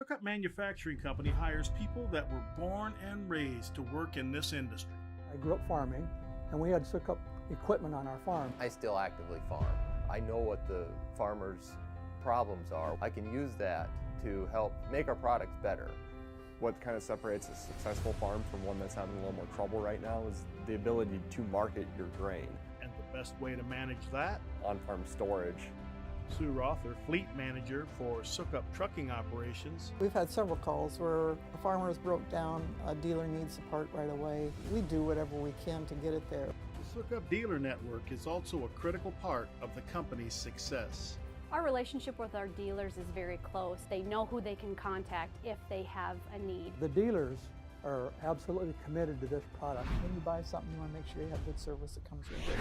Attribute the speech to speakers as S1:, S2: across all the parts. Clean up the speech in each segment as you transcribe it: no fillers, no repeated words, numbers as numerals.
S1: Hookup Manufacturing Company hires people that were born and raised to work in this industry.
S2: I grew up farming, and we had Hookup equipment on our farm.
S3: I still actively farm. I know what the farmers' problems are. I can use that to help make our products better.
S4: What kind of separates a successful farm from one that's having a little more trouble right now is the ability to market your grain.
S1: And the best way to manage that?
S4: On-farm storage.
S1: Sue Rother, fleet manager for Hookup Trucking Operations.
S5: We've had several calls where a farmer has broke down, a dealer needs the part right away. We do whatever we can to get it there.
S1: The Hookup Dealer Network is also a critical part of the company's success.
S6: Our relationship with our dealers is very close. They know who they can contact if they have a need.
S2: The dealers are absolutely committed to this product.
S5: When you buy something, you want to make sure you have good service that comes with it.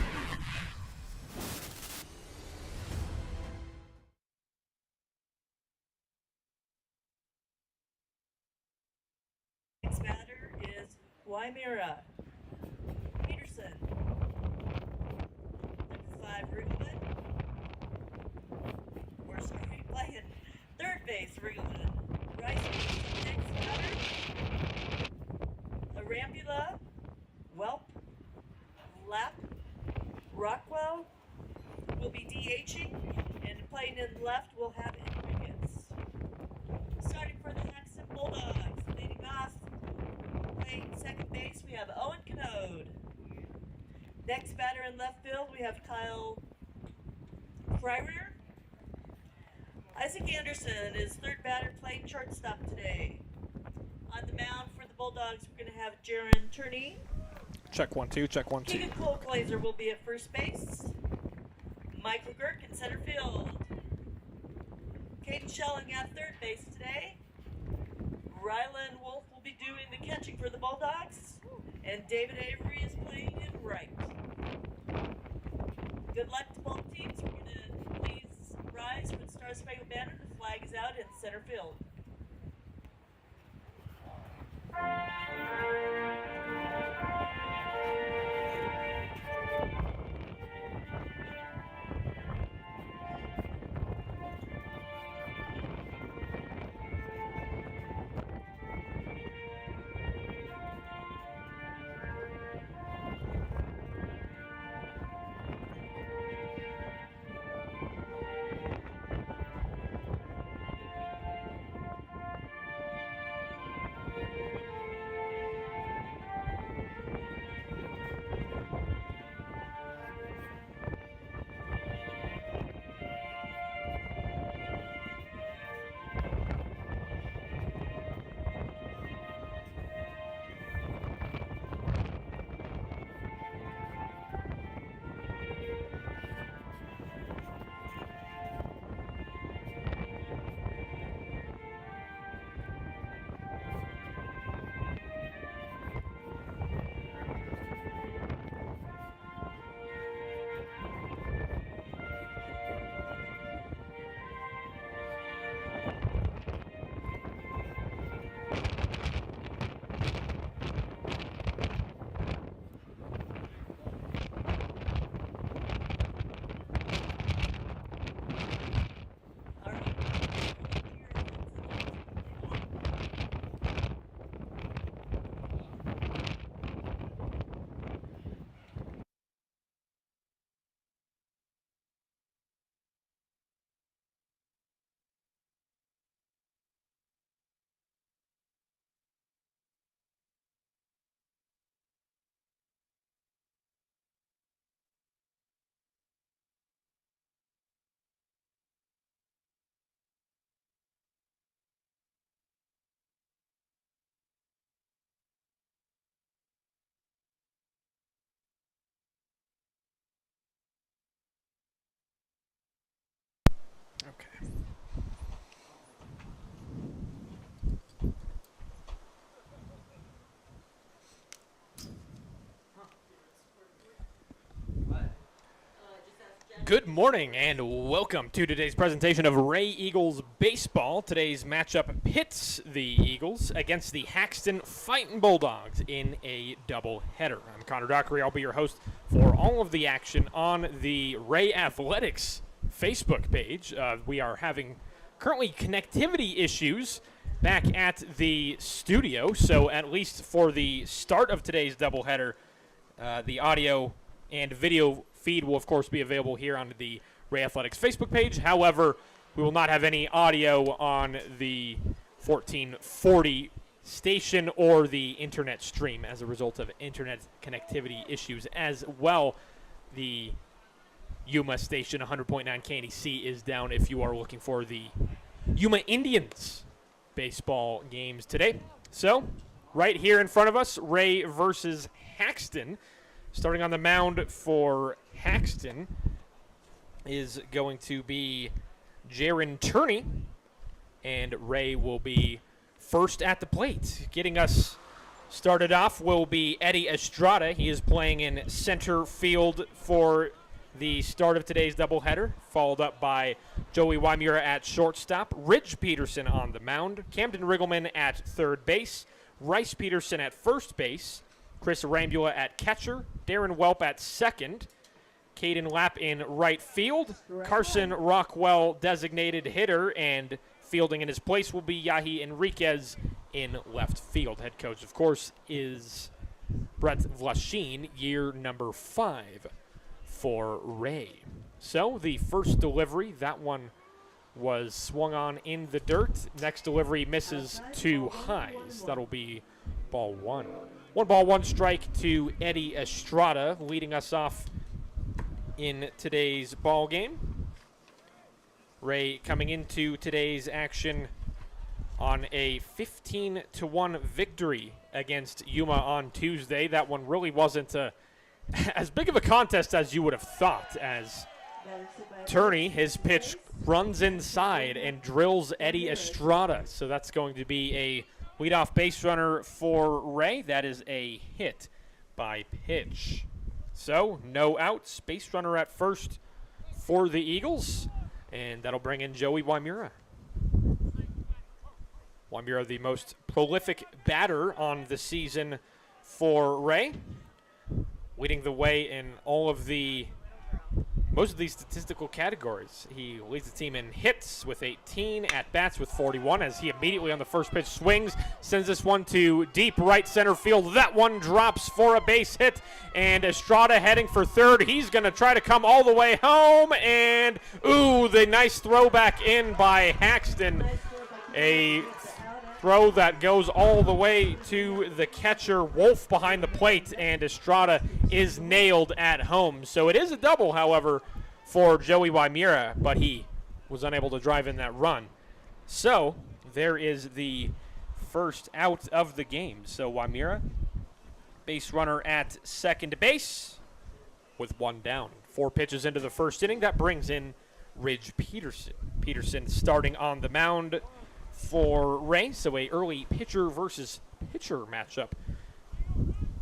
S7: Next batter is Wymira Peterson. Number 5, Riggleman. We're starting playing third base, Riggleman. Rice, next batter. Arambula, Welp, Lap, Rockwell will be DHing, and playing in left will have Enriquez. Starting for the Haxtun Bulldogs, leading off, playing second base, we have Owen Canode. Next batter in left field, we have Kyle Freier. Isaac Anderson is third batter playing shortstop today. On the mound for the Bulldogs, we're going to have Jaron Turney.
S8: Check 1 2, check 1 2.
S7: Keegan Cole-Glazer will be at first base. Michael Girk in center field. Caden Schelling at third base today. Rylan Wolf will be doing the catching for the Bulldogs. And David Avery is playing in right. Good luck to both teams. We're going to please rise for the Star Spangled Banner. The flag is out in center field.
S8: Okay. Good morning and welcome to today's presentation of Wray Eagles Baseball. Today's matchup pits the Eagles against the Haxtun Fightin' Bulldogs in a doubleheader. I'm Connor Dockery. I'll be your host for all of the action on the Wray Athletics Facebook page. We are having currently connectivity issues back at the studio. So at least for the start of today's doubleheader, the audio and video feed will, of course, be available here on the Wray Athletics Facebook page. However, we will not have any audio on the 1440 station or the internet stream as a result of internet connectivity issues as well. The Yuma station 100.9 KNEC is down if you are looking for the Yuma Indians baseball games today. So, right here in front of us, Wray versus Haxtun. Starting on the mound for Haxtun is going to be Jaron Turney, and Wray will be first at the plate. Getting us started off will be Eddie Estrada. He is playing in center field for the start of today's doubleheader, followed up by Joey Wymura at shortstop, Ridge Peterson on the mound, Camden Riggleman at third base, Rice Peterson at first base, Chris Arambula at catcher, Darren Welp at second, Caden Lapp in right field, Carson Rockwell designated hitter, and fielding in his place will be Yahi Enriquez in left field. Head coach, of course, is Brett Vlasheen, year number 5 for Wray. So the first delivery, that one was swung on in the dirt. Next delivery misses 2 highs. That'll be ball 1. 1 ball, 1 strike to Eddie Estrada, leading us off in today's ball game. Wray coming into today's action on a 15-1 victory against Yuma on Tuesday. That one really wasn't as big of a contest as you would have thought, as Turney, his pitch runs inside and drills Eddie Estrada. So that's going to be a leadoff base runner for Wray. That is a hit by pitch. So no outs, base runner at first for the Eagles, and that'll bring in Joey Wymura. Wymura, the most prolific batter on the season for Wray, leading the way in most of these statistical categories. He leads the team in hits with 18, at-bats with 41, as he immediately on the first pitch swings, sends this one to deep right center field. That one drops for a base hit, and Estrada heading for third. He's going to try to come all the way home, and ooh, the nice throw back in by Haxtun. A throw that goes all the way to the catcher, Wolf, behind the plate, and Estrada is nailed at home. So it is a double, however, for Joey Wymura, but he was unable to drive in that run. So there is the first out of the game. So Wymura, base runner at second base with 1 down. 4 pitches into the first inning. That brings in Ridge Peterson. Peterson starting on the mound for Wray, so a early pitcher versus pitcher matchup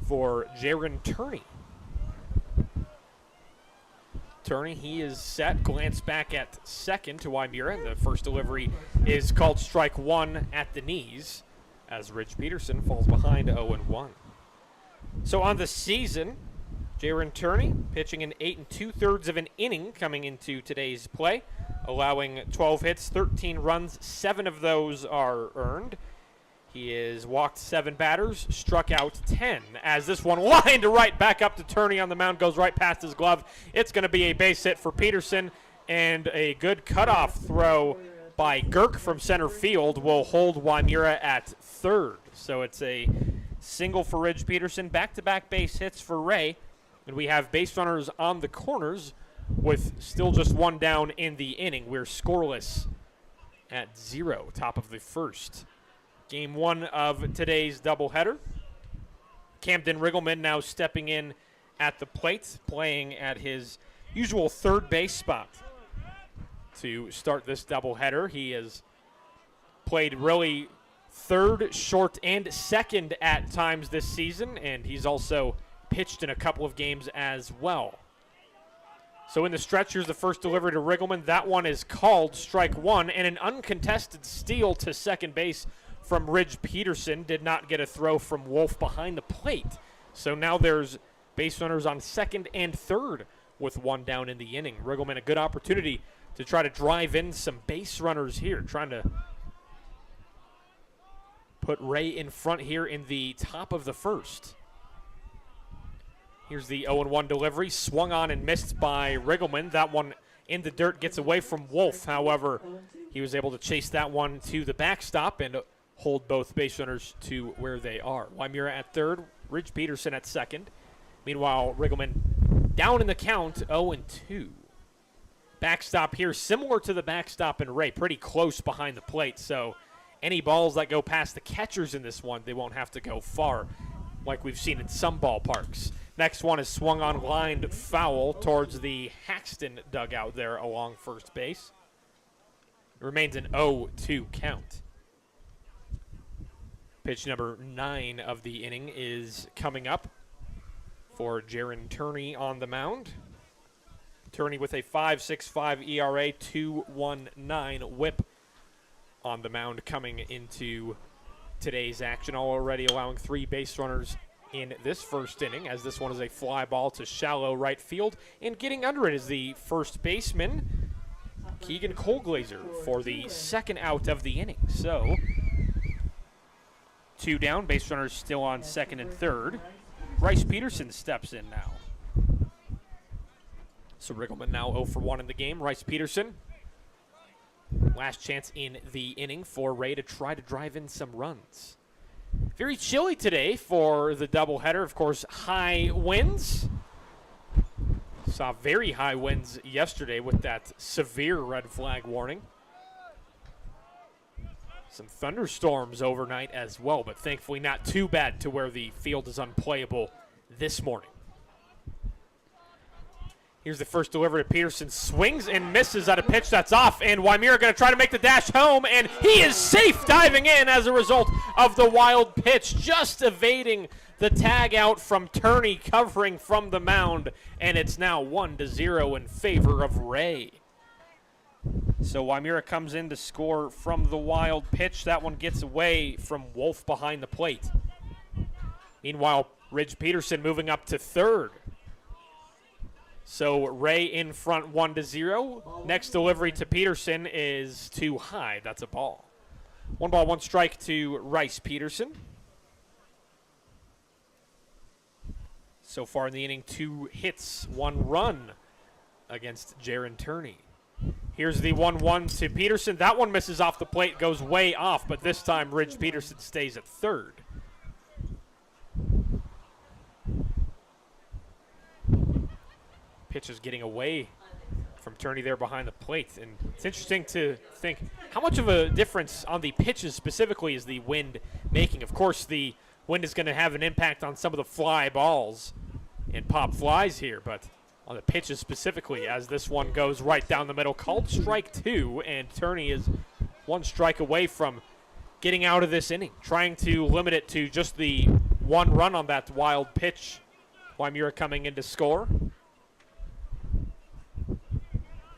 S8: for Jaron Turney. Turney, he is set. Glance back at second to Wymura. The first delivery is called strike 1 at the knees as Ridge Peterson falls behind 0-1. So on the season, Jaron Turney pitching an 8 2/3 of an inning coming into today's play, allowing 12 hits, 13 runs, 7 of those are earned. He has walked 7 batters, struck out 10. As this one lined right back up to Turney on the mound, goes right past his glove. It's going to be a base hit for Peterson, and a good cutoff throw by Girk from center field will hold Wymura at third. So it's a single for Ridge Peterson, back-to-back base hits for Wray, and we have base runners on the corners with still just 1 down in the inning. We're scoreless at 0, top of the first. Game 1 of today's doubleheader. Camden Riggleman now stepping in at the plate, playing at his usual third base spot to start this doubleheader. He has played really third, short, and second at times this season, and he's also pitched in a couple of games as well. So in the stretch, here's the first delivery to Riggleman. That one is called strike 1, and an uncontested steal to second base from Ridge Peterson. Did not get a throw from Wolf behind the plate. So now there's base runners on second and third with 1 down in the inning. Riggleman, a good opportunity to try to drive in some base runners here, trying to put Wray in front here in the top of the first. Here's the 0-1 delivery, swung on and missed by Riggleman. That one in the dirt gets away from Wolf. However, he was able to chase that one to the backstop and hold both base runners to where they are. Wymira at third, Ridge Peterson at second. Meanwhile, Riggleman down in the count, 0-2. Backstop here, similar to the backstop in Wray, pretty close behind the plate. So any balls that go past the catchers in this one, they won't have to go far like we've seen in some ballparks. Next one is swung on, lined foul towards the Haxtun dugout there along first base. It remains an 0-2 count. Pitch number 9 of the inning is coming up for Jaron Turney on the mound. Turney with a 5.65 ERA, 2.19 whip on the mound coming into today's action, already allowing 3 base runners in this first inning, as this one is a fly ball to shallow right field. And getting under it is the first baseman, Keegan Colglazer, for the second out of the inning. So 2 down, base runners still on second and third. Bryce Peterson steps in now. So Riggleman now 0 for 1 in the game. Bryce Peterson, last chance in the inning for Wray to try to drive in some runs. Very chilly today for the doubleheader. Of course, high winds. Saw very high winds yesterday with that severe red flag warning. Some thunderstorms overnight as well, but thankfully not too bad to where the field is unplayable this morning. Here's the first delivery to Peterson. Swings and misses at a pitch that's off, and Wymira going to try to make the dash home, and he is safe diving in as a result of the wild pitch, just evading the tag out from Turney, covering from the mound, and it's now 1-0 in favor of Wray. So Wymira comes in to score from the wild pitch. That one gets away from Wolf behind the plate. Meanwhile, Ridge Peterson moving up to third. So Wray in front 1-0. Next delivery to Peterson is too high. That's a ball. 1 ball, 1 strike to Bryce Peterson. So far in the inning, 2 hits, 1 run against Jaron Turney. Here's the 1-1 to Peterson. That one misses off the plate, goes way off, but this time Ridge Peterson stays at third. Pitch is getting away from Turney there behind the plate. And it's interesting to think how much of a difference on the pitches specifically is the wind making. Of course, the wind is going to have an impact on some of the fly balls and pop flies here, but on the pitches specifically, as this one goes right down the middle, called strike 2, and Turney is 1 strike away from getting out of this inning, trying to limit it to just the 1 run on that wild pitch. Wymira coming in to score.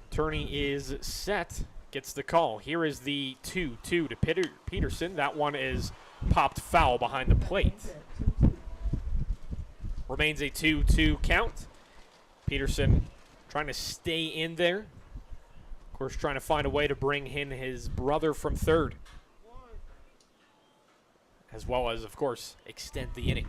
S8: Turney is set, gets the call. Here is the 2-2 to Peterson. That one is popped foul behind the plate. Remains a 2-2 count. Peterson trying to stay in there. Of course, trying to find a way to bring in his brother from third. As well as, of course, extend the inning.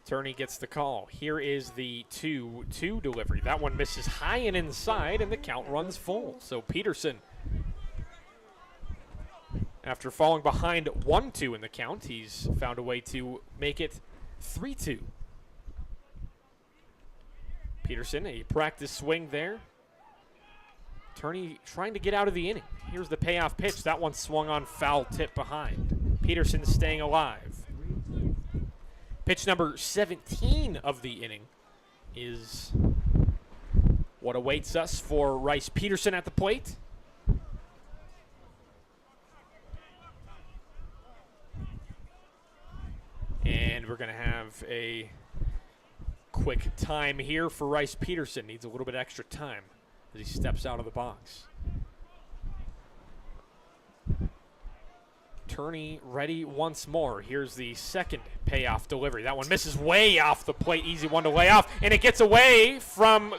S8: Turney gets the call. Here is the 2-2 delivery. That one misses high and inside, and the count runs full. So Peterson, after falling behind 1-2 in the count, he's found a way to make it 3-2. Peterson, a practice swing there. Turney trying to get out of the inning. Here's the payoff pitch. That one swung on, foul tip behind. Peterson staying alive. Pitch number 17 of the inning is what awaits us for Bryce Peterson at the plate. And we're going to have a quick time here for Bryce Peterson. Needs a little bit extra time as he steps out of the box. Turney ready once more. Here's the second payoff delivery. That one misses way off the plate. Easy one to lay off. And it gets away from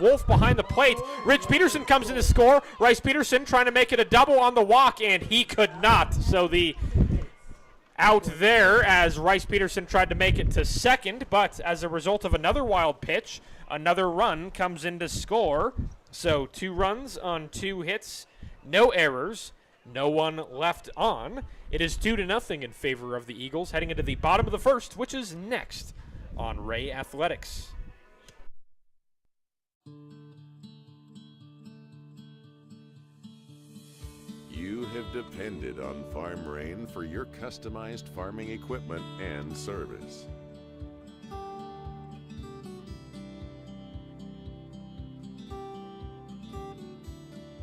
S8: Wolf behind the plate. Rich Peterson comes in to score. Rice Peterson trying to make it a double on the walk, and he could not. So the out there as Rice Peterson tried to make it to second, but as a result of another wild pitch, another run comes in to score. So 2 runs on 2 hits, no errors, no one left on. It is 2-0 in favor of the Eagles, heading into the bottom of the first, which is next on Wray Athletics.
S9: You have depended on Farm Rain for your customized farming equipment and service.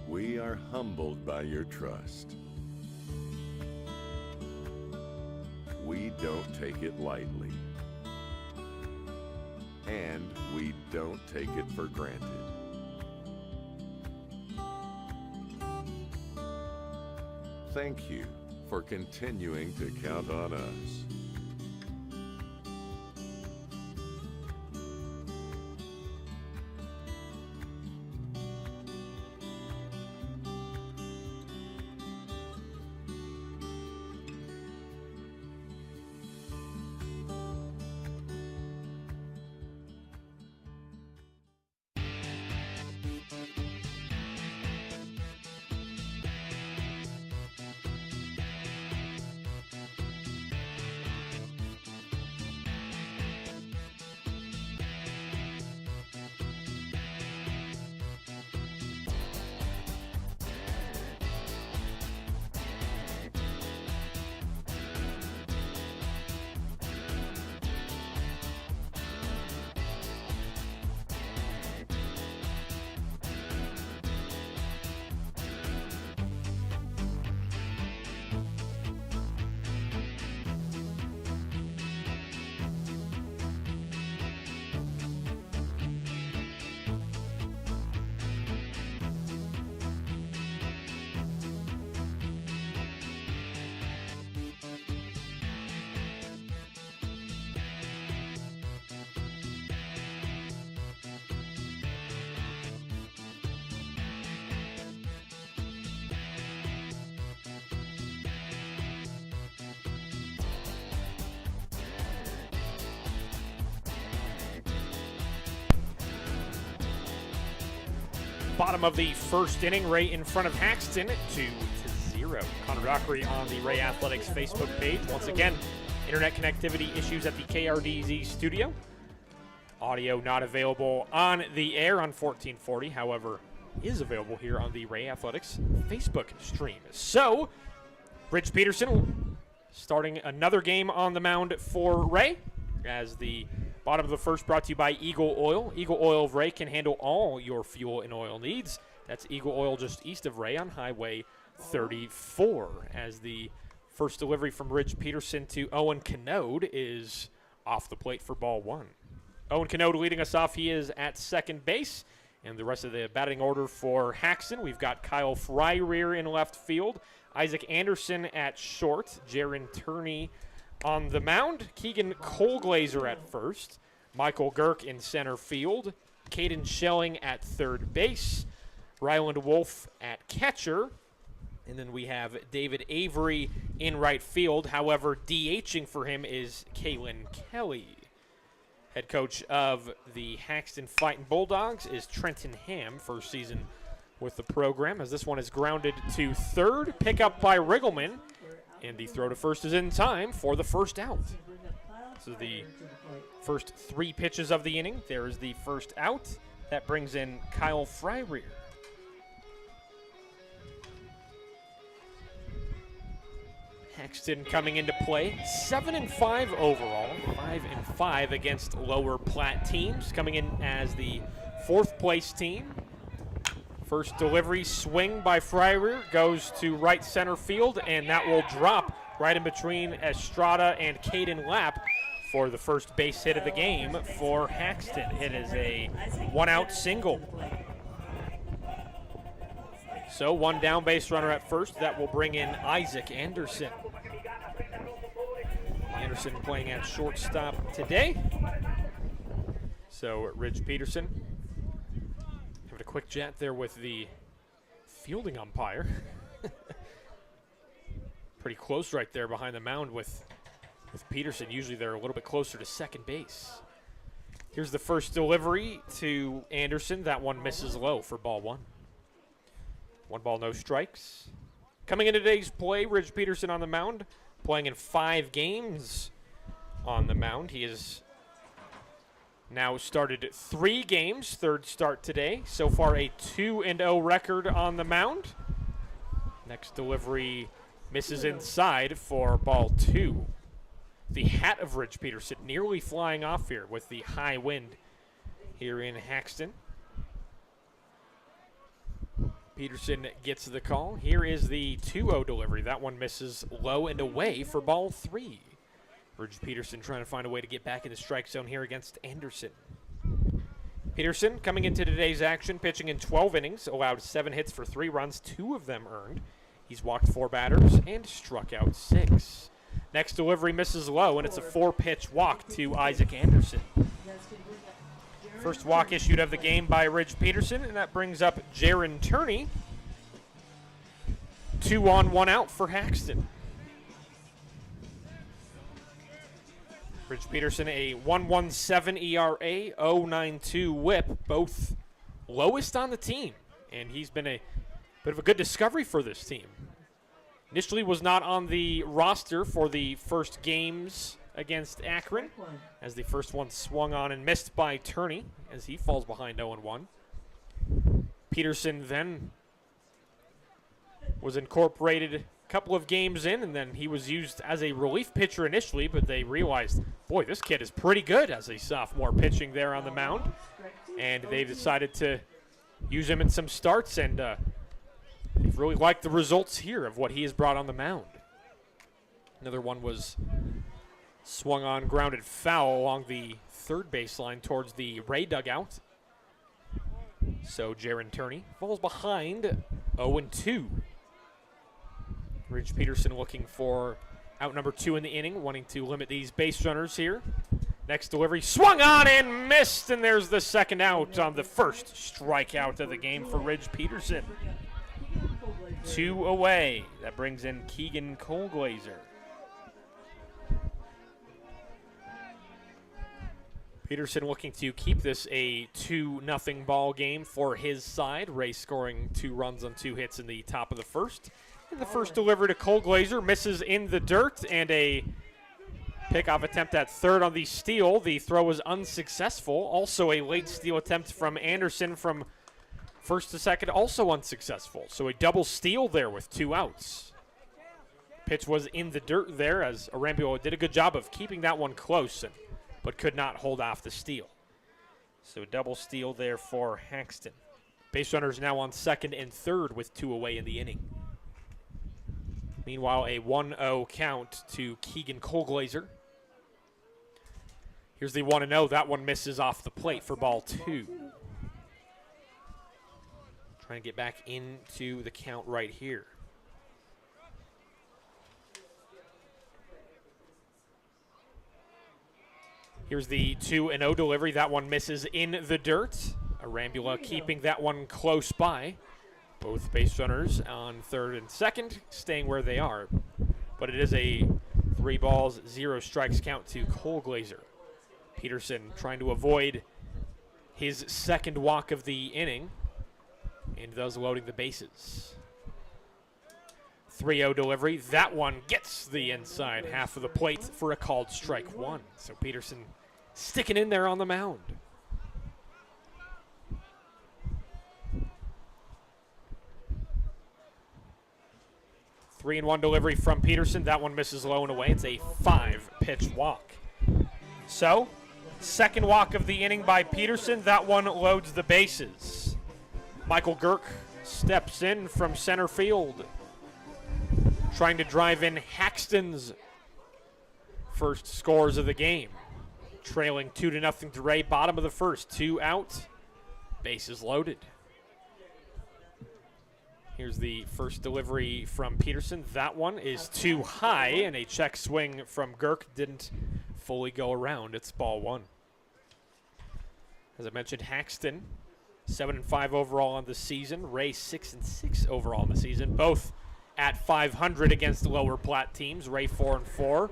S9: We are humbled by your trust. We don't take it lightly. And we don't take it for granted. Thank you for continuing to count on us.
S8: Bottom of the first inning, Wray in front of Haxtun, 2-0. Connor Dockery on the Wray Athletics Facebook page. Once again, internet connectivity issues at the KRDZ studio. Audio not available on the air on 1440, however, is available here on the Wray Athletics Facebook stream. So, Rich Peterson starting another game on the mound for Wray, as the bottom of the first brought to you by Eagle Oil. Eagle Oil of Wray can handle all your fuel and oil needs. That's Eagle Oil just east of Wray on Highway 34. As the first delivery from Rich Peterson to Owen Canode is off the plate for ball 1. Owen Canode leading us off. He is at second base. And the rest of the batting order for Haxtun, we've got Kyle Fryrear in left field, Isaac Anderson at short, Jaron Turney on the mound, Keegan Colglazer at first, Michael Girk in center field, Caden Schelling at third base, Ryland Wolf at catcher, and then we have David Avery in right field. However, DHing for him is Kaylin Kelly. Head coach of the Haxtun Fightin' Bulldogs is Trenton Ham, first season with the program, as this one is grounded to third, pick up by Riggleman. And the throw to first is in time for the first out. So the first 3 pitches of the inning. There is the first out. That brings in Kyle Fryrear. Haxtun coming into play, 7-5 overall, 5-5 against lower Platte teams, coming in as the 4th place team. First delivery swing by Fryrear goes to right center field, and that will drop right in between Estrada and Caden Lapp for the first base hit of the game for Haxtun. It is a 1-out single. So 1 down base runner at first. That will bring in Isaac Anderson. Anderson playing at shortstop today. So Rich Peterson quick chat there with the fielding umpire. Pretty close right there behind the mound with Peterson. Usually they're a little bit closer to second base. Here's the first delivery to Anderson. That one misses low for ball one. 1 ball, no strikes. Coming into today's play, Ridge Peterson on the mound, playing in 5 games on the mound. He has now started 3 games, third start today. So far a 2-0 record on the mound. Next delivery misses inside for ball 2. The hat of Ridge Peterson nearly flying off here with the high wind here in Haxtun. Peterson gets the call. Here is the 2-0 delivery. That one misses low and away for ball 3. Ridge Peterson trying to find a way to get back in the strike zone here against Anderson. Peterson coming into today's action, pitching in 12 innings, allowed 7 hits for 3 runs, 2 of them earned. He's walked 4 batters and struck out 6. Next delivery misses low, and it's a 4-pitch walk to Isaac Anderson. First walk issued of the game by Ridge Peterson, and that brings up Jaron Turney. 2 on, 1 out for Haxtun. Ridge Peterson, a 1.17 ERA, 0.92 WHIP, both lowest on the team, and he's been a bit of a good discovery for this team. Initially was not on the roster for the first games against Akron, as the first one swung on and missed by Turney as he falls behind 0-1. Peterson then was incorporated a couple of games in, and then he was used as a relief pitcher initially, but they realized, boy, this kid is pretty good as a sophomore pitching there on the mound, and they decided to use him in some starts, and they've really liked the results here of what he has brought on the mound. Another one was swung on, grounded foul along the third baseline towards the Wray dugout. So Jaron Turney falls behind 0-2. Ridge Peterson looking for out number 2 in the inning, wanting to limit these base runners here. Next delivery swung on and missed, and there's the second out on the first strikeout of the game for Ridge Peterson. 2 away. That brings in Keegan Colglazer. Peterson looking to keep this a 2-0 ball game for his side. Wray scoring 2 runs on 2 hits in the top of the first. And the first delivery to Colglazer misses in the dirt, and a pickoff attempt at third on the steal. The throw was unsuccessful. Also a late steal attempt from Anderson from first to second, also unsuccessful. So a double steal there with 2 outs. Pitch was in the dirt there as Arambula did a good job of keeping that one close, but could not hold off the steal. So a double steal there for Haxtun. Base runners now on second and third with 2 away in the inning. Meanwhile, a 1-0 count to Keegan Colglazer. Here's the 1-0. That one misses off the plate for ball 2. Trying to get back into the count right here. Here's the 2-0 delivery. That one misses in the dirt. Arambula keeping that one close by. Both base runners on third and second staying where they are. But it is a 3 balls, 0 strikes count to Colglazer. Peterson trying to avoid his second walk of the inning, and thus loading the bases. 3-0 delivery. That one gets the inside half of the plate for a called strike 1. So Peterson sticking in there on the mound. Three and 1 delivery from Peterson. That one misses low and away. It's a 5-pitch walk. So, second walk of the inning by Peterson. That one loads the bases. Michael Girk steps in from center field, trying to drive in Haxton's first scores of the game. Trailing 2-0 to Wray, bottom of the first. 2 out, bases loaded. Here's the first delivery from Peterson. That one is too high, and a check swing from Girk didn't fully go around. It's ball 1. As I mentioned, Haxtun 7-5 overall on the season. Wray 6-6 overall on the season. Both at 500 against lower plat teams. Wray 4-4.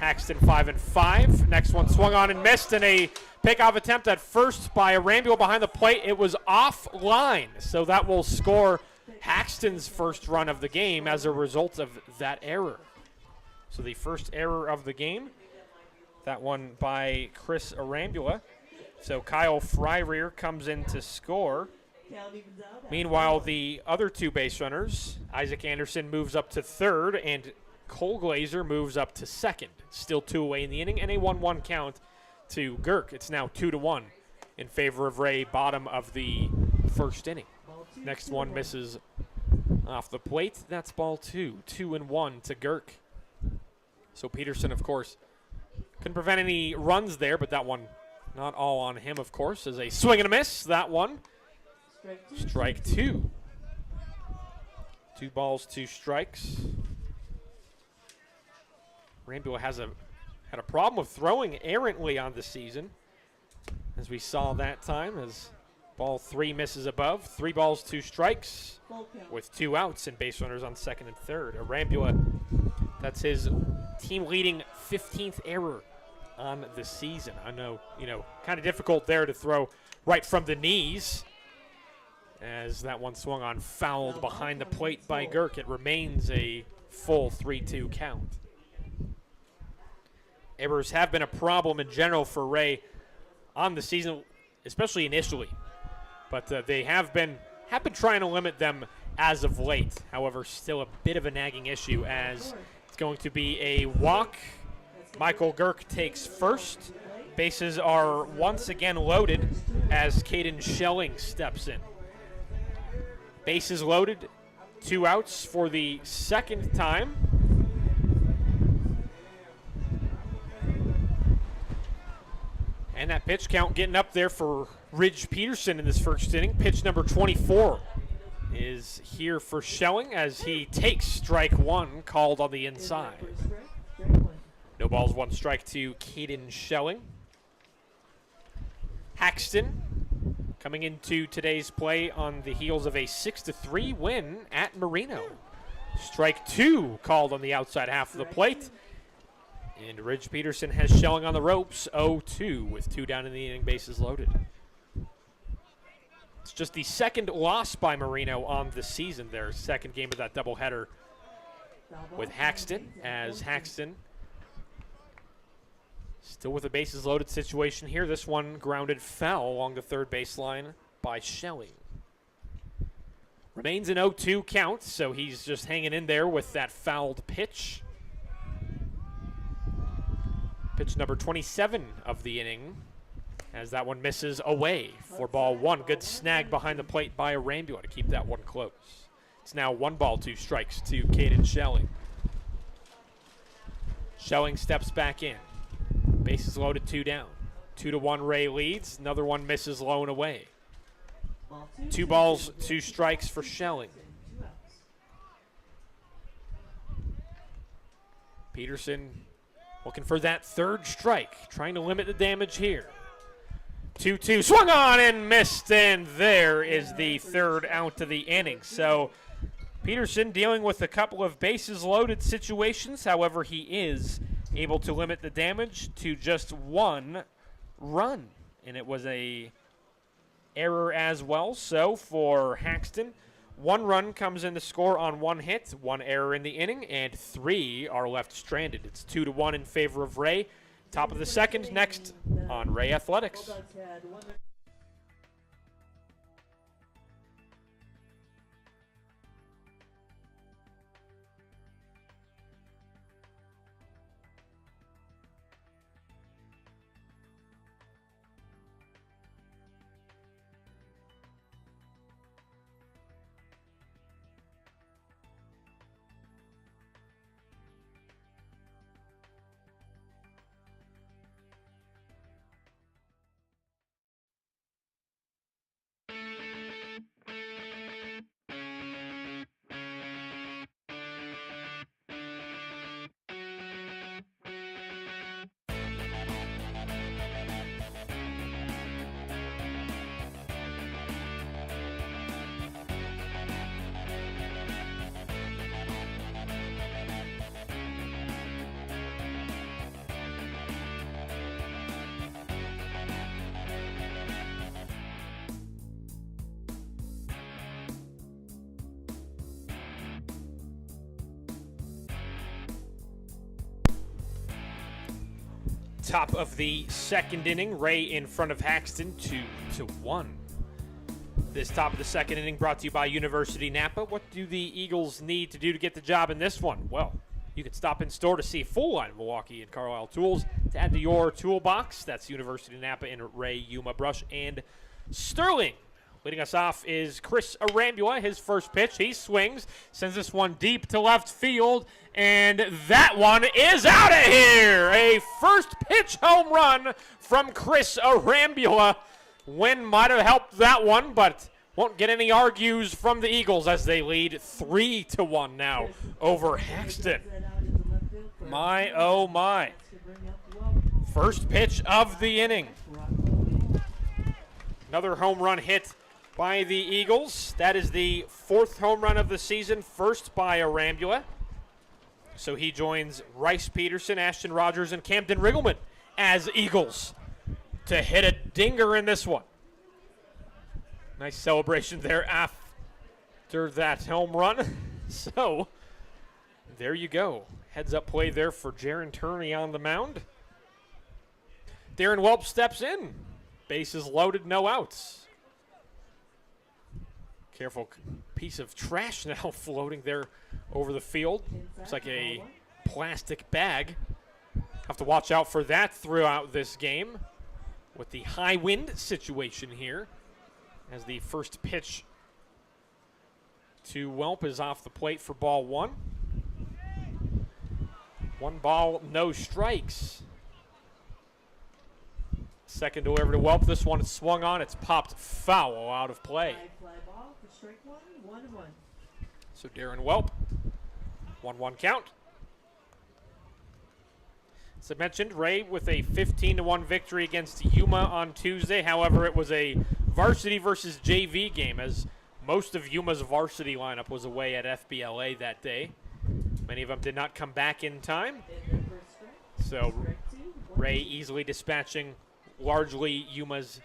S8: Haxtun 5-5. Next one swung on and missed, and a pickoff attempt at first by Arambula behind the plate. It was offline, so that will score Haxton's first run of the game as a result of that error. So the first error of the game, that one by Chris Arambula. So Kyle Fryrear comes in to score. Meanwhile, the other two base runners, Isaac Anderson moves up to third, and Cole Glazer moves up to second. Still 2 away in the inning, and a 1-1 count to Girk. It's now 2-1 in favor of Wray, bottom of the first inning. Next one misses off the plate. That's ball 2. 2-1 to Girk. So Peterson, of course, couldn't prevent any runs there, but that one not all on him, of course, as a swing and a miss. That one, strike 2. 2 balls, 2 strikes. Arambula had a problem with throwing errantly on the season, as we saw that time, as ball 3 misses above. 3 balls, 2 strikes, with 2 outs and base runners on second and third. Arambula, that's his team-leading 15th error on the season. I know, kind of difficult there to throw right from the knees, as that one swung on, fouled behind the plate by Girk. It remains a full 3-2 count. Errors have been a problem in general for Wray on the season, especially initially, but they have been trying to limit them as of late. However, still a bit of a nagging issue, as it's going to be a walk. Michael Girk takes first. Bases are once again loaded as Caden Schelling steps in. Bases loaded, 2 outs for the second time. And that pitch count getting up there for Ridge Peterson in this first inning. Pitch number 24 is here for Schelling as he takes strike 1, called on the inside. No balls, 1 strike to Caden Schelling. Haxtun coming into today's play on the heels of a 6-3 win at Marino. Strike 2 called on the outside half of the plate. And Ridge Peterson has Schelling on the ropes, 0-2 with 2 down in the inning, bases loaded. It's just the second loss by Marino on the season, their second game of that doubleheader with Haxtun, as Haxtun still with a bases loaded situation here. This one grounded foul along the third baseline by Schelling. Remains an 0-2 count, so he's just hanging in there with that fouled pitch. Pitch number 27 of the inning, as that one misses away for ball 1. Good snag behind the plate by Arambula to keep that one close. It's now 1 ball, 2 strikes to Caden Schelling. Schelling steps back in. Bases loaded, 2 down. 2-1 Wray leads. Another one misses low and away. 2 balls, 2 strikes for Schelling. Peterson looking for that 3rd strike, trying to limit the damage here. 2-2, swung on and missed, and there is the 3rd out of the inning. So Peterson dealing with a couple of bases loaded situations. However, he is able to limit the damage to just 1 run, and it was a error as well. So for Haxtun, 1 run comes in to score on 1 hit, 1 error in the inning, and 3 are left stranded. It's 2-1 in favor of Wray. Top of the second, next on Wray Athletics. Top of the second inning, Wray in front of Haxtun, 2-1. This top of the second inning brought to you by University Napa. What do the Eagles need to do to get the job in this one? Well, you can stop in store to see a full line of Milwaukee and Carlisle tools to add to your toolbox. That's University Napa in Wray, Yuma, Brush, and Sterling. Leading us off is Chris Arambula. His first pitch, he swings, sends this one deep to left field, and that one is out of here. A first pitch home run from Chris Arambula. Win might have helped that one, but won't get any argues from the Eagles as they lead 3-1 now over Haxtun. My, oh my. First pitch of the inning. Another home run hit by the Eagles. That is the 4th home run of the season, first by Arambula. So he joins Rice Peterson, Ashton Rogers, and Camden Riggleman as Eagles to hit a dinger in this one. Nice celebration there after that home run. So there you go. Heads up play there for Jaron Turney on the mound. Darren Welp steps in. Bases loaded, no outs. Careful piece of trash now floating there over the field. Looks like a plastic bag. Have to watch out for that throughout this game with the high wind situation here as the first pitch to Welp is off the plate for ball 1. 1 ball, no strikes. Second delivery to Welp. This one is swung on. It's popped foul out of play.
S7: Fly ball for strike 1, 1-1.
S8: So Darren Welp, 1-1 count. As I mentioned, Wray with a 15-1 victory against Yuma on Tuesday. However, it was a varsity versus JV game as most of Yuma's varsity lineup was away at FBLA that day. Many of them did not come back in time. So Wray easily dispatching largely Yuma's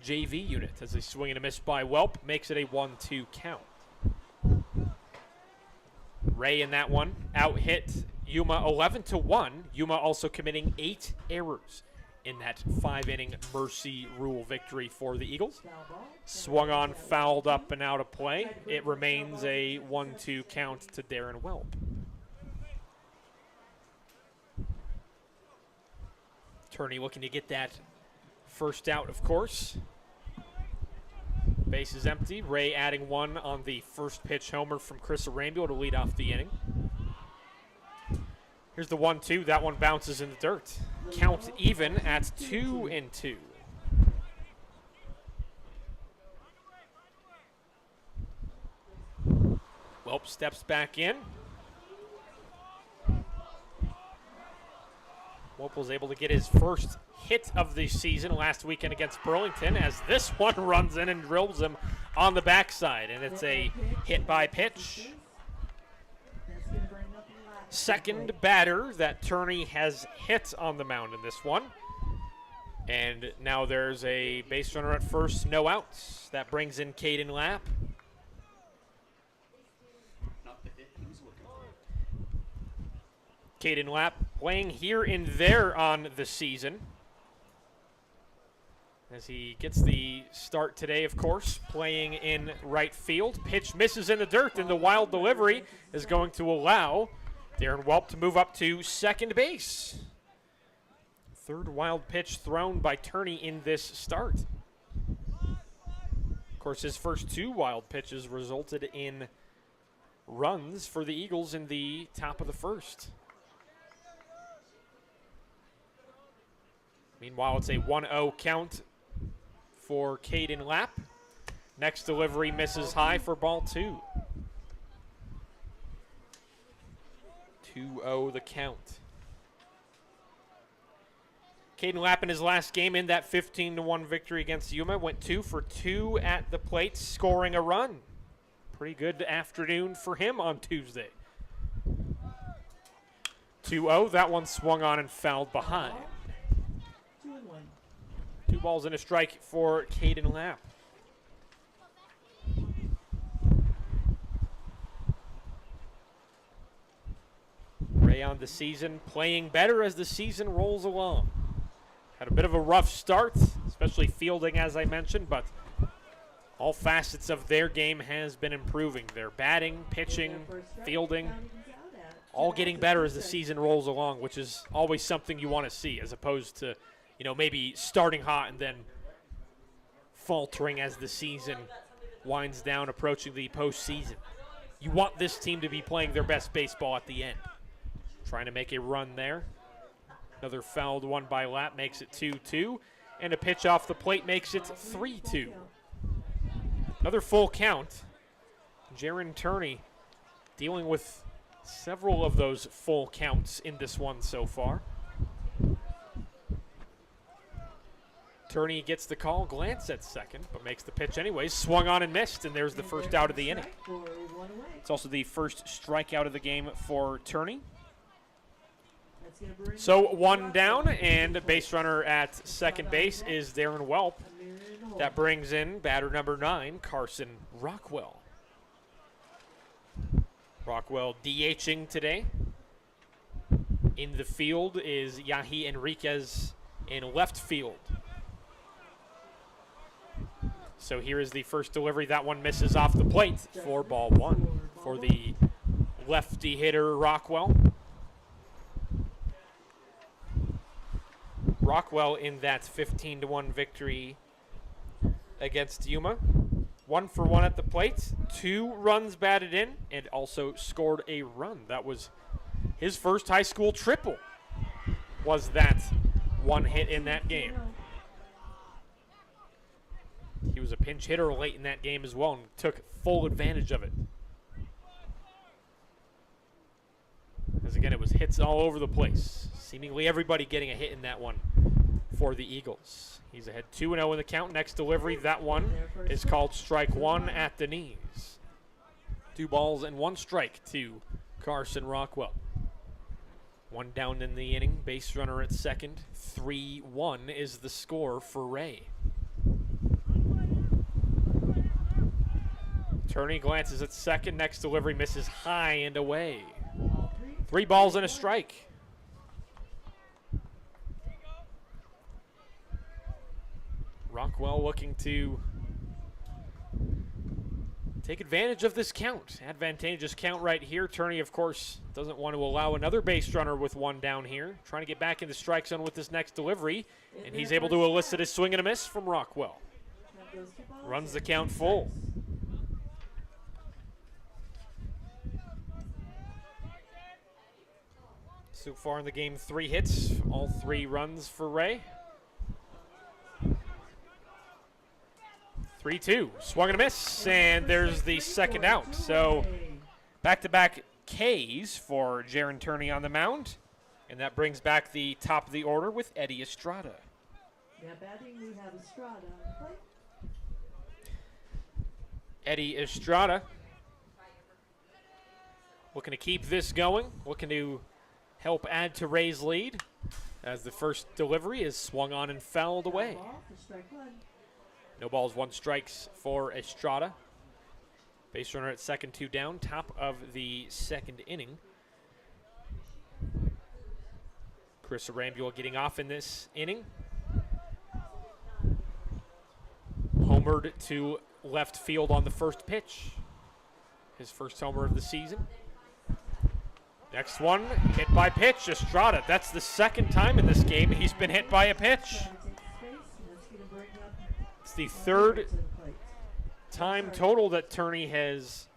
S8: JV unit as a swing and a miss by Welp makes it a 1-2 count. Wray in that one out hit Yuma 11-1. Yuma also committing 8 errors in that 5-inning mercy rule victory for the Eagles. Swung on, fouled up and out of play. It remains a 1-2 count to Darren Welp. Turney looking to get that first out, of course. Base is empty. Wray adding 1 on the first pitch homer from Chris Arambula to lead off the inning. Here's the 1-2. That one bounces in the dirt. Count even at 2-2. Welp steps back in. Welp was able to get his first hit of the season last weekend against Burlington as this one runs in and drills him on the backside, and it's a hit by pitch. Second batter that Turney has hit on the mound in this one. And now there's a base runner at first, no outs. That brings in Caden Lapp. Caden Lapp playing here and there on the season as he gets the start today, of course, playing in right field. Pitch misses in the dirt, and the wild delivery is going to allow Darren Welp to move up to second base. Third wild pitch thrown by Turney in this start. Of course, his first 2 wild pitches resulted in runs for the Eagles in the top of the first. Meanwhile, it's a 1-0 count for Caden Lapp. Next delivery misses high for ball 2. 2-0 the count. Caden Lapp in his last game in that 15-1 victory against Yuma went 2 for 2 at the plate, scoring a run. Pretty good afternoon for him on Tuesday. 2-0, that one swung on and fouled behind. 2 balls and a strike for Caden Lapp. Wray on the season, playing better as the season rolls along. Had a bit of a rough start, especially fielding, as I mentioned, but all facets of their game has been improving. Their batting, pitching, fielding, all getting better as the season rolls along, which is always something you want to see, as opposed to, maybe starting hot and then faltering as the season winds down, approaching the postseason. You want this team to be playing their best baseball at the end. Trying to make a run there. Another fouled one by Lapp makes it 2-2, and a pitch off the plate makes it 3-2. Another full count. Jaron Turney dealing with several of those full counts in this one so far. Turney gets the call, glance at second, but makes the pitch anyways. Swung on and missed, and there's the first out of the inning. It's also the first strikeout of the game for Turney. So one down, and base runner at second base is Darren Welp. That brings in batter number 9, Carson Rockwell. Rockwell DHing today. In the field is Yahi Enriquez in left field. So here is the first delivery. That one misses off the plate for ball 1 for the lefty hitter Rockwell. Rockwell in that 15-1 victory against Yuma. 1 for 1 at the plate, 2 runs batted in, and also scored a run. That was his first high school triple, was that one hit in that game. He was a pinch hitter late in that game as well and took full advantage of it. As again, it was hits all over the place. Seemingly everybody getting a hit in that one for the Eagles. He's ahead 2-0 in the count. Next delivery, that one is called strike 1 at the knees. 2 balls and 1 strike to Carson Rockwell. 1 down in the inning. Base runner at second. 3-1 is the score for Wray. Turney glances at second. Next delivery misses high and away. 3 balls and a strike. Rockwell looking to take advantage of this count. Advantageous count right here. Turney, of course, doesn't want to allow another base runner with 1 down here. Trying to get back in the strike zone with this next delivery. And he's able to elicit a swing and a miss from Rockwell. Runs the count full. So far in the game, 3 hits, all 3 runs for Wray. 3-2, swung and a miss, and there's the second out. So back-to-back Ks for Jaron Turney on the mound, and that brings back the top of the order with Eddie Estrada.
S7: Now batting, we have Estrada on the plate.
S8: Eddie Estrada looking to keep this going, looking to help add to Wray's lead as the first delivery is swung on and fouled away. No balls, 1 strikes for Estrada. Base runner at second, 2 down, top of the second inning. Chris Arambula getting off in this inning. Homered to left field on the first pitch. His first homer of the season. Next one, hit by pitch, Estrada. That's the second time in this game he's been hit by a pitch. It's the 3rd time total that Turney has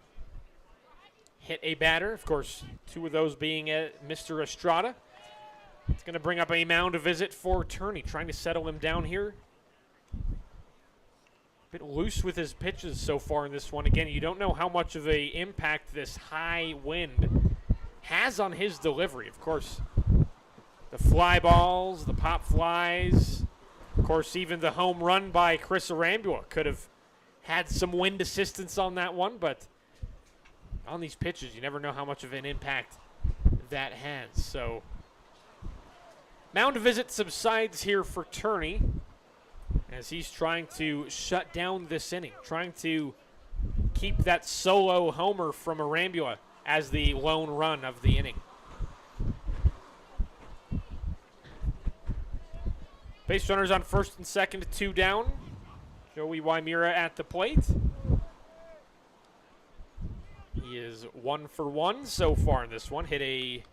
S8: hit a batter. Of course, 2 of those being Mr. Estrada. It's going to bring up a mound visit for Turney, trying to settle him down here. A bit loose with his pitches so far in this one. Again, you don't know how much of an impact this high wind has on his delivery. Of course, the fly balls, the pop flies, of course, even the home run by Chris Arambula could have had some wind assistance on that one, but on these pitches, you never know how much of an impact that has. So, mound visit subsides here for Turney as he's trying to shut down this inning, trying to keep that solo homer from Arambula as the lone run of the inning. Base runners on first and second, 2 down. Joey Wymira at the plate. He is 1 for 1 so far in this one. Hit a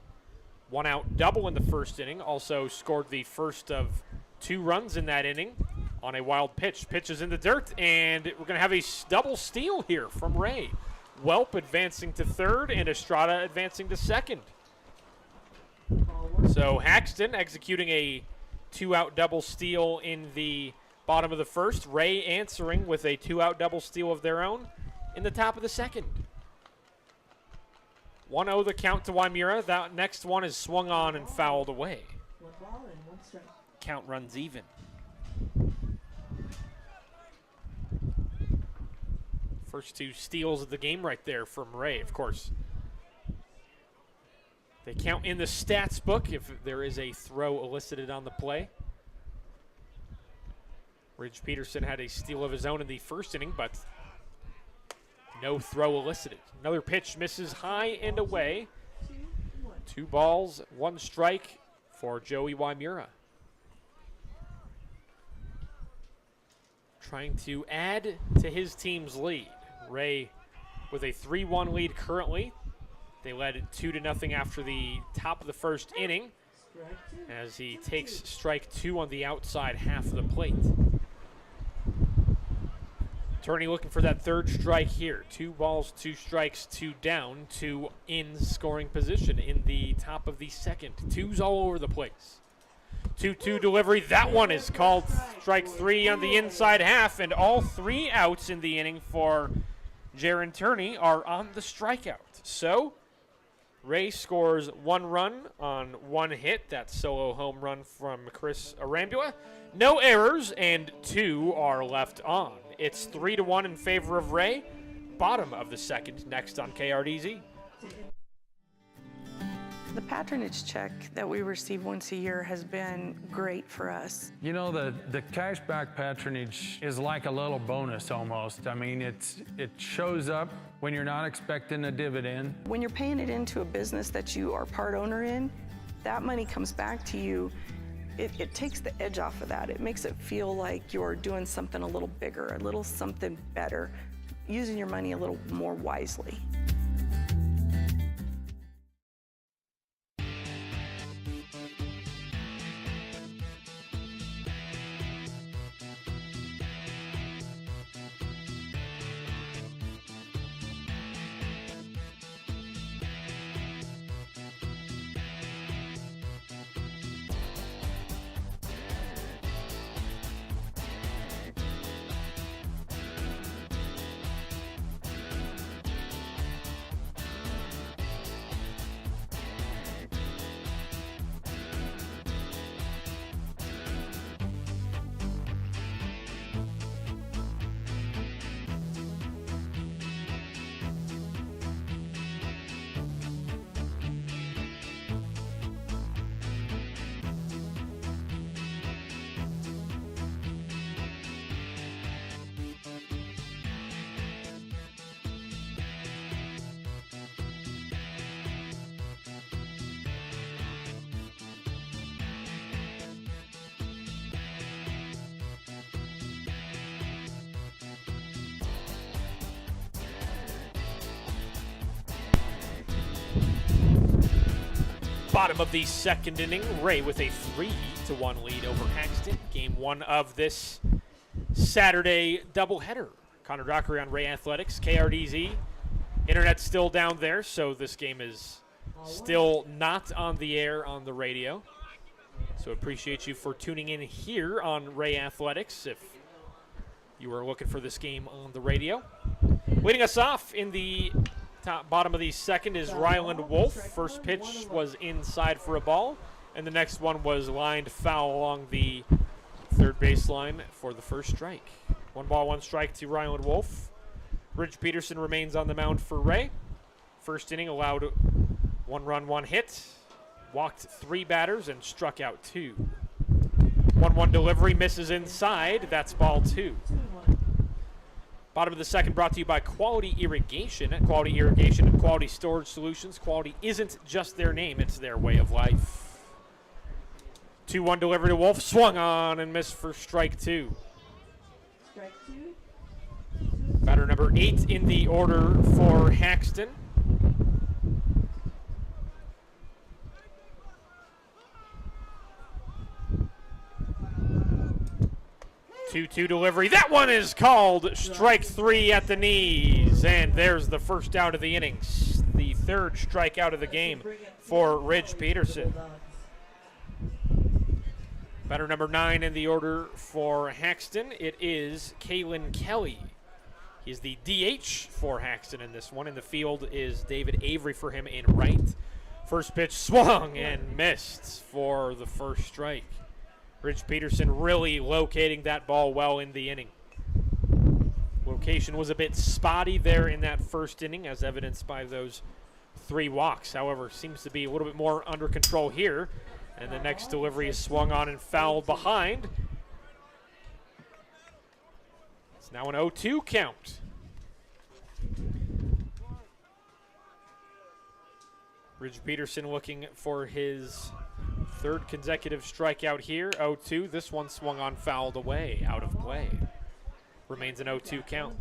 S8: 1-out double in the first inning. Also scored the first of 2 runs in that inning on a wild pitch. Pitch is in the dirt, and we're going to have a double steal here from Wray. Welp advancing to third, and Estrada advancing to second. So Haxtun executing a 2-out double steal in the bottom of the first. Wray answering with a 2-out double steal of their own in the top of the second. 1-0 the count to Wymira. That next one is swung on and fouled away. Count runs even. First 2 steals of the game right there from Wray, of course. They count in the stats book if there is a throw elicited on the play. Ridge Peterson had a steal of his own in the first inning, but no throw elicited. Another pitch misses high and away. 2 balls, 1 strike for Joey Wymira. Trying to add to his team's lead. Wray with a 3-1 lead currently. They led 2-0 after the top of the first inning as he takes strike 2 on the outside half of the plate. Turney looking for that third strike here. 2 balls, 2 strikes, 2 down, 2 in scoring position in the top of the second. 2s all over the place. 2-2 delivery. That one is called strike 3 on the inside half, and all 3 outs in the inning for Jaron Turney are on the strikeout. So Wray scores 1 run on 1 hit. That solo home run from Chris Arambula. No errors, and 2 are left on. It's 3-1 in favor of Wray. Bottom of the second, next on KRDZ.
S10: The patronage check that we receive once a year has been great for us.
S11: You know, the cashback patronage is like a little bonus almost. I mean, it shows up when you're not expecting a dividend.
S10: When you're paying it into a business that you are part owner in, that money comes back to you. It takes the edge off of that. It makes it feel like you're doing something a little bigger, a little something better, using your money a little more wisely.
S8: Bottom of the second inning, Wray with a 3-1 lead over Haxtun. Game 1 of this Saturday doubleheader. Connor Dockery on Wray Athletics, KRDZ. Internet's still down there, so this game is still not on the air on the radio. So appreciate you for tuning in here on Wray Athletics if you are looking for this game on the radio. Leading us off in the bottom of the second is Ryland Wolf. First pitch was inside for a ball, and the next one was lined foul along the third baseline for the first strike. 1 ball, 1 strike to Ryland Wolf. Ridge Peterson remains on the mound for Wray. First inning allowed 1 run, 1 hit, walked 3 batters, and struck out 2. 1-1 delivery misses inside. That's ball 2. Bottom of the second brought to you by Quality Irrigation. Quality Irrigation and Quality Storage Solutions. Quality isn't just their name, it's their way of life. 2-1 delivery to Wolf. Swung on and missed for strike 2.
S7: Strike 2.
S8: Batter number 8 in the order for Haxtun. 2-2 delivery. That one is called strike 3 at the knees. And there's the first out of the innings. The third strikeout of the game for Ridge Peterson. Batter number 9 in the order for Haxtun. It is Kalen Kelly. He's the DH for Haxtun in this one. In the field is David Avery for him in right. First pitch swung and missed for the first strike. Ridge Peterson really locating that ball well in the inning. Location was a bit spotty there in that first inning, as evidenced by those 3 walks. However, seems to be a little bit more under control here. And the next delivery is swung on and fouled behind. It's now an 0-2 count. Ridge Peterson looking for his 3rd consecutive strikeout here. 0-2. This one swung on, fouled away, out of play. Remains an 0-2 count.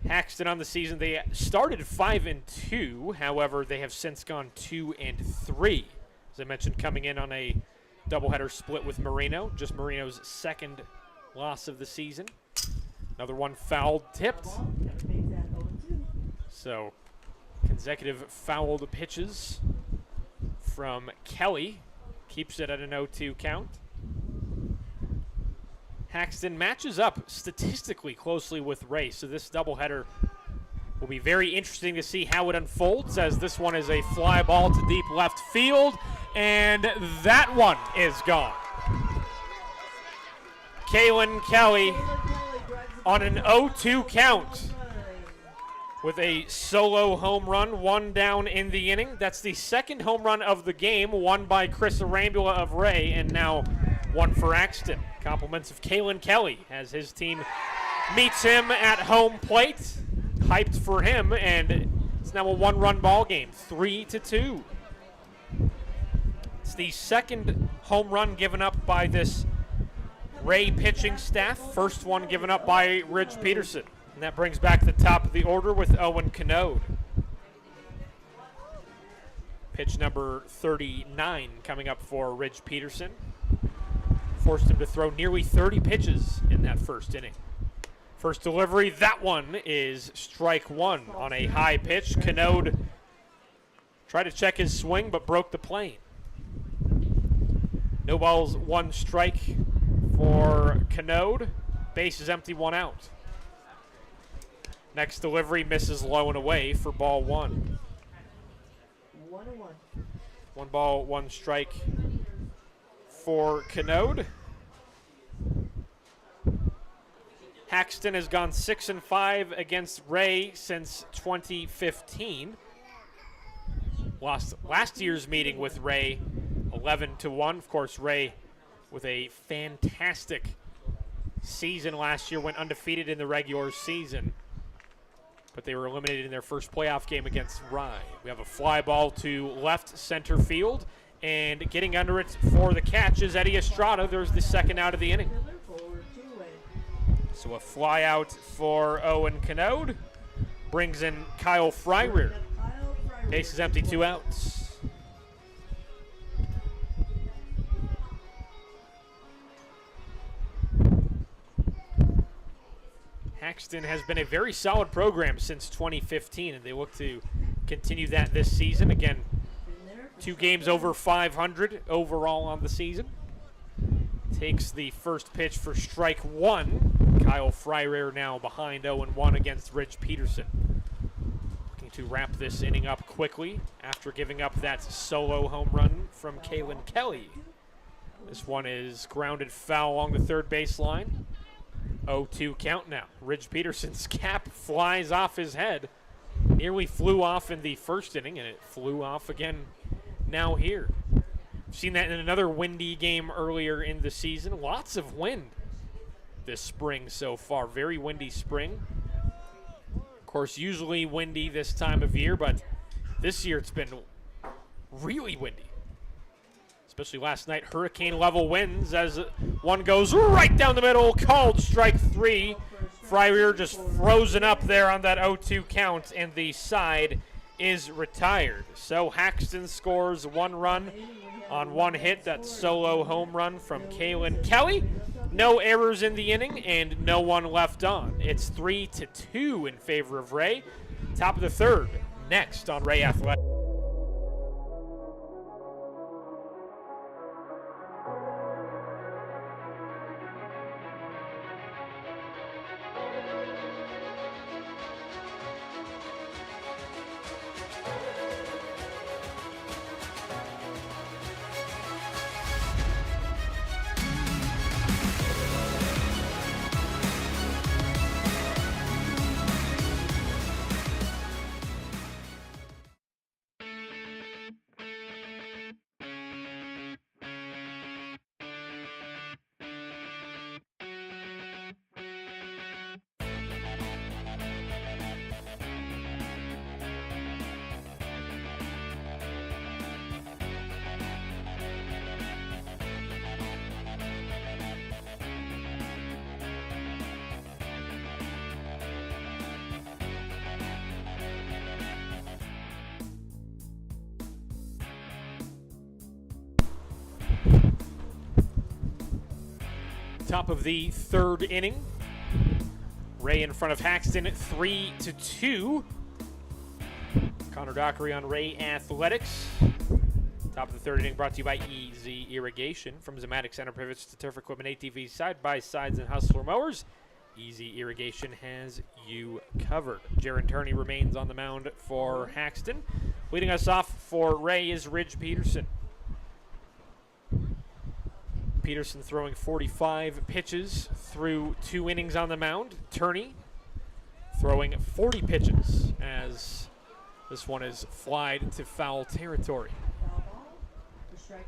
S8: Haxtun on the season, they started 5-2. However, they have since gone 2-3. As I mentioned, coming in on a doubleheader split with Marino. Just Marino's 2nd loss of the season. Another one fouled, tipped. So, consecutive fouled pitches from Kelly. Keeps it at an 0-2 count. Haxtun matches up statistically closely with Wray, so this doubleheader will be very interesting to see how it unfolds, as this one is a fly ball to deep left field, and that one is gone. Kalen Kelly on an 0-2 count with a solo home run, 1 down in the inning. That's the 2nd home run of the game, won by Chris Arambula of Wray, and now one for Haxtun. Compliments of Kalen Kelly as his team meets him at home plate. Hyped for him, and it's now a 1-run ball game, 3-2. It's the 2nd home run given up by this Wray pitching staff. First one given up by Ridge Peterson. And that brings back the top of the order with Owen Canode. Pitch number 39 coming up for Ridge Peterson. Forced him to throw nearly 30 pitches in that first inning. First delivery, that one is strike 1 on a high pitch. Canode tried to check his swing but broke the plane. No balls, 1 strike for Canode. Base is empty, 1 out. Next delivery misses low and away for ball 1.
S7: 1-1.
S8: 1 ball, 1 strike for Canode. Haxtun has gone 6-5 against Wray since 2015. Lost last year's meeting with Wray 11-1. Of course, Wray with a fantastic season last year, went undefeated in the regular season, but they were eliminated in their first playoff game against Wray. We have a fly ball to left center field, and getting under it for the catch is Eddie Estrada. There's the 2nd out of the inning. So a fly out for Owen Canode. Brings in Kyle Fryrear. Base is empty, 2 outs. Haxtun has been a very solid program since 2015, and they look to continue that this season. Again, 2 games over 500 overall on the season. Takes the first pitch for strike 1. Kyle Fryrear now behind 0-1 against Ridge Peterson. Looking to wrap this inning up quickly after giving up that solo home run from Kalen Kelly. This one is grounded foul along the 3rd baseline. 0-2 count now. Ridge Peterson's cap flies off his head. Nearly flew off in the first inning, and it flew off again now here. We've seen that in another windy game earlier in the season. Lots of wind this spring so far. Very windy spring. Of course, usually windy this time of year, but this year it's been really windy. especially last night, hurricane-level winds as one goes right down the middle, called strike 3. Fryer just frozen up there on that 0-2 count, and the side is retired. So Haxtun scores 1 run on 1 hit, that solo home run from Kalen Kelly. No errors in the inning and no one left on. It's 3-2 in favor of Wray. Top of the 3rd, next on Wray Athletics. Top of the 3rd inning. Wray in front of Haxtun, 3-2. Connor Dockery on Wray Athletics. Top of the 3rd inning brought to you by Easy Irrigation. From Zematic Center pivots to turf equipment, ATVs, side-by-sides, and Hustler mowers, Easy Irrigation has you covered. Jaron Turney remains on the mound for Haxtun. Leading us off for Wray is Ridge Peterson. Peterson throwing 45 pitches through 2 innings on the mound. Turney throwing 40 pitches as this one is flied to foul territory.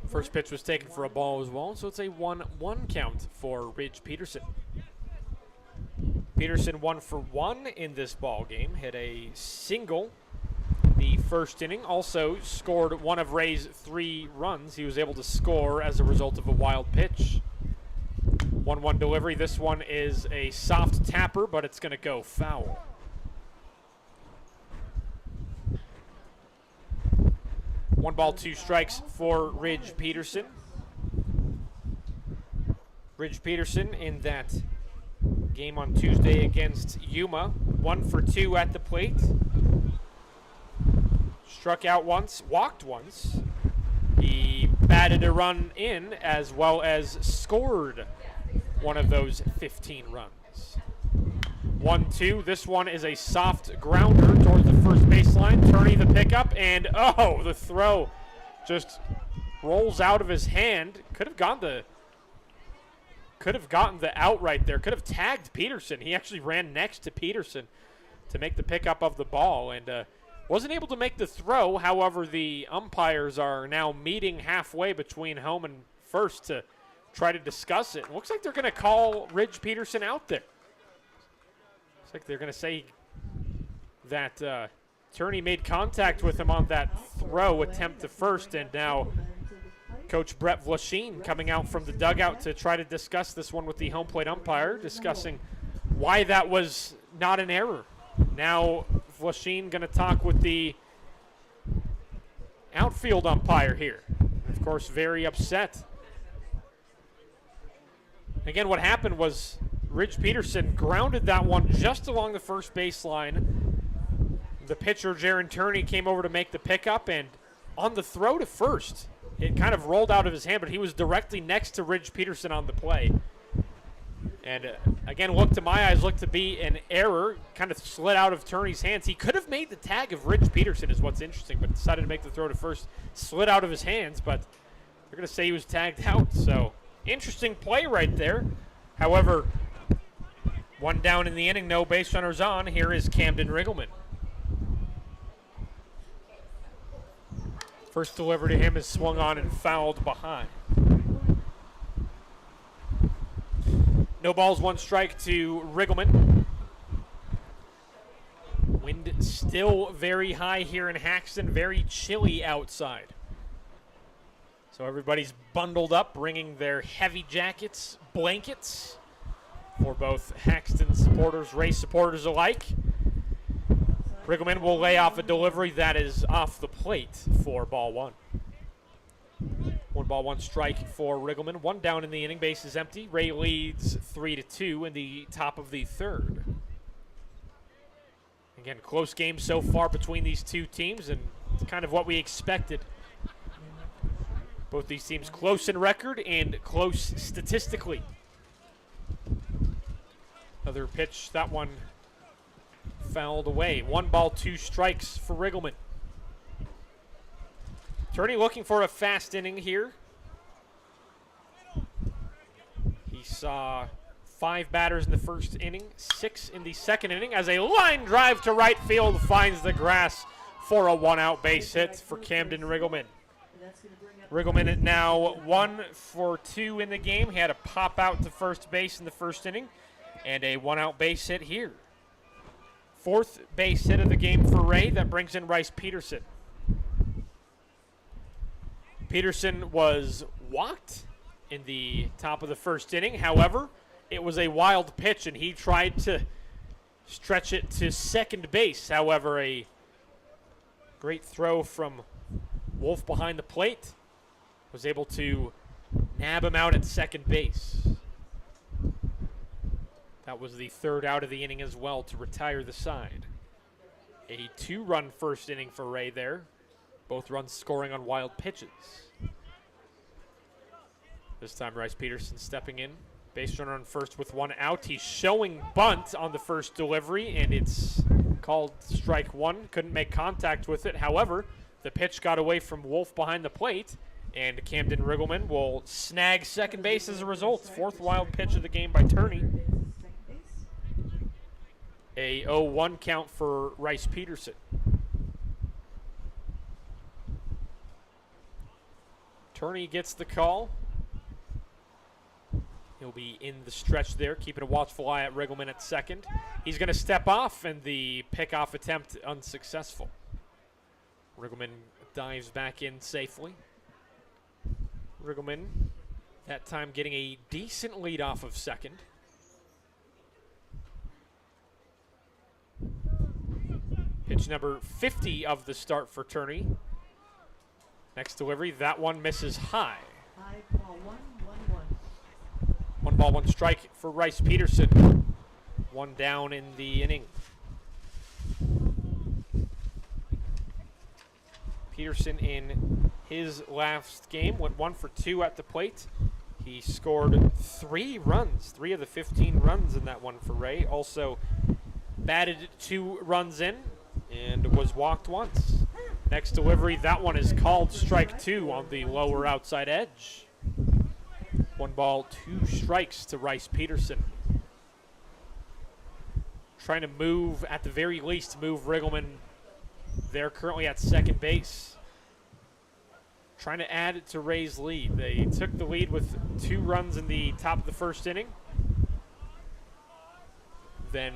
S8: First pitch was taken for a ball as well, so it's a 1-1 count for Ridge Peterson. Peterson 1 for 1 in this ball game. Hit a single the first inning. Also scored one of Wray's 3 runs. He was able to score as a result of a wild pitch. 1-1 delivery. This one is a soft tapper, but it's going to go foul. One ball, 2 strikes for Ridge Peterson. Ridge Peterson in that game on Tuesday against Yuma. 1 for 2 at the plate. Struck out once, walked once. He batted a run in as well as scored one of those 15 runs. 1-2. This one is a soft grounder towards the first baseline. Turney the pickup, and oh, the throw just rolls out of his hand. Could have gotten the out right there. Could have tagged Peterson. He actually ran next to Peterson to make the pickup of the ball, and wasn't able to make the throw. However, the umpires are now meeting halfway between home and first to try to discuss it. Looks like they're going to call Ridge Peterson out there. Looks like they're going to say that Turney made contact with him on that throw attempt to first, and now Coach Brett Vlasheen coming out from the dugout to try to discuss this one with the home plate umpire, discussing why that was not an error. Now Vlasheen going to talk with the outfield umpire here. Of course, very upset. Again, what happened was Ridge Peterson grounded that one just along the first baseline. The pitcher, Jaron Turney, came over to make the pickup, and on the throw to first, it kind of rolled out of his hand, but he was directly next to Ridge Peterson on the play. And again, looked to my eyes, looked to be an error, kind of slid out of Turney's hands. He could have made the tag of Ridge Peterson is what's interesting, but decided to make the throw to first, slid out of his hands, but they're going to say he was tagged out. So interesting play right there. However, one down in the inning, no base runners on. Here is Camden Riggleman. First delivery to him is swung on and fouled behind. No balls, 1 strike to Riggleman. Wind still very high here in Haxtun, very chilly outside. So everybody's bundled up, bringing their heavy jackets, blankets for both Haxtun supporters, Wray supporters alike. Riggleman will lay off a delivery that is off the plate for ball one. 1 ball, 1 strike for Riggleman. 1 down in the inning, base is empty. Wray leads 3-2 in the top of the third. Again, close game so far between these two teams, and it's kind of what we expected. Both these teams close in record and close statistically. Another pitch, that one fouled away. 1 ball, 2 strikes for Riggleman. Turney looking for a fast inning here. He saw 5 batters in the first inning, 6 in the second inning, as a line drive to right field finds the grass for a 1-out base hit for Camden Riggleman. Riggleman now 1 for 2 in the game. He had a pop out to first base in the first inning and a 1-out base hit here. 4th base hit of the game for Wray. That brings in Rice Peterson. Peterson was walked in the top of the first inning. However, it was a wild pitch, and he tried to stretch it to second base. However, a great throw from Wolf behind the plate was able to nab him out at second base. That was the 3rd out of the inning as well to retire the side. A 2-run first inning for Wray there. Both runs scoring on wild pitches. This time Rice Peterson stepping in. Base runner on first with 1 out. He's showing bunt on the first delivery, and it's called strike 1. Couldn't make contact with it. However, the pitch got away from Wolf behind the plate, and Camden Riggleman will snag second base as a result. 4th wild pitch of the game by Turney. A 0-1 count for Rice Peterson. Turney gets the call. He'll be in the stretch there, keeping a watchful eye at Riggleman at second. He's going to step off, and the pickoff attempt unsuccessful. Riggleman dives back in safely. Riggleman, that time getting a decent lead off of second. Pitch number 50 of the start for Turney. Next delivery, that one misses high. 1 ball, 1 strike for Rice Peterson. 1 down in the inning. Peterson in his last game went 1 for 2 at the plate. He scored 3 runs, 3 of the 15 runs in that one for Wray. Also batted 2 runs in and was walked once. Next delivery, that one is called strike 2 on the lower outside edge. 1 ball, 2 strikes to Rice Peterson. Trying to move, at the very least, move Riggleman. They're currently at second base. Trying to add to Ray's lead. They took the lead with 2 runs in the top of the first inning. Then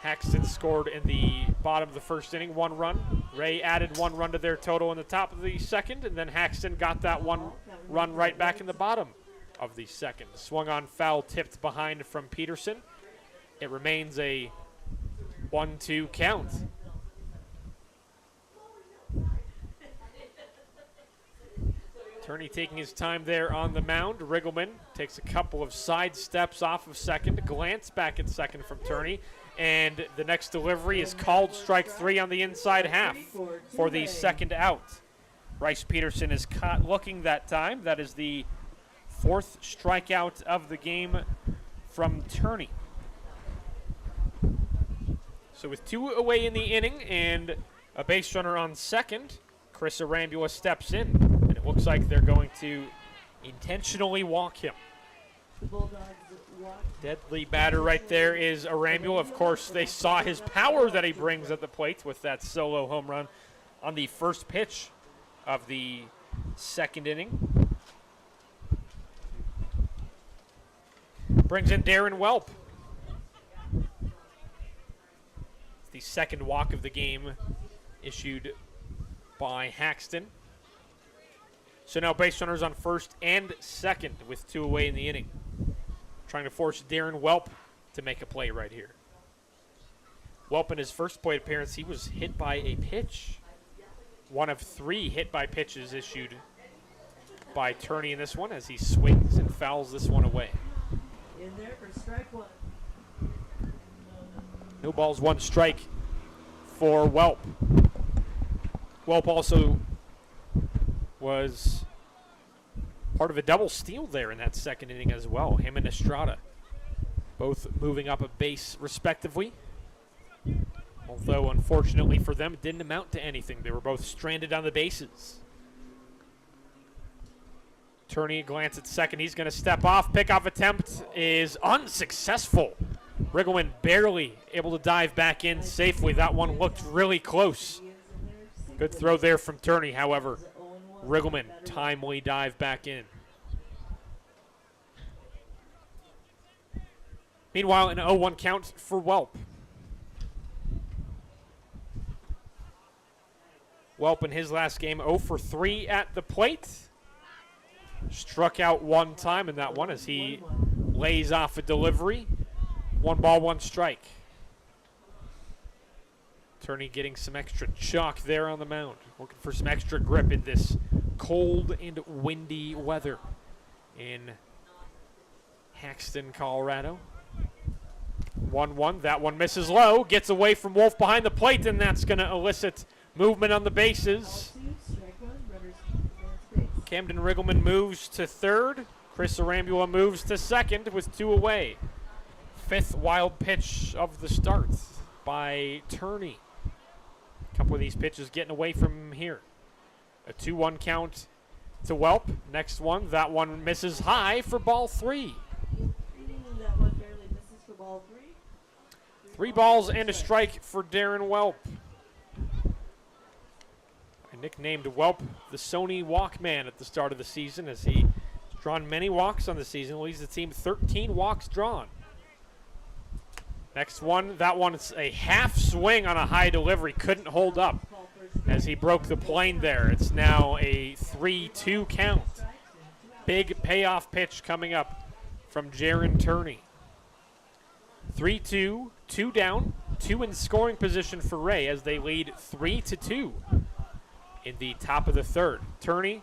S8: Haxtun scored in the bottom of the first inning, 1 run. Wray added 1 run to their total in the top of the second, and then Haxtun got that 1 run right back in the bottom of the second. Swung on, foul, tipped behind from Peterson. It remains a 1-2 count. Turney taking his time there on the mound. Riggleman takes a couple of side steps off of second, a glance back at second from Turney, and the next delivery is called strike 3 on the inside half for the second out. Rice Peterson is caught looking that time. That is the 4th strikeout of the game from Turney. So with 2 away in the inning and a base runner on second, Chris Arambula steps in, and it looks like they're going to intentionally walk him. Deadly batter right there is Arambula. Of course, they saw his power that he brings at the plate with that solo home run on the first pitch of the second inning. Brings in Darren Welp. The second walk of the game issued by Haxtun. So now base runners on first and second with 2 away in the inning. Trying to force Darren Welp to make a play right here. Welp in his first plate appearance, he was hit by a pitch. One of 3 hit by pitches issued by Turney in this one as he swings and fouls this one away.
S7: In there for strike 1.
S8: No balls, 1 strike for Welp. Welp also was part of a double steal there in that second inning as well. Him and Estrada both moving up a base respectively. Although, unfortunately for them, it didn't amount to anything. They were both stranded on the bases. Turney glance at second. He's going to step off. Pickoff attempt is unsuccessful. Riggleman barely able to dive back in safely. That one looked really close. Good throw there from Turney, however. Riggleman timely dive back in. Meanwhile, an 0-1 count for Welp. Welp in his last game 0 for 3 at the plate. Struck out 1 time in that one as he lays off a delivery. 1 ball, 1 strike. Turney getting some extra chalk there on the mound. Looking for some extra grip in this cold and windy weather in Haxtun, Colorado. 1-1. That one misses low. Gets away from Wolf behind the plate, and that's going to elicit movement on the bases. Camden Riggleman moves to third. Chris Arambula moves to second with 2 away. 5th wild pitch of the start by Turney. A couple of these pitches getting away from him here. A 2-1 count to Welp. Next one, that one misses high for ball 3.
S7: That one barely misses for ball 3.
S8: 3 balls and a strike for Darren Welp. I nicknamed Welp the Sony Walkman at the start of the season as he's drawn many walks on the season. Leads the team 13 walks drawn. Next one, that one's a half swing on a high delivery. Couldn't hold up as he broke the plane there. It's now a 3-2 count. Big payoff pitch coming up from Jaron Turney. 3-2, 2 down, 2 in scoring position for Wray as they lead 3-2 in the top of the third. Turney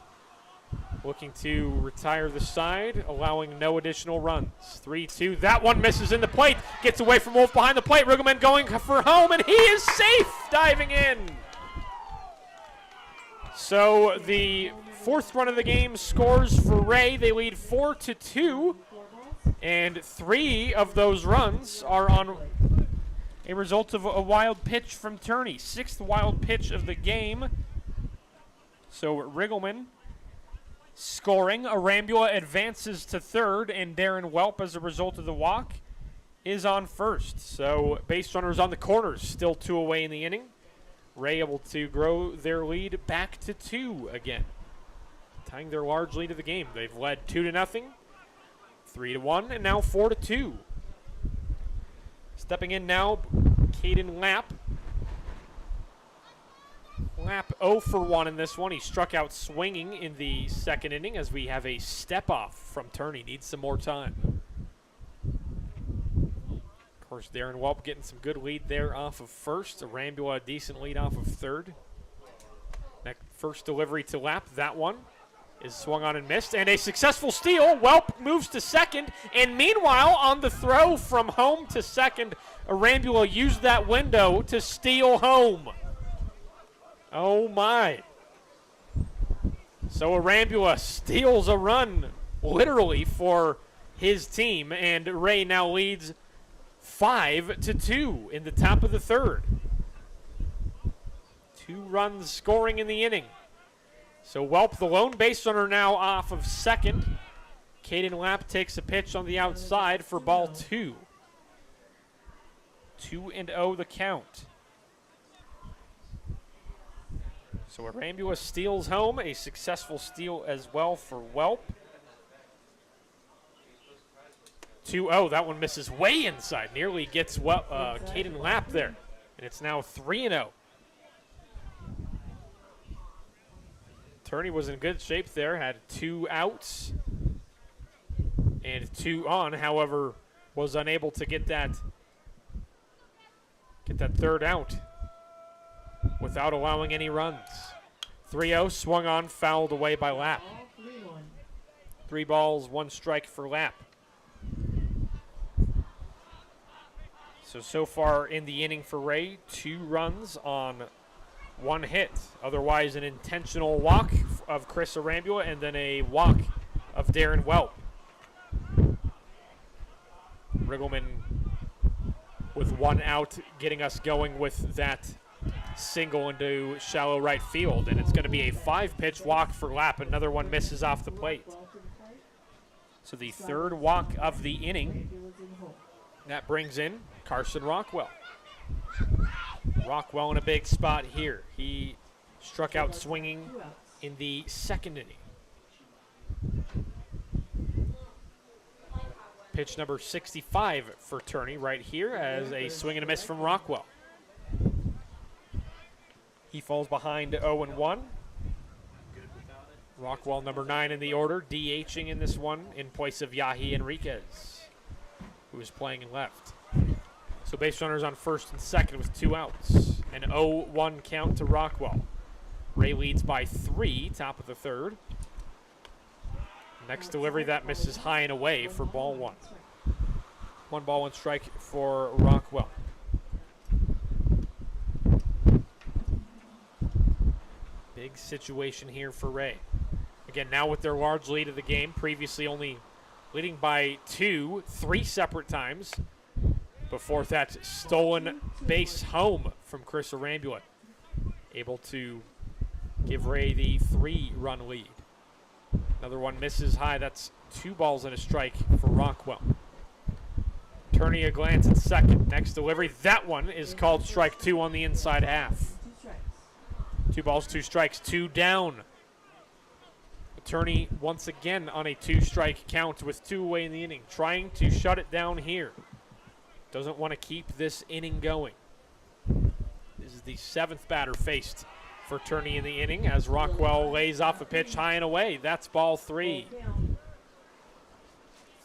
S8: looking to retire the side, allowing no additional runs. 3-2. That one misses in the plate. Gets away from Wolf behind the plate. Riggleman going for home, and he is safe diving in. So the 4th run of the game scores for Wray. They lead 4-2, and 3 of those runs are on a result of a wild pitch from Turney. 6th wild pitch of the game. So Riggleman scoring. Arambula advances to third, and Darren Welp, as a result of the walk, is on first. So base runners on the corners, still 2 away in the inning. Wray able to grow their lead back to 2 again, tying their large lead of the game. They've led 2-0, 3-1, and now 4-2. Stepping in now, Caden Lapp. Lapp 0 for 1 in this one. He struck out swinging in the second inning as we have a step off from Turney. Needs some more time. Of course, Darren Welp getting some good lead there off of first. Arambula a decent lead off of third. Next, first delivery to Lapp. That one is swung on and missed. And a successful steal. Welp moves to second. And meanwhile, on the throw from home to second, Arambula used that window to steal home. Oh my. So Arambula steals a run, literally, for his team, and Wray now leads 5-2 in the top of the third. 2 runs scoring in the inning. So Welp, the lone base runner, now off of second. Caden Lapp takes a pitch on the outside for ball 2. 2-0 the count. So Arambula steals home, a successful steal as well for Welp. 2-0, that one misses way inside, nearly gets Caden Lapp there, and it's now 3-0. Turney was in good shape there, had 2 outs and 2 on, however, was unable to get that third out without allowing any runs. 3-0, swung on, fouled away by Lapp. 3 balls, 1 strike for Lapp. So far in the inning for Wray, 2 runs on 1 hit. Otherwise, an intentional walk of Chris Arambula and then a walk of Darren Welp. Riggleman with 1 out, getting us going with that single into shallow right field. And it's going to be a 5-pitch walk for Lapp. Another one misses off the plate. So the 3rd walk of the inning. That brings in Carson Rockwell. Rockwell in a big spot here. He struck out swinging in the 2nd inning. Pitch number 65 for Turney right here as a swing and a miss from Rockwell. He falls behind 0-1. Rockwell, number 9 in the order, DHing in this one in place of Yahi Enriquez, who is playing in left. So base runners on 1st and 2nd with 2 outs. An 0-1 count to Rockwell. Wray leads by 3, top of the 3rd. Next delivery, that misses high and away for ball 1. 1 ball, 1 strike for Rockwell. Big situation here for Wray. Again, now with their large lead of the game, previously only leading by 2, 3 separate times before that stolen base home from Chris Arambula. Able to give Wray the 3-run lead. Another one misses high. That's 2 balls and a strike for Rockwell. Turning a glance at 2nd. Next delivery. That one is called strike 2 on the inside half. 2 balls, 2 strikes, 2 down. Turney once again on a 2-strike count with 2 away in the inning. Trying to shut it down here. Doesn't want to keep this inning going. This is the 7th batter faced for Turney in the inning as Rockwell lays off a pitch high and away. That's ball 3.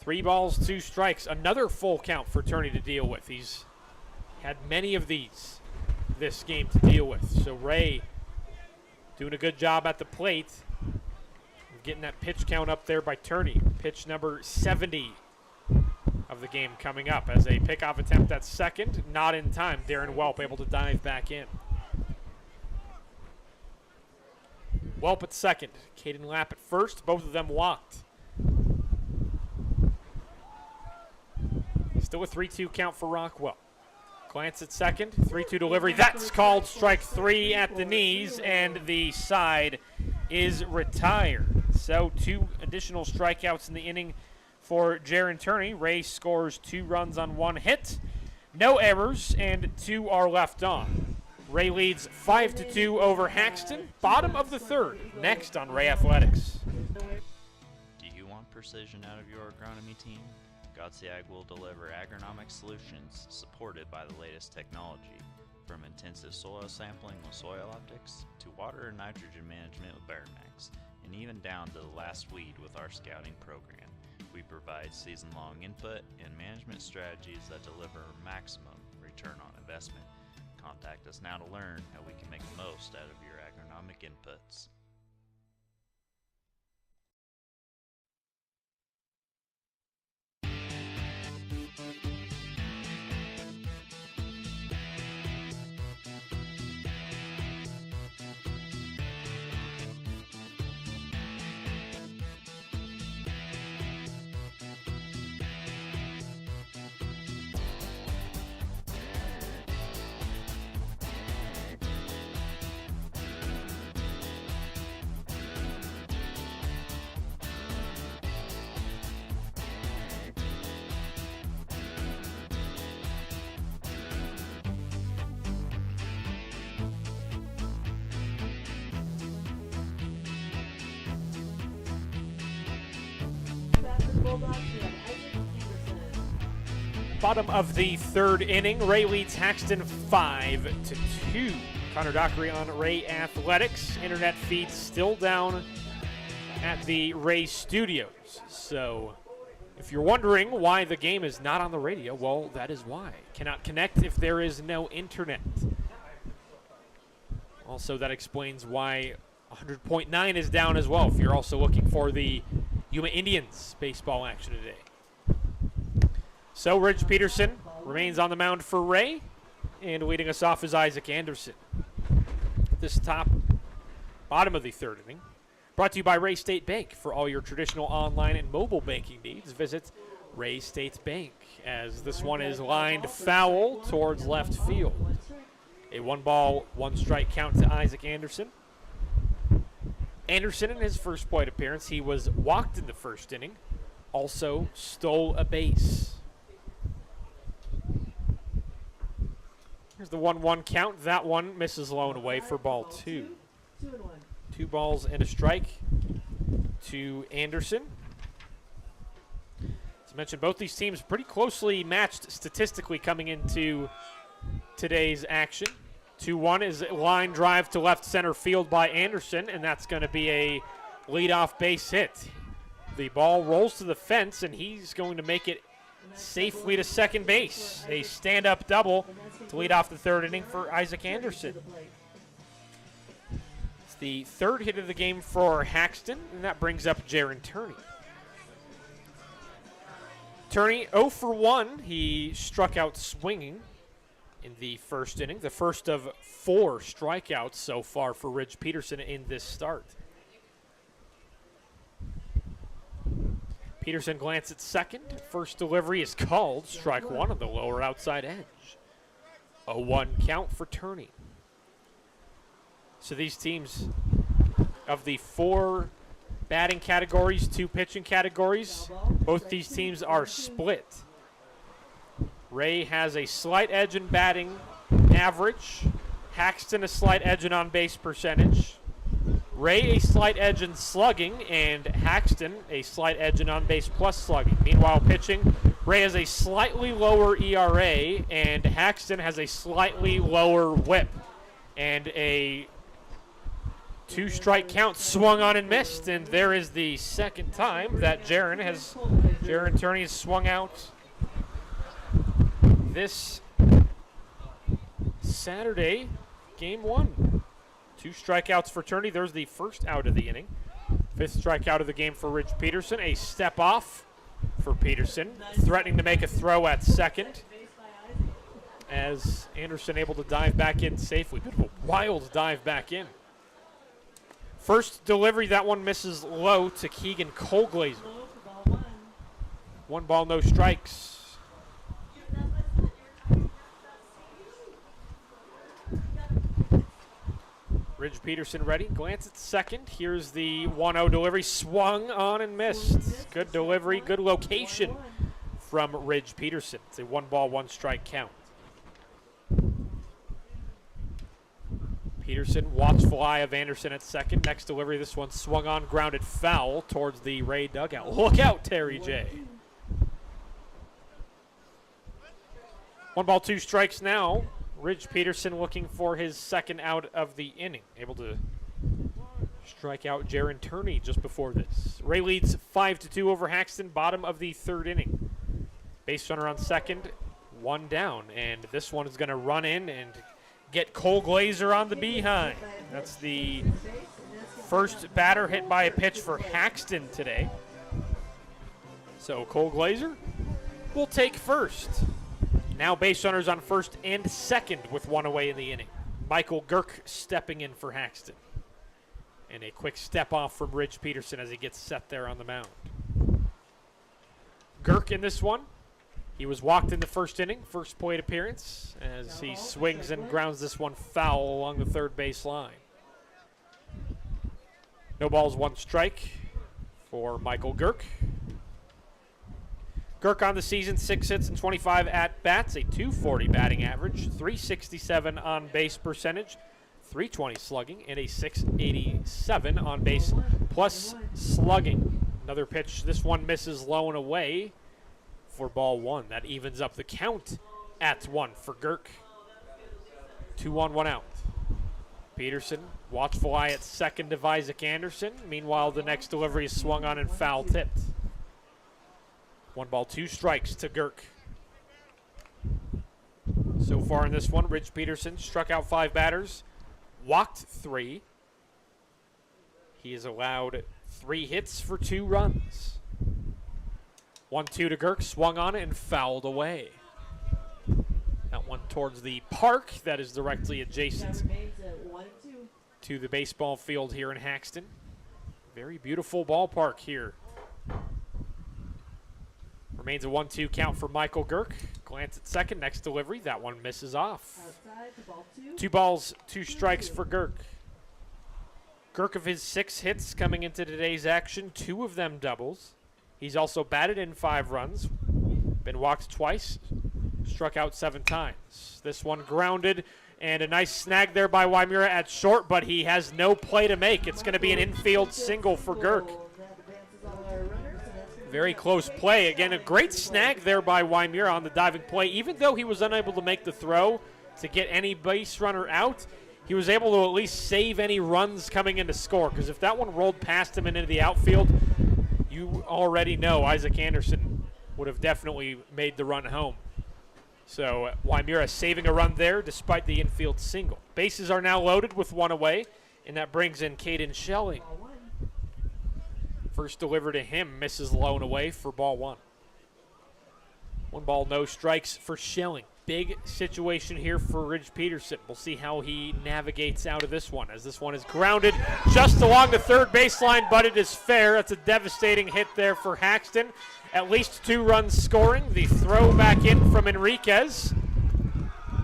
S8: 3 balls, 2 strikes. Another full count for Turney to deal with. He's had many of these this game to deal with. So Wray doing a good job at the plate. Getting that pitch count up there by Turney. Pitch number 70 of the game coming up as a pickoff attempt at 2nd. Not in time. Darren Welp able to dive back in. Welp at 2nd. Caden Lapp at 1st. Both of them walked. Still a 3-2 count for Rockwell. Glance at 2nd. 3-2 delivery. That's called strike 3 at the knees, and the side is retired. So 2 additional strikeouts in the inning for Jaron Turney. Wray scores 2 runs on 1 hit. No errors, and 2 are left on. Wray leads 5-2 over Haxtun. Bottom of the 3rd. Next on Wray Athletics.
S12: Do you want precision out of your agronomy team? GodSeAg will deliver agronomic solutions supported by the latest technology. From intensive soil sampling with Soil Optics, to water and nitrogen management with Baramax, and even down to the last weed with our scouting program. We provide season-long input and management strategies that deliver maximum return on investment. Contact us now to learn how we can make the most out of your agronomic inputs. Bottom of the 3rd inning, Wray leads Haxtun 5-2.
S8: Connor Dockery on Wray Athletics. Internet feed still down at the Wray Studios. So if you're wondering why the game is not on the radio, well, that is why. Cannot connect if there is no internet. Also, that explains why 100.9 is down as well if you're also looking for the Yuma Indians baseball action today. So Ridge Peterson remains on the mound for Wray, and leading us off is Isaac Anderson. This bottom of the third inning, brought to you by Wray State Bank. For all your traditional online and mobile banking needs, visit Wray State Bank, as this one is lined foul towards left field. A 1-ball, 1-strike count to Isaac Anderson. Anderson, in his first plate appearance, he was walked in the first inning, also stole a base. Here's the 1-1 count. That one misses low and away for ball 2. 2 balls and a strike to Anderson. As I mentioned, both these teams pretty closely matched statistically coming into today's action. 2-1 is a line drive to left center field by Anderson, and that's going to be a leadoff base hit. The ball rolls to the fence, and he's going to make it safely to second base. A stand-up double to lead off the third inning for Isaac Anderson. It's the third hit of the game for Haxtun, and that brings up Jaron Turney. Turney 0 for 1. He struck out swinging in the first inning, the first of 4 strikeouts so far for Ridge Peterson in this start. Peterson glanced at second. First delivery is called. Strike 1 on the lower outside edge. A 1 count for Turney. So these teams, of the 4 batting categories, 2 pitching categories, both these teams are split. Wray has a slight edge in batting average. Haxtun a slight edge in on-base percentage. Wray a slight edge in slugging, and Haxtun a slight edge in on-base plus slugging. Meanwhile, pitching, Wray has a slightly lower ERA, and Haxtun has a slightly lower whip. And a 2-strike count swung on and missed, and there is the second time that Jaron Turney has swung out this Saturday, game 1. 2 strikeouts for Turney. There's the first out of the inning. 5th strikeout of the game for Ridge Peterson. A step off for Peterson, threatening to make a throw at second, as Anderson able to dive back in safely. Bit of a wild dive back in. First delivery, that one misses low to Keegan Colglazer. 1 ball, no strikes. Ridge Peterson ready. Glance at second. Here's the 1-0 delivery. Swung on and missed. Good delivery, good location from Ridge Peterson. It's a 1 ball, 1 strike count. Peterson, watchful eye of Anderson at second. Next delivery, this one swung on, grounded foul towards the Wray dugout. Look out, Terry J. 1 ball, 2 strikes now. Ridge Peterson looking for his second out of the inning. Able to strike out Jaron Turney just before this. Wray leads 5-2 over Haxtun, bottom of the third inning. Base runner on second, 1 down. And this one is going to run in and get Colglazer on the behind. That's the first batter hit by a pitch for Haxtun today. So Colglazer will take first. Now base runners on first and second with 1 away in the inning. Michael Girk stepping in for Haxtun. And a quick step off from Ridge Peterson as he gets set there on the mound. Girk in this one. He was walked in the first inning, first plate appearance, as he swings and grounds this one foul along the third base line. No balls, 1 strike for Michael Girk. Girk on the season, 6 hits and 25 at-bats, a .240 batting average, .367 on-base percentage, .320 slugging, and a .687 on-base plus slugging. Another pitch, this one misses low and away for ball 1. That evens up the count at 1 for Girk. 2 on, 1 out. Peterson, watchful eye at second of Isaac Anderson. Meanwhile, the next delivery is swung on and foul tipped. 1 ball, 2 strikes to Girk. So far in this one, Ridge Peterson struck out 5 batters, walked 3. He has allowed 3 hits for 2 runs. 1-2 to Girk, swung on and fouled away. That one towards the park that is directly adjacent to the baseball field here in Haxtun. Very beautiful ballpark here. Remains a 1-2 count for Michael Girk. Glance at second, next delivery. That one misses off. 2 balls, 2 strikes for Girk. Girk, of his 6 hits coming into today's action, 2 of them doubles. He's also batted in 5 runs, been walked twice, struck out 7 times. This one grounded, and a nice snag there by Wymura at short, but he has no play to make. It's going to be an infield single for Girk. Very close play. Again, a great snag there by Wymura on the diving play. Even though he was unable to make the throw to get any base runner out, he was able to at least save any runs coming in to score, because if that one rolled past him and into the outfield, you already know Isaac Anderson would have definitely made the run home. So Wymura saving a run there despite the infield single. Bases are now loaded with 1 away, and that brings in Caden Schelling. First delivery to him misses low and away for ball 1. 1 ball, no strikes for Schelling. Big situation here for Ridge Peterson. We'll see how he navigates out of this one, as this one is grounded just along the third baseline, but it is fair. That's a devastating hit there for Haxtun. At least 2 runs scoring. The throw back in from Enriquez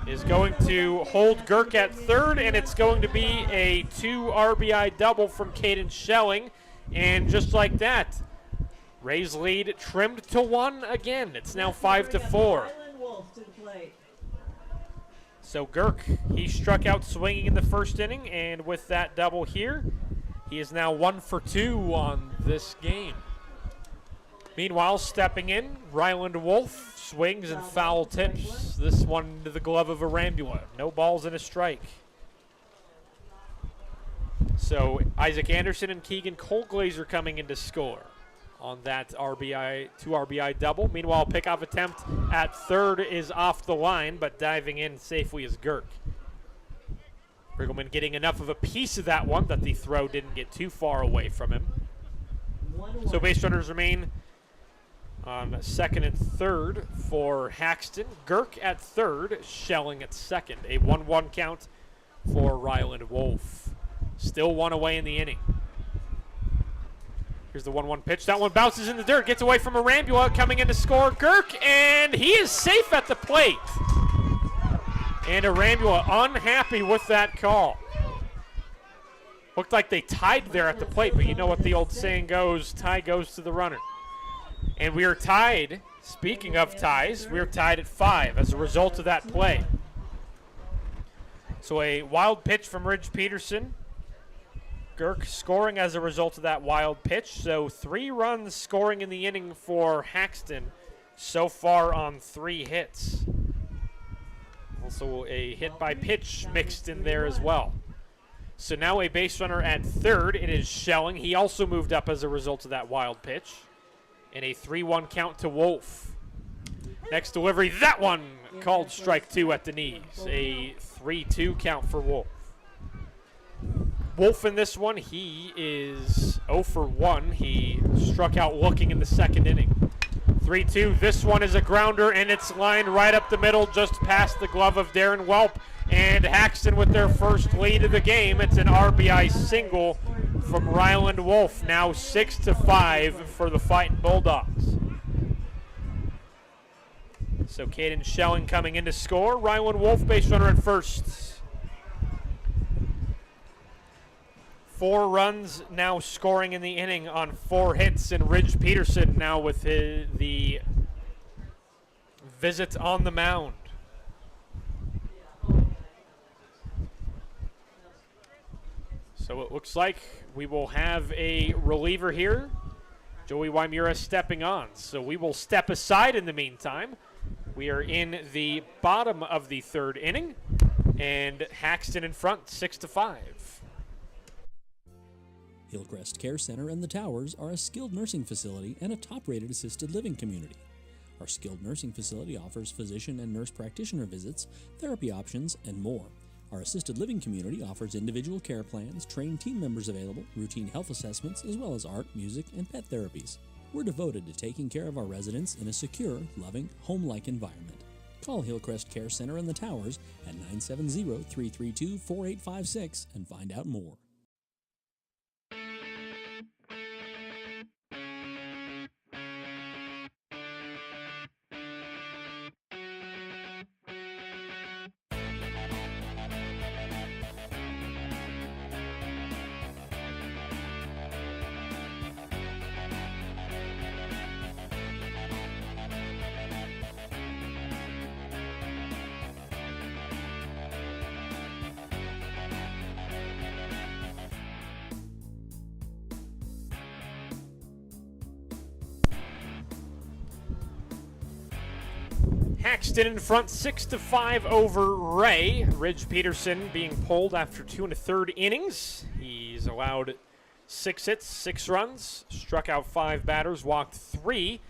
S8: is going to hold Girk at third, and it's going to be a 2 RBI double from Caden Schelling. And just like that, Ray's lead trimmed to 1 again. It's now 5-4. So Girk, he struck out swinging in the first inning, and with that double here, he is now 1 for 2 on this game. Meanwhile, stepping in, Ryland Wolf swings and foul tips. This one to the glove of Arambula. No balls and a strike. So Isaac Anderson and Keegan Colglazer coming in to score on that 2 RBI double. Meanwhile, pickoff attempt at third is off the line, but diving in safely is Girk. Riggleman getting enough of a piece of that one that the throw didn't get too far away from him. So base runners remain on second and third for Haxtun. Girk at third, Schelling at second. A 1-1 count for Ryland Wolf. Still 1 away in the inning. Here's the 1-1 pitch. That one bounces in the dirt, gets away from Arambula, coming in to score Girk, and he is safe at the plate. And Arambula unhappy with that call. Looked like they tied there at the plate, but you know what the old saying goes, tie goes to the runner. And we are tied, speaking of ties, we are tied at 5 as a result of that play. So a wild pitch from Ridge Peterson. Girk scoring as a result of that wild pitch. So 3 runs scoring in the inning for Haxtun so far on 3 hits. Also a hit by pitch mixed in there as well. So now a base runner at third. It is Schelling. He also moved up as a result of that wild pitch. And a 3-1 count to Wolf. Next delivery, that one called strike 2 at the knees. A 3-2 count for Wolf. Wolf in this one, he is 0 for 1. He struck out looking in the second inning. 3-2, this one is a grounder, and it's lined right up the middle, just past the glove of Darren Welp. And Haxtun with their first lead of the game. It's an RBI single from Ryland Wolf, now 6-5 for the Fightin' Bulldogs. So Caden Schelling coming in to score. Ryland Wolf, base runner at first. 4 runs now scoring in the inning on 4 hits, and Ridge Peterson now with the visit on the mound. So it looks like we will have a reliever here. Joey Wymura stepping on. So we will step aside in the meantime. We are in the bottom of the 3rd inning. And Haxtun in front, 6-5.
S13: Hillcrest Care Center and the Towers are a skilled nursing facility and a top-rated assisted living community. Our skilled nursing facility offers physician and nurse practitioner visits, therapy options, and more. Our assisted living community offers individual care plans, trained team members available, routine health assessments, as well as art, music, and pet therapies. We're devoted to taking care of our residents in a secure, loving, home-like environment. Call Hillcrest Care Center and the Towers at 970-332-4856 and find out more.
S8: Haxtun in front, 6-5 over Wray. Ridge Peterson being pulled after 2 1/3 innings. He's allowed 6 hits, 6 runs, struck out 5 batters, walked 3.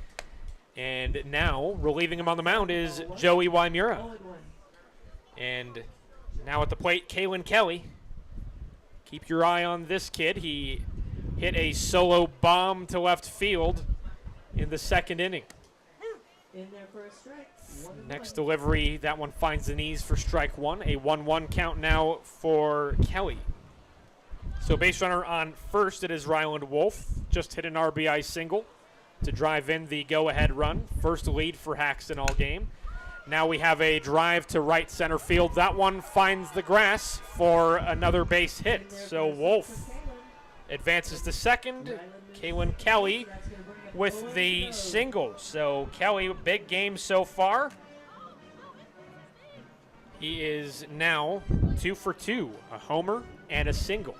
S8: And now, relieving him on the mound is Joey Wymura. And now at the plate, Kalen Kelly. Keep your eye on this kid. He hit a solo bomb to left field in the 2nd inning.
S7: In there for a strike.
S8: Next delivery, that one finds the knees for strike 1. A 1-1 count now for Kelly. So base runner on first, it is Ryland Wolf. Just hit an RBI single to drive in the go-ahead run. First lead for Haxtun all game. Now we have a drive to right center field. That one finds the grass for another base hit. So Wolf advances to second. Kalen Kelly with the single. So Kelly, big game so far. He is now 2 for 2, a homer and a single.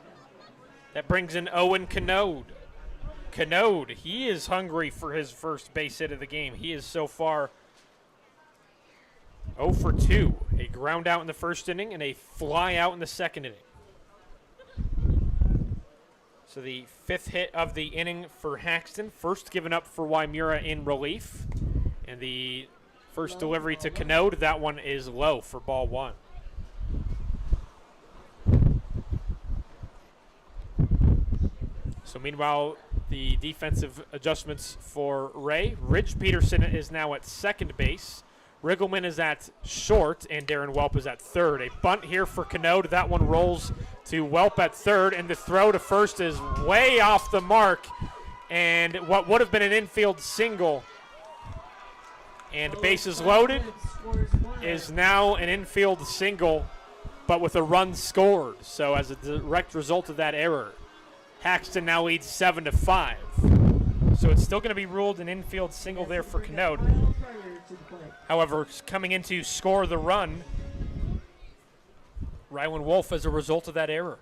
S8: That brings in Owen Canode. Canode, he is hungry for his first base hit of the game. He is so far 0 for 2. A ground out in the 1st inning and a fly out in the 2nd inning. So the 5th hit of the inning for Haxtun. First given up for Wymura in relief. And the first delivery to Canode, that one is low for ball 1. So meanwhile, the defensive adjustments for Wray. Ridge Peterson is now at second base. Riggleman is at short, and Darren Welp is at third. A bunt here for Canode. That one rolls to Welp at third, and the throw to first is way off the mark. And what would have been an infield single, and bases loaded, is now an infield single, but with a run scored. So as a direct result of that error, Haxtun now leads 7-5. So it's still going to be ruled an infield single there for Canode. However, coming in to score the run, Ryland Wolf as a result of that error.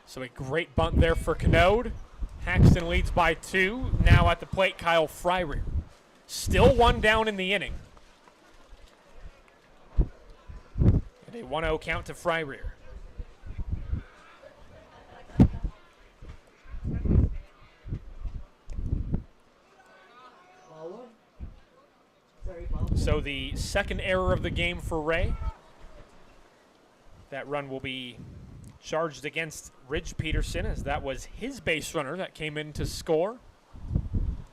S8: So a great bunt there for Canode. Haxtun leads by 2. Now at the plate, Kyle Fryrear. Still 1 down in the inning. And a 1-0 count to Fryrear. So the second error of the game for Wray. That run will be charged against Ridge Peterson, as that was his base runner that came in to score.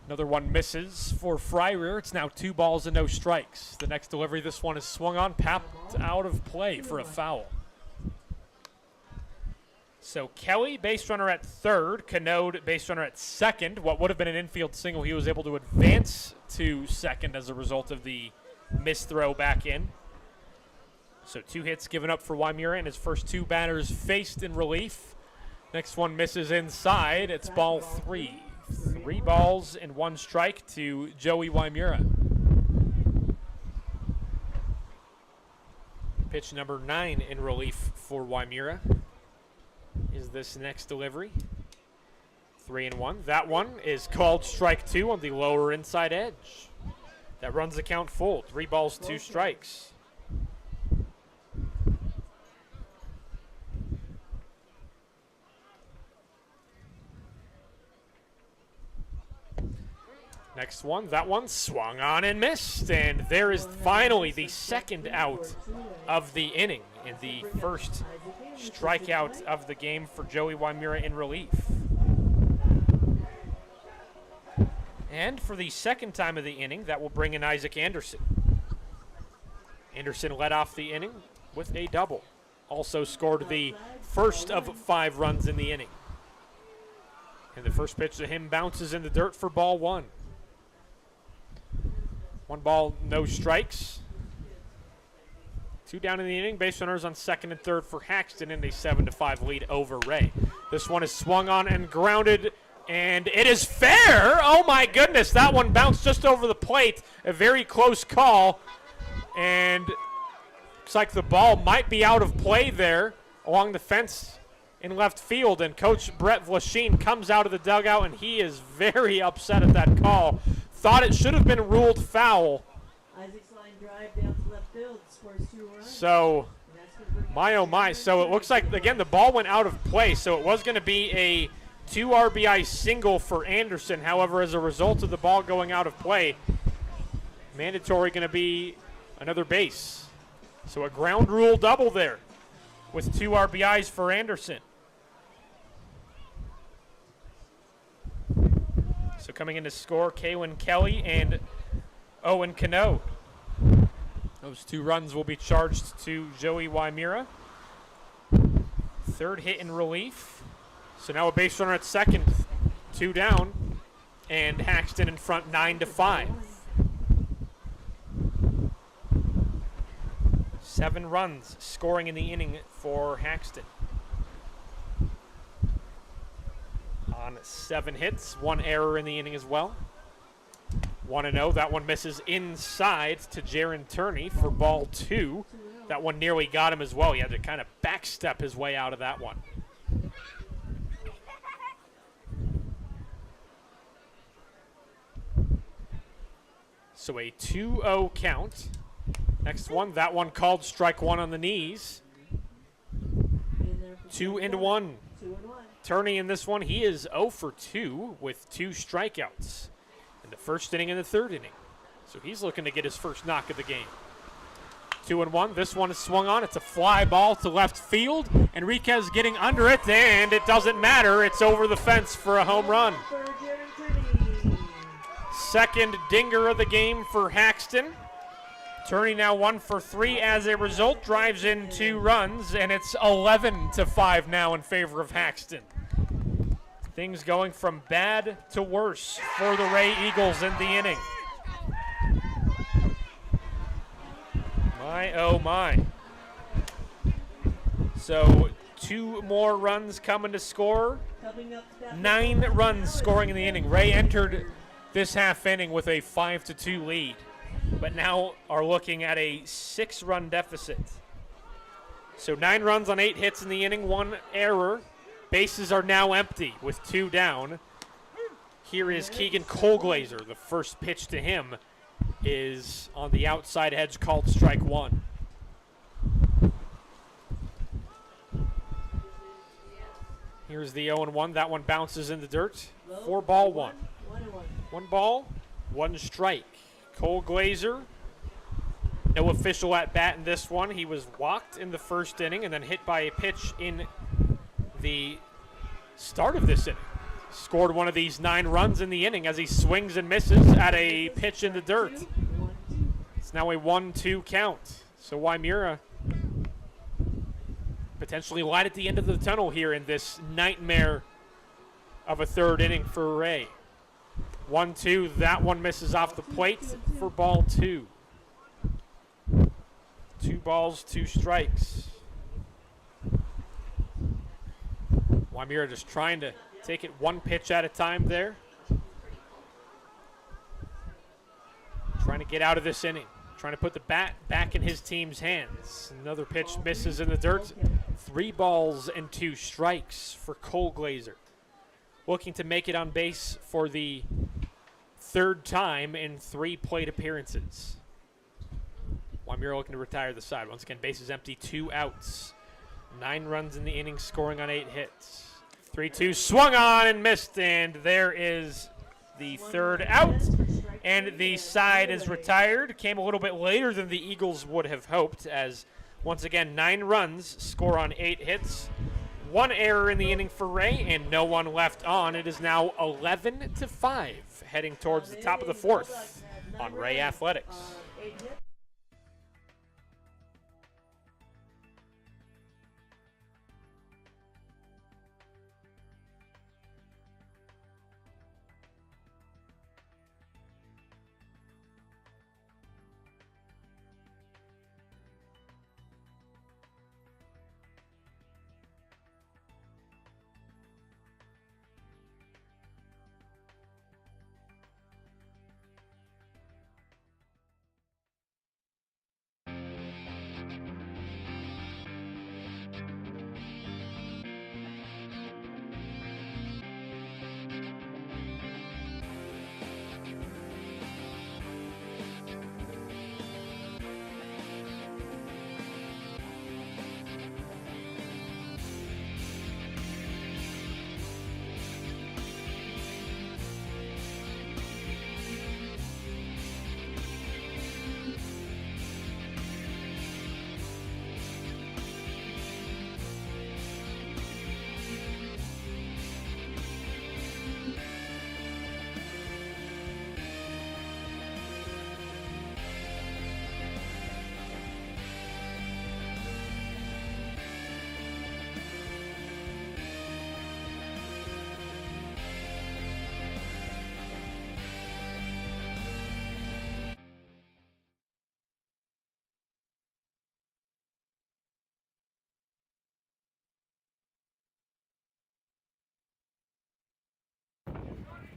S8: Another one misses for Fryrear. It's now 2 balls and no strikes. The next delivery, this one is swung on, papped out of play for a foul. So Kelly, base runner at third. Canode, base runner at second. What would have been an infield single, he was able to advance to second as a result of the missed throw back in. So 2 hits given up for Wymura, and his first 2 batters faced in relief. Next one misses inside. It's ball 3. 3 balls and 1 strike to Joey Wymura. Pitch number 9 in relief for Wymura is this next delivery. 3-1. That one is called strike 2 on the lower inside edge. That runs the count full. 3 balls, 2 strikes. Next one, that one swung on and missed. And there is finally the second out of the inning and the first strikeout of the game for Joey Wymira in relief. And for the second time of the inning, that will bring in Isaac Anderson. Anderson led off the inning with a double. Also scored the first of 5 runs in the inning. And the first pitch to him bounces in the dirt for ball 1. 1 ball, no strikes. 2 down in the inning. Base runners on second and third for Haxtun in a 7-5 lead over Wray. This one is swung on and grounded, and it is fair. Oh my goodness, that one bounced just over the plate. A very close call, and looks like the ball might be out of play there along the fence in left field, and Coach Brett Vlasheen comes out of the dugout, and he is very upset at that call. Thought it should have been ruled foul.
S7: Isaac's line drive down to left field, scores 2 runs.
S8: So, my oh my. So it looks like, again, the ball went out of play, so it was going to be a 2 RBI single for Anderson. However, as a result of the ball going out of play, mandatory going to be another base. So a ground rule double there with 2 RBIs for Anderson. So coming in to score, Kaylin Kelly and Owen Cano. Those 2 runs will be charged to Joey Wymira. 3rd hit in relief. So now a base runner at second, 2 down, and Haxtun in front 9-5. 7 runs scoring in the inning for Haxtun. On 7 hits, 1 error in the inning as well. 1-0. That one misses inside to Jaron Turney for ball 2. That one nearly got him as well. He had to kind of backstep his way out of that one. So a 2-0 count. Next one, that one called strike 1 on the knees. 2-1. Turney in this one, he is 0 for 2 with 2 strikeouts in the first inning and the 3rd inning. So he's looking to get his first knock of the game. 2-1. This one is swung on. It's a fly ball to left field. Enriquez getting under it, and it doesn't matter. It's over the fence for a home run. Second dinger of the game for Haxtun. Turney now 1 for 3 as a result, drives in 2 runs, and it's 11-5 now in favor of Haxtun. Things going from bad to worse for the Wray Eagles in the inning. My, oh my. So 2 more runs coming to score. 9 runs scoring in the inning. Wray entered this half inning with a 5-2 lead, but now are looking at a 6-run deficit. So 9 runs on 8 hits in the inning, 1 error. Bases are now empty with 2 down. Here is Keegan Colglazer. The first pitch to him is on the outside edge, called strike 1. Here's the 0-1. That one bounces in the dirt. 4 ball 1. 1 ball, 1 strike. Colglazer, no official at bat in this one. He was walked in the first inning and then hit by a pitch in the start of this inning. Scored one of these 9 runs in the inning as he swings and misses at a pitch in the dirt. It's now a 1-2 count. So Wymira potentially light at the end of the tunnel here in this nightmare of a 3rd inning for Wray. 1-2, that one misses off the plate for ball 2. 2 balls, 2 strikes. Wymira just trying to take it 1 pitch at a time there. Trying to get out of this inning. Trying to put the bat back in his team's hands. Another pitch misses in the dirt. 3 balls and 2 strikes for Colglazer. Looking to make it on base for the 3rd time in 3 plate appearances. Wymira looking to retire the side. Once again, bases empty, 2 outs. 9 runs in the inning, scoring on 8 hits. 3-2, swung on and missed, and there is the third out, and the side is retired. Came a little bit later than the Eagles would have hoped, as once again 9 runs score on 8 hits. 1 error in the inning for Wray, and no one left on. It is now 11-5, heading towards the top of the 4th on Wray Athletics.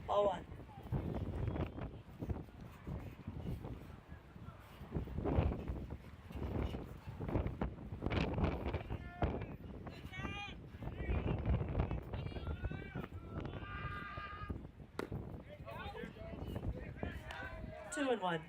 S7: Ball 1. Two and 1.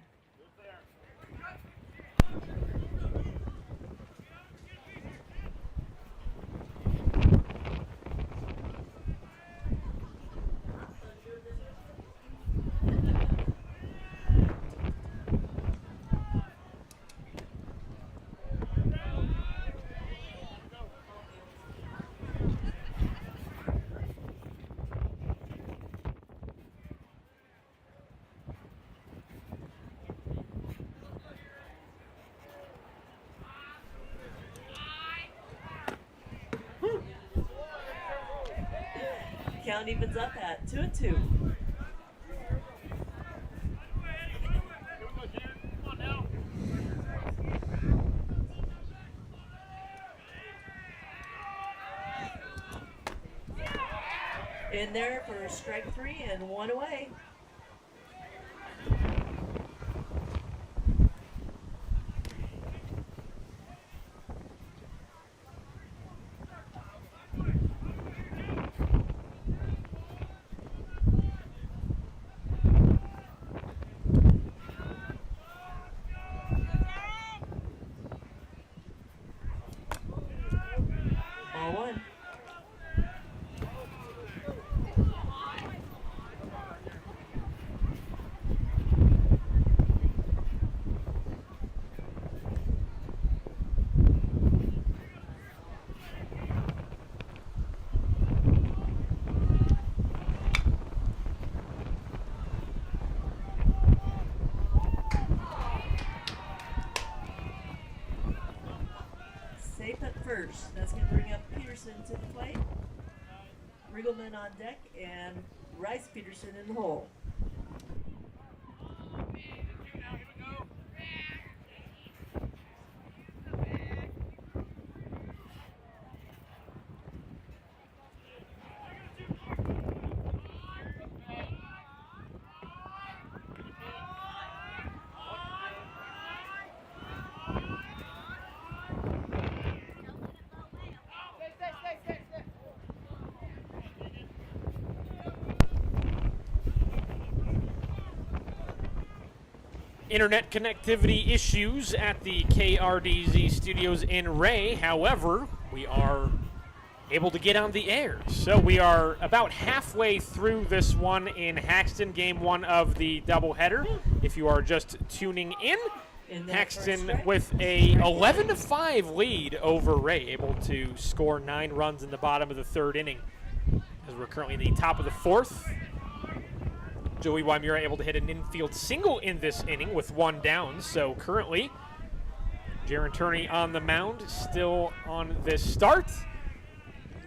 S7: Count evens up at 2 and 2. In there for strike 3 and 1 away. Ball 1. Safe at first. That's going to bring up Peterson to the plate. Riggleman on deck and Rice Peterson in the hole.
S8: Internet connectivity issues at the KRDZ studios in Wray. However, we are able to get on the air. So we are about halfway through this one in Haxtun, game 1 of the doubleheader. If you are just tuning in, Haxtun with a 11-5 lead over Wray, able to score 9 runs in the bottom of the 3rd inning. As we're currently in the top of the 4th. Joey Wymura able to hit an infield single in this inning with 1 down. So currently, Jaron Turney on the mound, still on this start.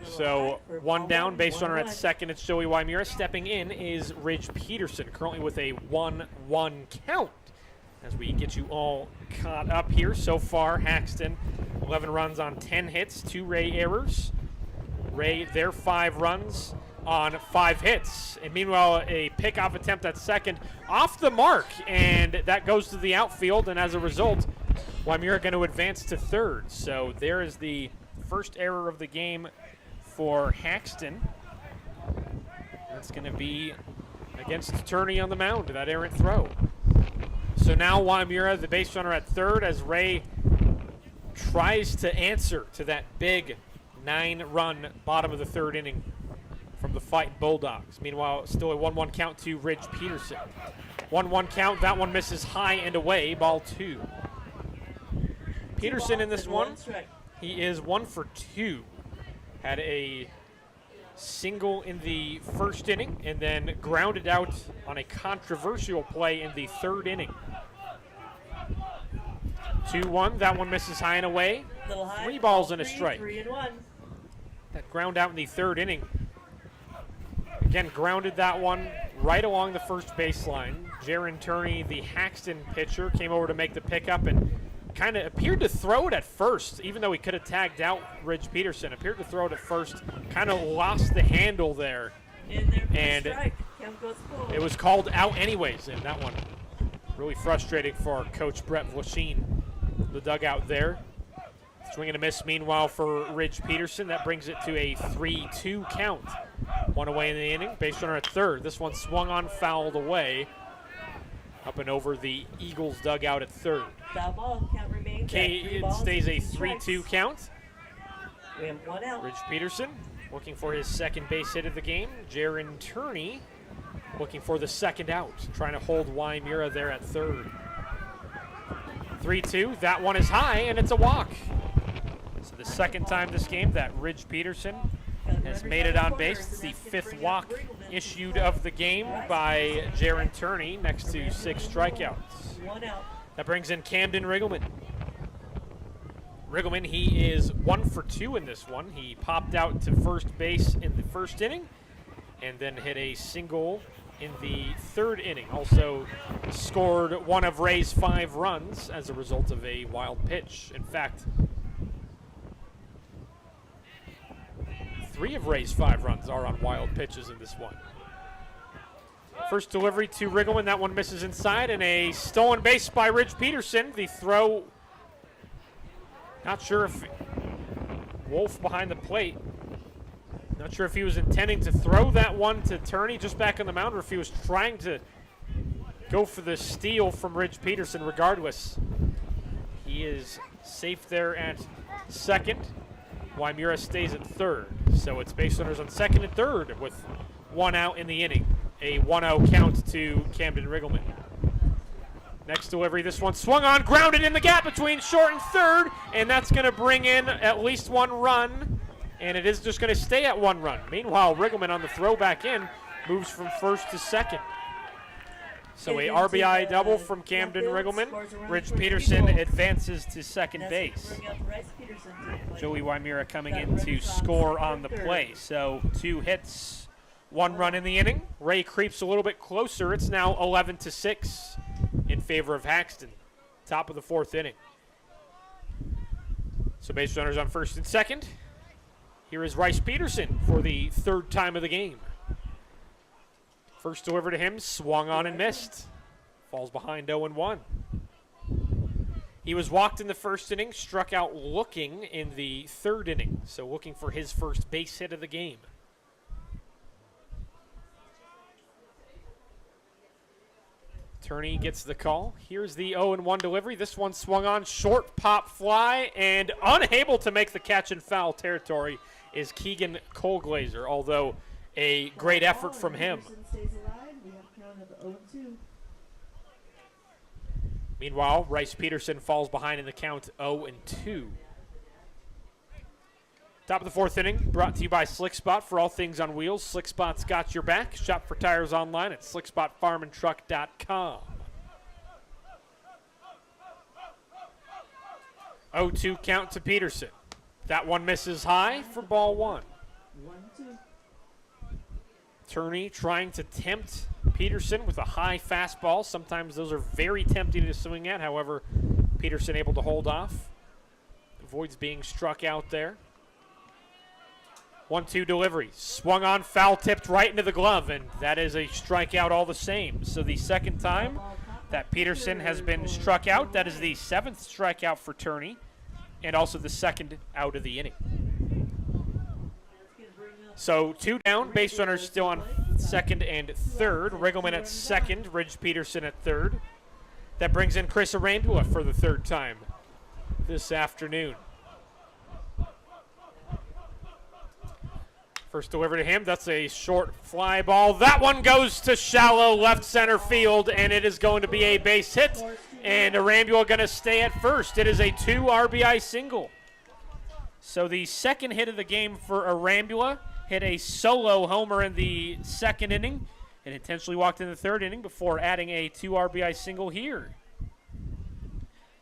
S8: So 1 down, base runner at second. It's Joey Wymura. Stepping in is Ridge Peterson, currently with a 1-1 count. As we get you all caught up here, so far Haxtun 11 runs on 10 hits, 2 Wray errors. Wray, their 5 runs on 5 hits. And meanwhile, a pickoff attempt at second off the mark, and that goes to the outfield, and as a result, Wymura going to advance to 3rd. So there is the first error of the game for Haxtun. That's going to be against Turney on the mound, that errant throw. So now Wymura, the base runner at 3rd, as Wray tries to answer to that big 9-run bottom of the 3rd inning from the Fighting Bulldogs. Meanwhile, still a 1-1 count to Ridge Peterson. 1-1 count, that one misses high and away, ball 2. Peterson in this one, he is 1 for 2. Had a single in the 1st inning and then grounded out on a controversial play in the 3rd inning. 2-1, that one misses high and away. 3 balls and a strike.
S7: 3-1.
S8: That ground out in the 3rd inning. Again, grounded that one right along the first baseline. Jaron Turney, the Haxtun pitcher, came over to make the pickup and kind of appeared to throw it at first, even though he could have tagged out Ridge Peterson. Appeared to throw it at first, kind of lost the handle there. And it was called out anyways in that one. Really frustrating for Coach Brett Vlachine, the dugout there. Swing and a miss, meanwhile, for Ridge Peterson. That brings it to a 3-2 count. 1 away in the inning. Base runner at 3rd. This one swung on, fouled away. Up and over the Eagles dugout at 3rd.
S7: Foul ball, count remains.
S8: It stays a 3-2 count.
S7: We have 1 out.
S8: Ridge Peterson looking for his 2nd base hit of the game. Jaron Turney looking for the 2nd out, trying to hold Wymura there at 3rd. 3-2, that one is high, and it's a walk. So the 2nd time this game that Ridge Peterson has made it on base. It's the 5th walk issued of the game by Jaron Turney, next to 6 strikeouts.
S7: 1 out.
S8: That brings in Camden Riggleman. Riggleman, he is 1 for 2 in this one. He popped out to first base in the 1st inning and then hit a single in the 3rd inning. Also scored 1 of Wray's 5 runs as a result of a wild pitch. In fact, 3 of Wray's 5 runs are on wild pitches in this one. First delivery to Riggleman, that one misses inside, and a stolen base by Ridge Peterson. The throw, not sure if Wolf behind the plate, not sure if he was intending to throw that one to Turney just back on the mound or if he was trying to go for the steal from Ridge Peterson. Regardless, he is safe there at 2nd. Wymura stays at 3rd. So it's base runners on 2nd and 3rd with 1 out in the inning. A 1-0 count to Camden Riggleman. Next delivery, this one swung on, grounded in the gap between short and 3rd, and that's going to bring in at least 1 run, and it is just going to stay at 1 run. Meanwhile, Riggleman on the throw back in moves from 1st to 2nd. So a RBI double from Camden Riggleman. Ridge Peterson advances to 2nd base. Joey Wymura coming in to score on the play. So 2 hits, 1 run in the inning. Wray creeps a little bit closer. It's now 11-6 in favor of Haxtun. Top of the 4th inning. So base runners on 1st and 2nd. Here is Rice Peterson for the 3rd time of the game. First delivery to him, swung on and missed. Falls behind 0-1. He was walked in the 1st inning, struck out looking in the 3rd inning. So looking for his first base hit of the game. Turney gets the call. Here's the 0-1 delivery. This one swung on, short pop fly, and unable to make the catch in foul territory is Keegan Colglazer, although a great effort from him. Meanwhile, Rice Peterson falls behind in the count 0-2. Top of the fourth inning, brought to you by Slick Spot for all things on wheels. Slick Spot's got your back. Shop for tires online at slickspotfarmandtruck.com. 0-2 count to Peterson. That one misses high for ball one.
S7: 1-2.
S8: Turney trying to tempt Peterson with a high fastball. Sometimes those are very tempting to swing at. However, Peterson able to hold off. Avoids being struck out there. 1-2 delivery. Swung on, foul tipped right into the glove, and that is a strikeout all the same. So the second time that Peterson has been struck out, that is the 7th strikeout for Turney, and also the 2nd out of the inning. So 2 down, base runners still on 2nd and 3rd. Riggleman at 2nd, Ridge Peterson at 3rd. That brings in Chris Arambula for the 3rd time this afternoon. First delivery to him, that's a short fly ball. That one goes to shallow left center field, and it is going to be a base hit, and Arambula going to stay at first. It is a 2 RBI single. So the second hit of the game for Arambula, hit a solo homer in the 2nd inning, and intentionally walked in the 3rd inning before adding a 2 RBI single here.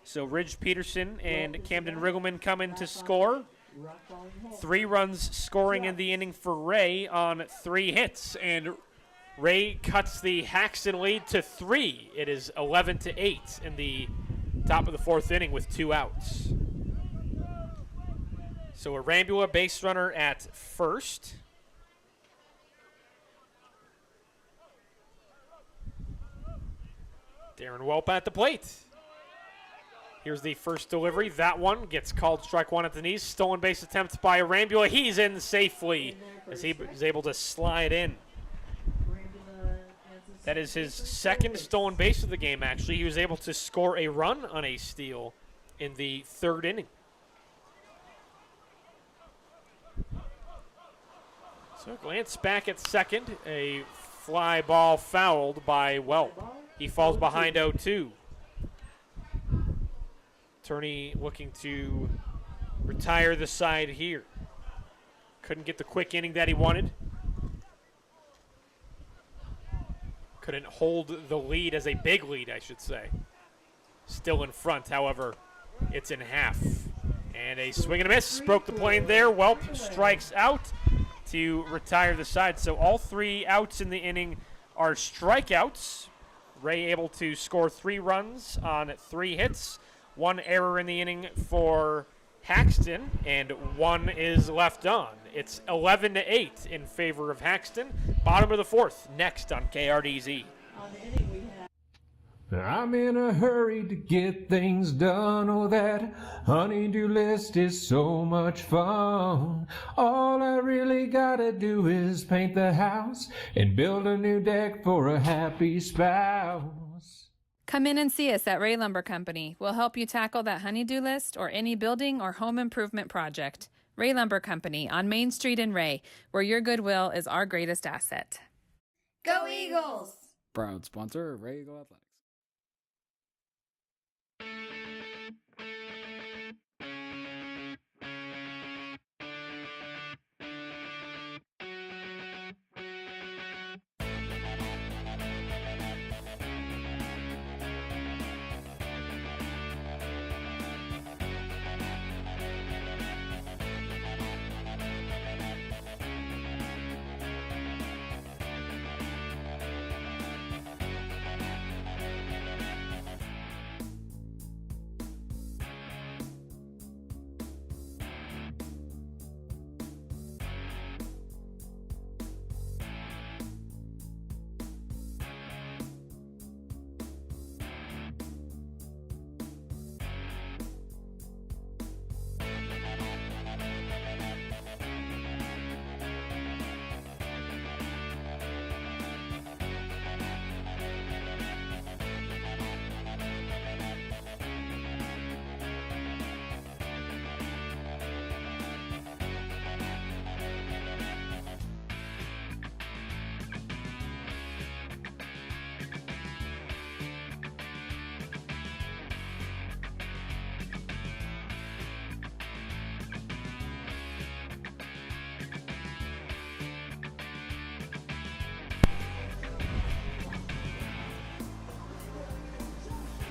S8: So Ridge Peterson and Camden Riggleman come in to score. 3 runs scoring in the inning for Wray on 3 hits, and Wray cuts the Haxtun lead to 3. It is 11-8 in the top of the 4th inning with 2 outs. So Arambula, base runner at first. Darren Welp at the plate. Here's the first delivery. That one gets called strike one at the knees. Stolen base attempt by Arambula. He's in safely as he is able to slide in. That is his 2nd stolen base of the game, actually. He was able to score a run on a steal in the 3rd inning. So glance back at 2nd. A fly ball fouled by Welp. He falls behind 0-2. Turney looking to retire the side here. Couldn't get the quick inning that he wanted. Couldn't hold the lead as a big lead, I should say. Still in front, however, it's in half. And a swing and a miss. Broke the plane there. Welp strikes out to retire the side. So all 3 outs in the inning are strikeouts. Wray able to score 3 runs on 3 hits. 1 error in the inning for Haxtun, and 1 is left on. It's 11-8 in favor of Haxtun. Bottom of the 4th, next on KRDZ.
S14: I'm in a hurry to get things done. Oh, that honey-do list is so much fun. All I really gotta do is paint the house and build a new deck for a happy spouse.
S15: Come in and see us at Wray Lumber Company. We'll help you tackle that honey-do list or any building or home improvement project. Wray Lumber Company on Main Street in Wray, where your goodwill is our greatest asset.
S16: Go Eagles!
S17: Proud sponsor of Wray Eagle Athletics.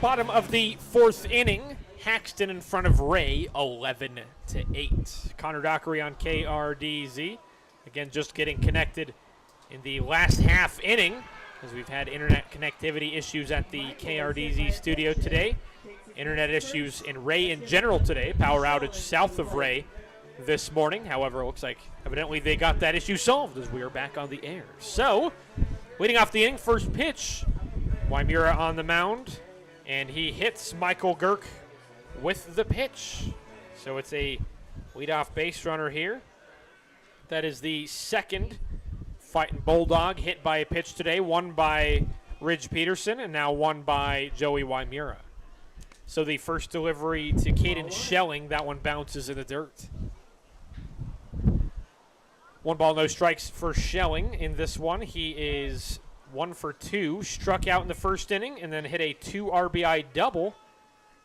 S8: Bottom of the 4th inning, Haxtun in front of Wray, 11-8. Connor Dockery on KRDZ. Again, just getting connected in the last half inning, as we've had internet connectivity issues at the KRDZ studio today. Internet issues in Wray in general today. Power outage south of Wray this morning. However, it looks like evidently they got that issue solved as we are back on the air. So, leading off the inning, first pitch, Wymura on the mound, and he hits Michael Girk with the pitch. So it's a leadoff base runner here. That is the second Fighting Bulldog hit by a pitch today, one by Ridge Peterson and now one by Joey Wymura. So the first delivery to Caden Schelling, that one bounces in the dirt. 1 ball, no strikes for Schelling in this one. He is 1 for 2, struck out in the first inning and then hit a 2 RBI double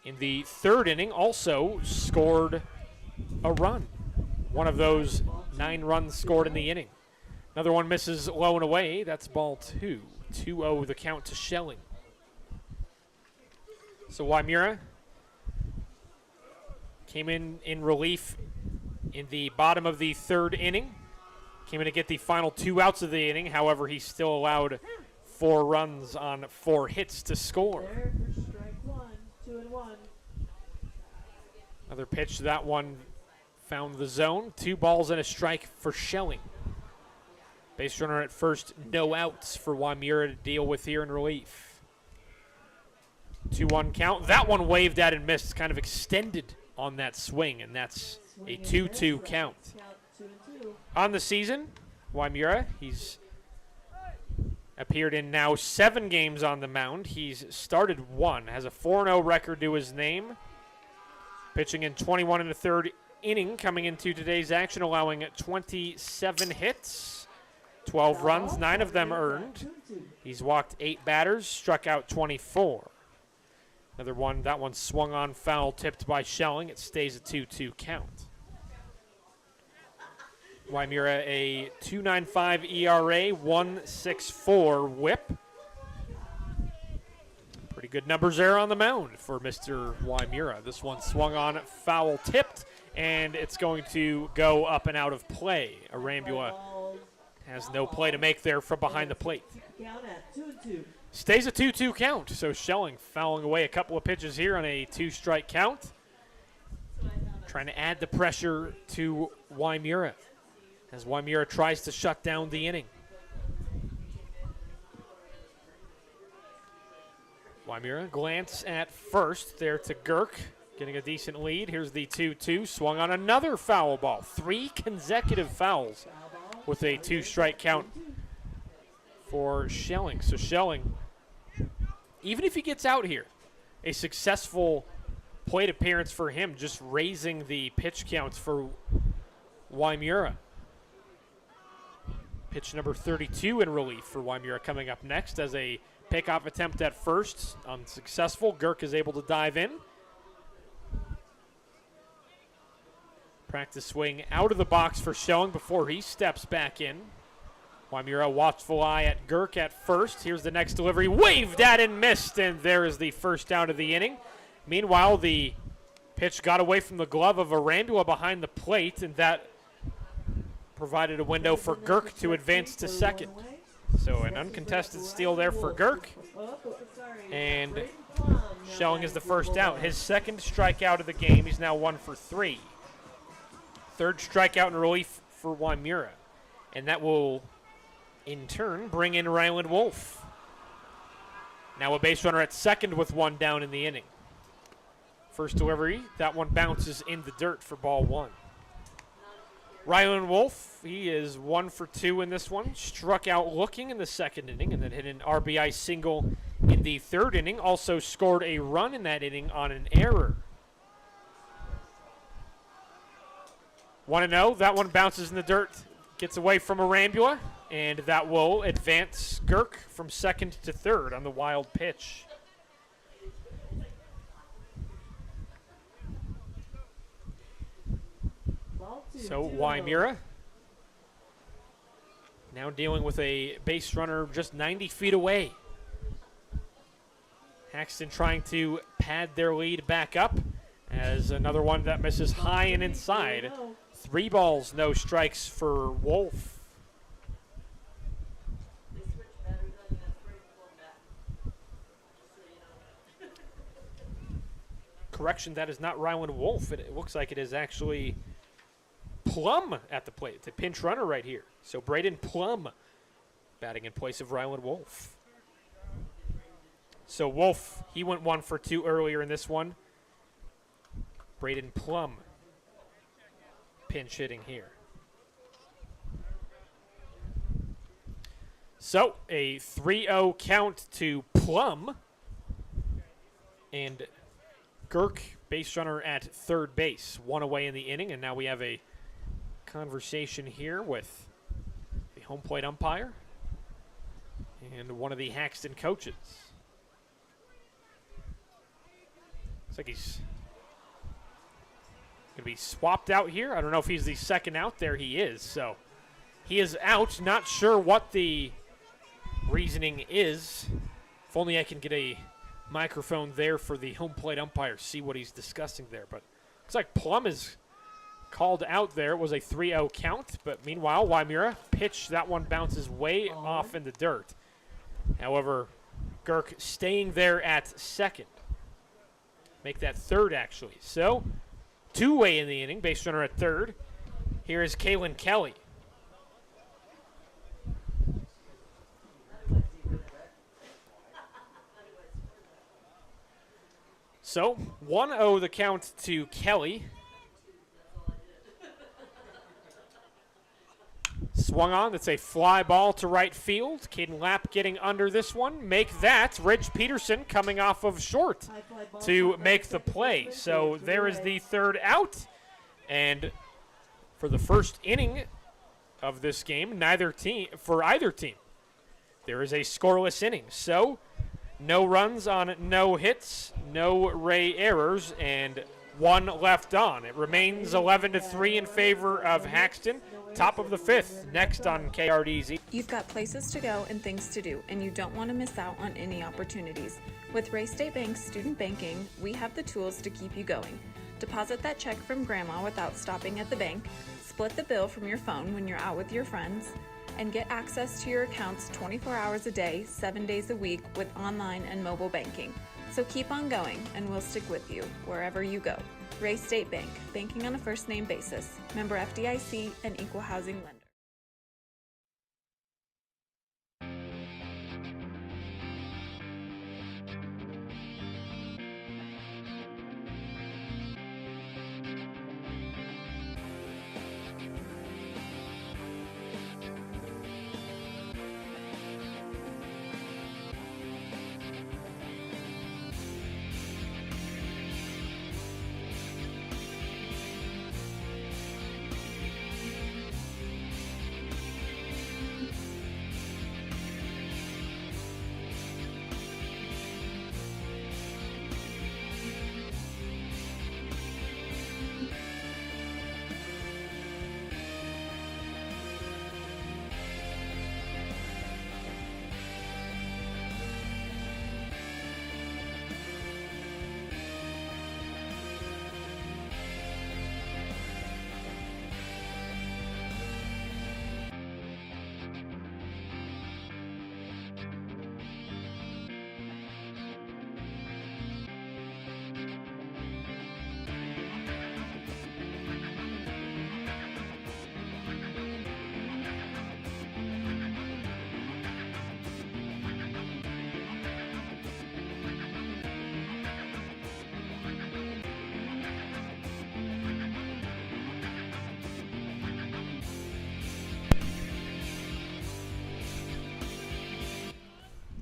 S8: in the 3rd inning. Also scored a run. One of those 9 runs scored in the inning. Another one misses low and away. That's ball 2. 2-0 the count to Schelling. So Wymura came in relief in the bottom of the 3rd inning. Came in to get the final 2 outs of the inning. However, he still allowed 4 runs on 4 hits to score. Another pitch, that one found the zone. 2 balls and a strike for Schelling. Base runner at first, no outs for Wymura to deal with here in relief. 2-1 count. That one waved at and missed, kind of extended on that swing, and that's a 2-2 count. On the season, Wymura, he's appeared in now 7 games on the mound. He's started 1, has a 4-0 record to his name. Pitching in 21 in the 3rd inning, coming into today's action, allowing 27 hits, 12 runs, 9 of them earned. He's walked 8 batters, struck out 24. Another one, that one swung on foul, tipped by Schelling. It stays a 2-2 count. Wymura a 2.95 ERA, 1.64 WHIP. Pretty good numbers there on the mound for Mr. Wymura. This one swung on, foul tipped, and it's going to go up and out of play. Arambula has no play to make there from behind the plate. Stays a 2-2 count, so Schelling fouling away a couple of pitches here on a 2-strike count. Trying to add the pressure to Wymura as Wymura tries to shut down the inning. Wymura glance at first there to Girk, getting a decent lead. Here's the 2-2, swung on another foul ball. 3 consecutive fouls with a 2-strike count for Schelling. So Schelling, even if he gets out here, a successful plate appearance for him, just raising the pitch counts for Wymura. Pitch number 32 in relief for Wymura coming up next as a pickoff attempt at first, unsuccessful. Girk is able to dive in. Practice swing out of the box for Schelling before he steps back in. Wymura watchful eye at Girk at first. Here's the next delivery, waved at and missed, and there is the first down of the inning. Meanwhile, the pitch got away from the glove of Arambula behind the plate, and that provided a window for Girk to advance to second. So an uncontested steal there for Girk, and Schelling is the first out. His second strikeout of the game. He's now 1 for 3. Third strikeout in relief for Wymura, and that will in turn bring in Ryland Wolf. Now a base runner at second with 1 down in the inning. First delivery, that one bounces in the dirt for ball 1. Ryland Wolf, he is 1 for 2 in this one. Struck out looking in the 2nd inning and then hit an RBI single in the 3rd inning. Also scored a run in that inning on an error. 1-0, that one bounces in the dirt, gets away from Arambula, and that will advance Girk from 2nd to 3rd on the wild pitch. So Wymura now dealing with a base runner just 90 feet away. Haxtun trying to pad their lead back up as another one that misses high and inside. 3 balls, no strikes for Wolf. Correction, that is not Ryland Wolf. It looks like it is actually Plum at the plate. It's a pinch runner right here. So Braden Plum batting in place of Ryland Wolf. So Wolf, he went 1 for 2 earlier in this one. Braden Plum pinch hitting here. So a 3-0 count to Plum. And Girk, base runner at third base. 1 away in the inning, and now we have a conversation here with the home plate umpire and one of the Haxtun coaches. Looks like he's going to be swapped out here. I don't know if he's the second out. There he is. So he is out. Not sure what the reasoning is. If only I can get a microphone there for the home plate umpire, see what he's discussing there. But looks like Plum is called out there. It was a 3-0 count. But meanwhile, Wymira pitch. That one bounces way off in the dirt. However, Girk staying there at second. Make that third, actually. So, 2 away in the inning. Base runner at third. Here is Kaylin Kelly. So, 1-0 the count to Kelly. Swung on. That's a fly ball to right field. Caden Lapp getting under this one. Make that. Ridge Peterson coming off of short to make the play. So there is the third out. And for the first inning of this game, either team, there is a scoreless inning. So no runs on no hits, no Wray errors, and 1 left on. It remains 11-3 in favor of Haxtun. Top of the 5th, next on KRDZ.
S18: You've got places to go and things to do, and you don't want to miss out on any opportunities. With Wray State Bank's student banking, we have the tools to keep you going. Deposit that check from grandma without stopping at the bank, split the bill from your phone when you're out with your friends, and get access to your accounts 24 hours a day, 7 days a week with online and mobile banking. So keep on going, and we'll stick with you wherever you go. Wray State Bank, banking on a first-name basis. Member FDIC and equal housing lender.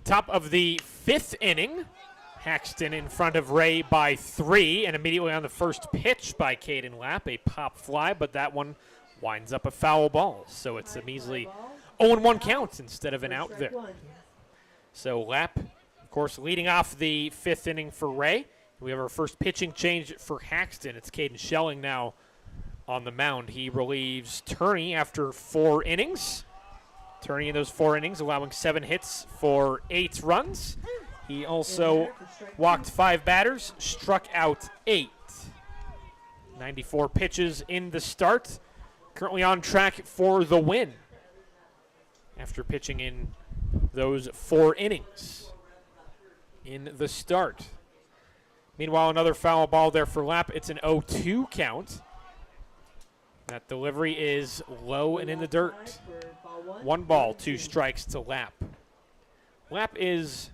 S8: Top of the 5th inning. Haxtun in front of Wray by 3, and immediately on the first pitch by Caden Lapp, a pop fly, but that one winds up a foul ball. So it's a measly 0-1 count instead of an out there. So Lapp, of course, leading off the 5th inning for Wray. We have our first pitching change for Haxtun. It's Caden Schelling now on the mound. He relieves Turney after 4 innings. Turney in those 4 innings, allowing 7 hits for 8 runs. He also walked 5 batters, struck out 8. 94 pitches in the start. Currently on track for the win after pitching in those 4 innings in the start. Meanwhile, another foul ball there for Lapp. It's an 0-2 count. That delivery is low and in the dirt. 1 ball, 2 strikes to Lapp. Lapp is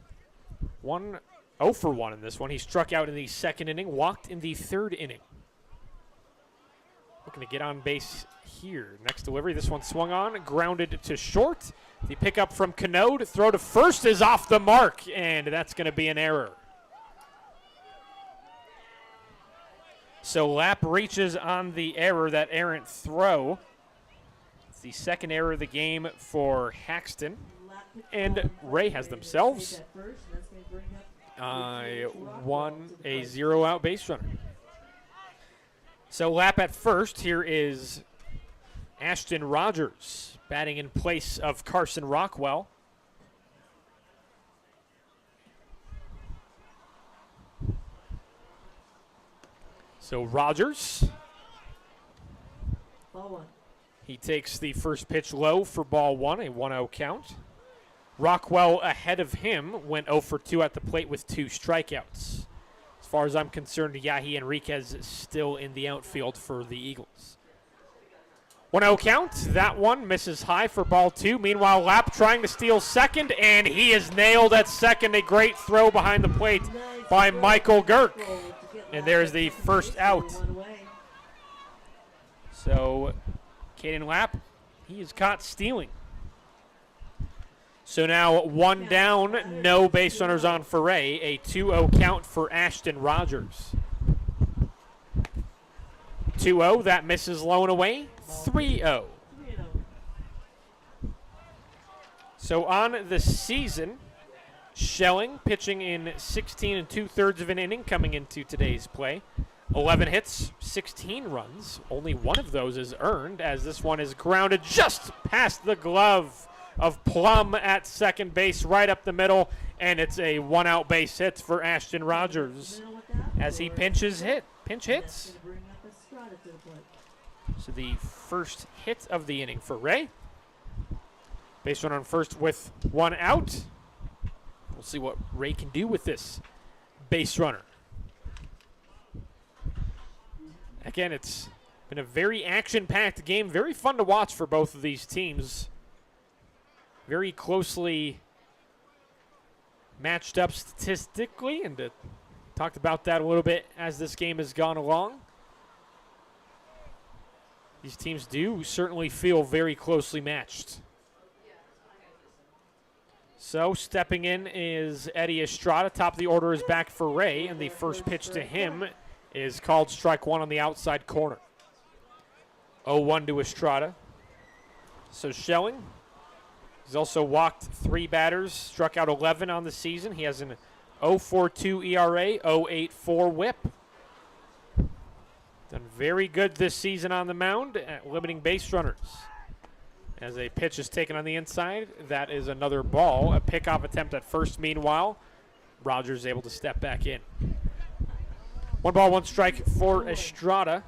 S8: 0 for 1 in this one. He struck out in the 2nd inning, walked in the 3rd inning. Looking to get on base here. Next delivery, this one swung on, grounded to short. The pickup from Canode, throw to first is off the mark, and that's going to be an error. So Lapp reaches on the error, that errant throw. It's the 2nd error of the game for Haxtun. And Wray has themselves a 0-out base runner. So Lapp at first. Here is Ashton Rogers batting in place of Carson Rockwell. So Rogers, he takes the first pitch low for ball 1, a 1-0 count. Rockwell ahead of him went 0 for 2 at the plate with 2 strikeouts. As far as I'm concerned, Yahi Enriquez is still in the outfield for the Eagles. 1-0 count. That one misses high for ball 2. Meanwhile, Lapp trying to steal second, and he is nailed at second. A great throw behind the plate by Michael Girk. And there's the first out. So, Caden Lapp, he is caught stealing. So now 1 down, no base runners on for Wray. A 2-0 count for Ashton Rogers. 2-0, that misses low and away. 3-0. So on the season, Schelling pitching in 16 2/3 of an inning coming into today's play. 11 hits, 16 runs. Only one of those is earned, as this one is grounded just past the glove of Plum at second base, right up the middle, and it's a 1-out base hit for Ashton Rogers as he pinch hits. So the first hit of the inning for Wray. Base runner on first with 1 out. We'll see what Wray can do with this base runner. Again, it's been a very action-packed game. Very fun to watch for both of these teams. Very closely matched up statistically, and talked about that a little bit as this game has gone along. These teams do certainly feel very closely matched. So stepping in is Eddie Estrada. Top of the order is back for Wray, and the first pitch to him is called strike 1 on the outside corner. 0-1 to Estrada. So Schelling, he's also walked 3 batters, struck out 11 on the season. He has an 0.42 ERA, 0.84 WHIP. Done very good this season on the mound at limiting base runners. As a pitch is taken on the inside, that is another ball. A pickoff attempt at first. Meanwhile, Rogers is able to step back in. 1 ball, 1 strike for Estrada.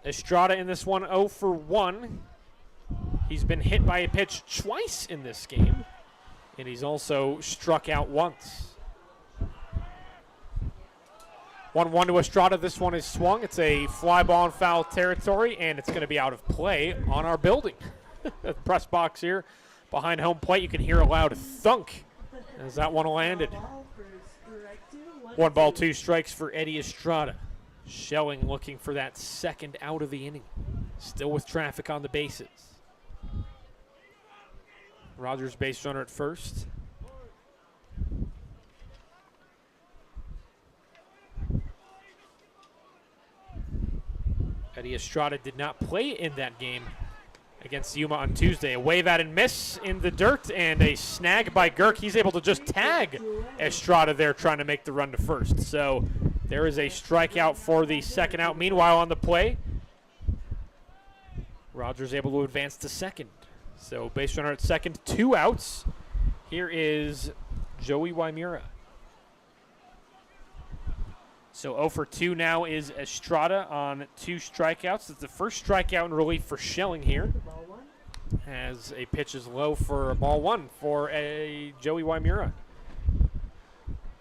S8: Estrada in this one, 0 for 1. He's been hit by a pitch twice in this game, and he's also struck out once. 1-1 to Estrada. This one is swung. It's a fly ball in foul territory, and it's going to be out of play on our building. The press box here behind home plate, you can hear a loud thunk as that one landed. 1 ball, 2 strikes for Eddie Estrada. Schelling looking for that second out of the inning. Still with traffic on the bases. Rogers base runner at first. Eddie Estrada did not play in that game against Yuma on Tuesday. A wave at and miss in the dirt, and a snag by Girk. He's able to just tag Estrada there trying to make the run to first. So there is a strikeout for the second out. Meanwhile, on the play, Rogers able to advance to second. So base runner at second, 2 outs. Here is Joey Wymura. So 0 for 2 now is Estrada on 2 strikeouts. It's the first strikeout in relief for Schelling here. As a pitch is low for ball 1 for a Joey Wymura.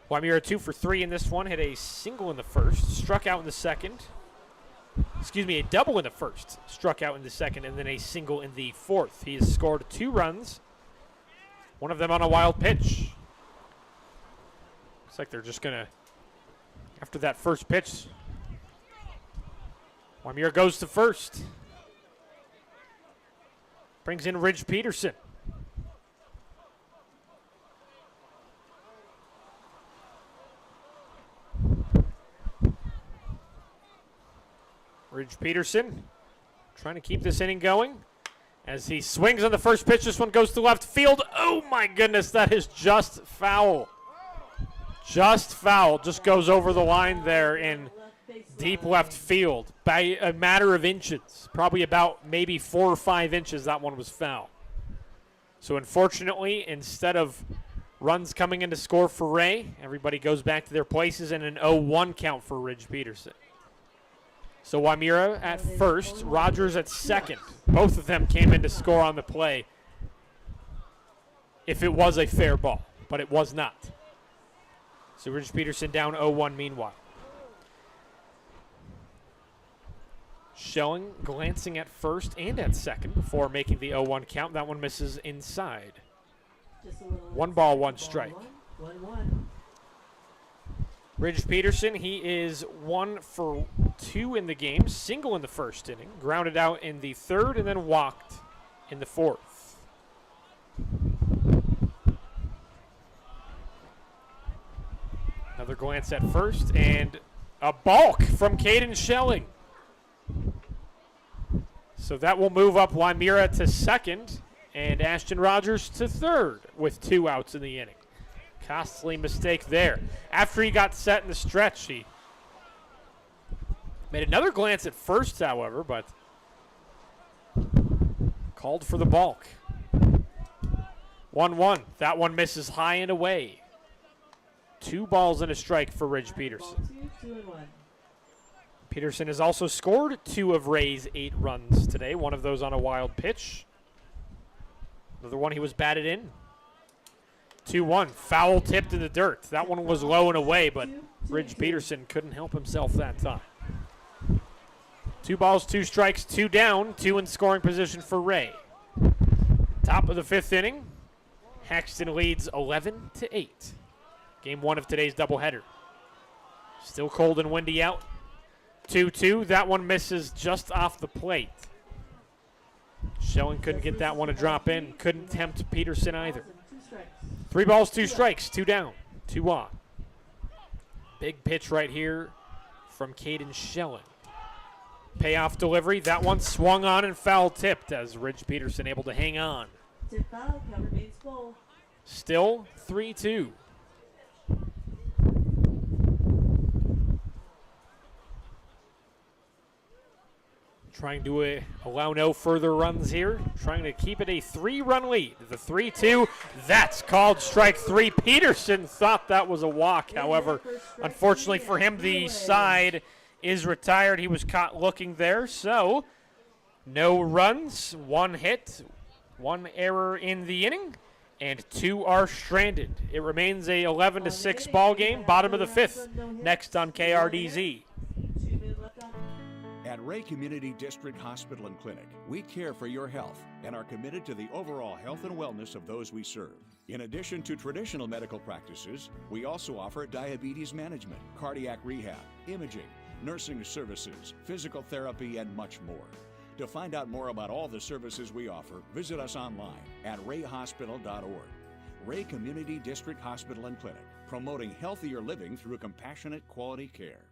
S8: Wymura 2 for 3 in this one. Hit a single in the first. Struck out in the second. Excuse me, a double in the first. Struck out in the second, and then a single in the fourth. He has scored 2 runs. One of them on a wild pitch. Looks like they're just going to, after that first pitch, Wymura goes to first. Brings in Ridge Peterson. Ridge Peterson trying to keep this inning going as he swings on the first pitch. This one goes to left field. Oh my goodness, that is just foul. Just foul. Just goes over the line there in deep left field by a matter of inches. Probably about maybe 4 or 5 inches that one was foul. So unfortunately, instead of runs coming in to score for Wray, everybody goes back to their places and an 0-1 count for Ridge Peterson. So Wymura at first, Rogers at second. Both of them came in to score on the play if it was a fair ball, but it was not. So Ridge Peterson down 0-1 meanwhile. Schelling glancing at first and at second before making the 0-1 count. That one misses inside. 1 ball, 1 strike.
S7: 1-1.
S8: Ridge Peterson, he is 1 for 2 in the game. Single in the first inning. Grounded out in the third and then walked in the fourth. Another glance at first and a balk from Caden Schelling. So that will move up Wymura to second and Ashton Rogers to third with 2 outs in the inning. Costly mistake there. After he got set in the stretch, he made another glance at first, however, but called for the balk. 1-1. That one misses high and away. 2 balls and a strike for Ridge Peterson.
S7: 2-1.
S8: Peterson has also scored 2 of Ray's 8 runs today. One of those on a wild pitch. Another one he was batted in. 2-1. Foul tipped in the dirt. That one was low and away, but Ridge Peterson couldn't help himself that time. 2 balls, 2 strikes, 2 down, 2 in scoring position for Wray. Top of the 5th inning. Haxtun leads 11-8. Game 1 of today's doubleheader. Still cold and windy out. 2-2. That one misses just off the plate. Schelling couldn't get that one to drop in. Couldn't tempt Peterson either. 3 balls, 2 strikes, 2 down, 2 on. Big pitch right here from Caden Schelling. Payoff delivery. That one swung on and foul tipped as Ridge Peterson able to hang on.
S7: Tip foul, count remains full.
S8: Still 3-2. Trying to allow no further runs here. Trying to keep it a 3-run lead. The 3-2, that's called strike 3. Peterson thought that was a walk. However, unfortunately for him, the side is retired. He was caught looking there. So, no runs, 1 hit, 1 error in the inning, and 2 are stranded. It remains a 11-6 ball game. Bottom of the 5th, next on KRDZ.
S19: At Wray Community District Hospital and Clinic, we care for your health and are committed to the overall health and wellness of those we serve. In addition to traditional medical practices, we also offer diabetes management, cardiac rehab, imaging, nursing services, physical therapy, and much more. To find out more about all the services we offer, visit us online at rayhospital.org. Wray Community District Hospital and Clinic, promoting healthier living through compassionate quality care.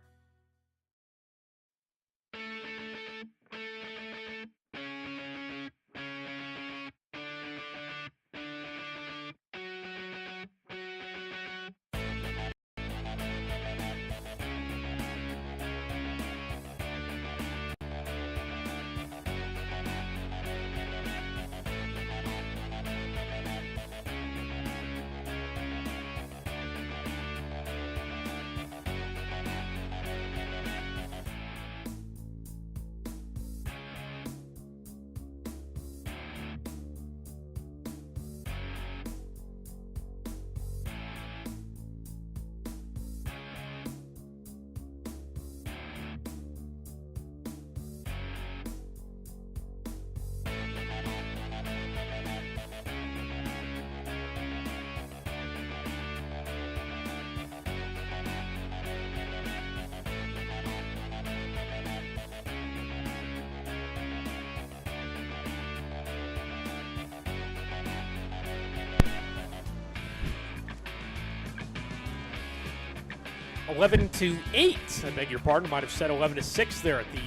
S8: 11-8. I beg your pardon. Might have said 11-6 there at the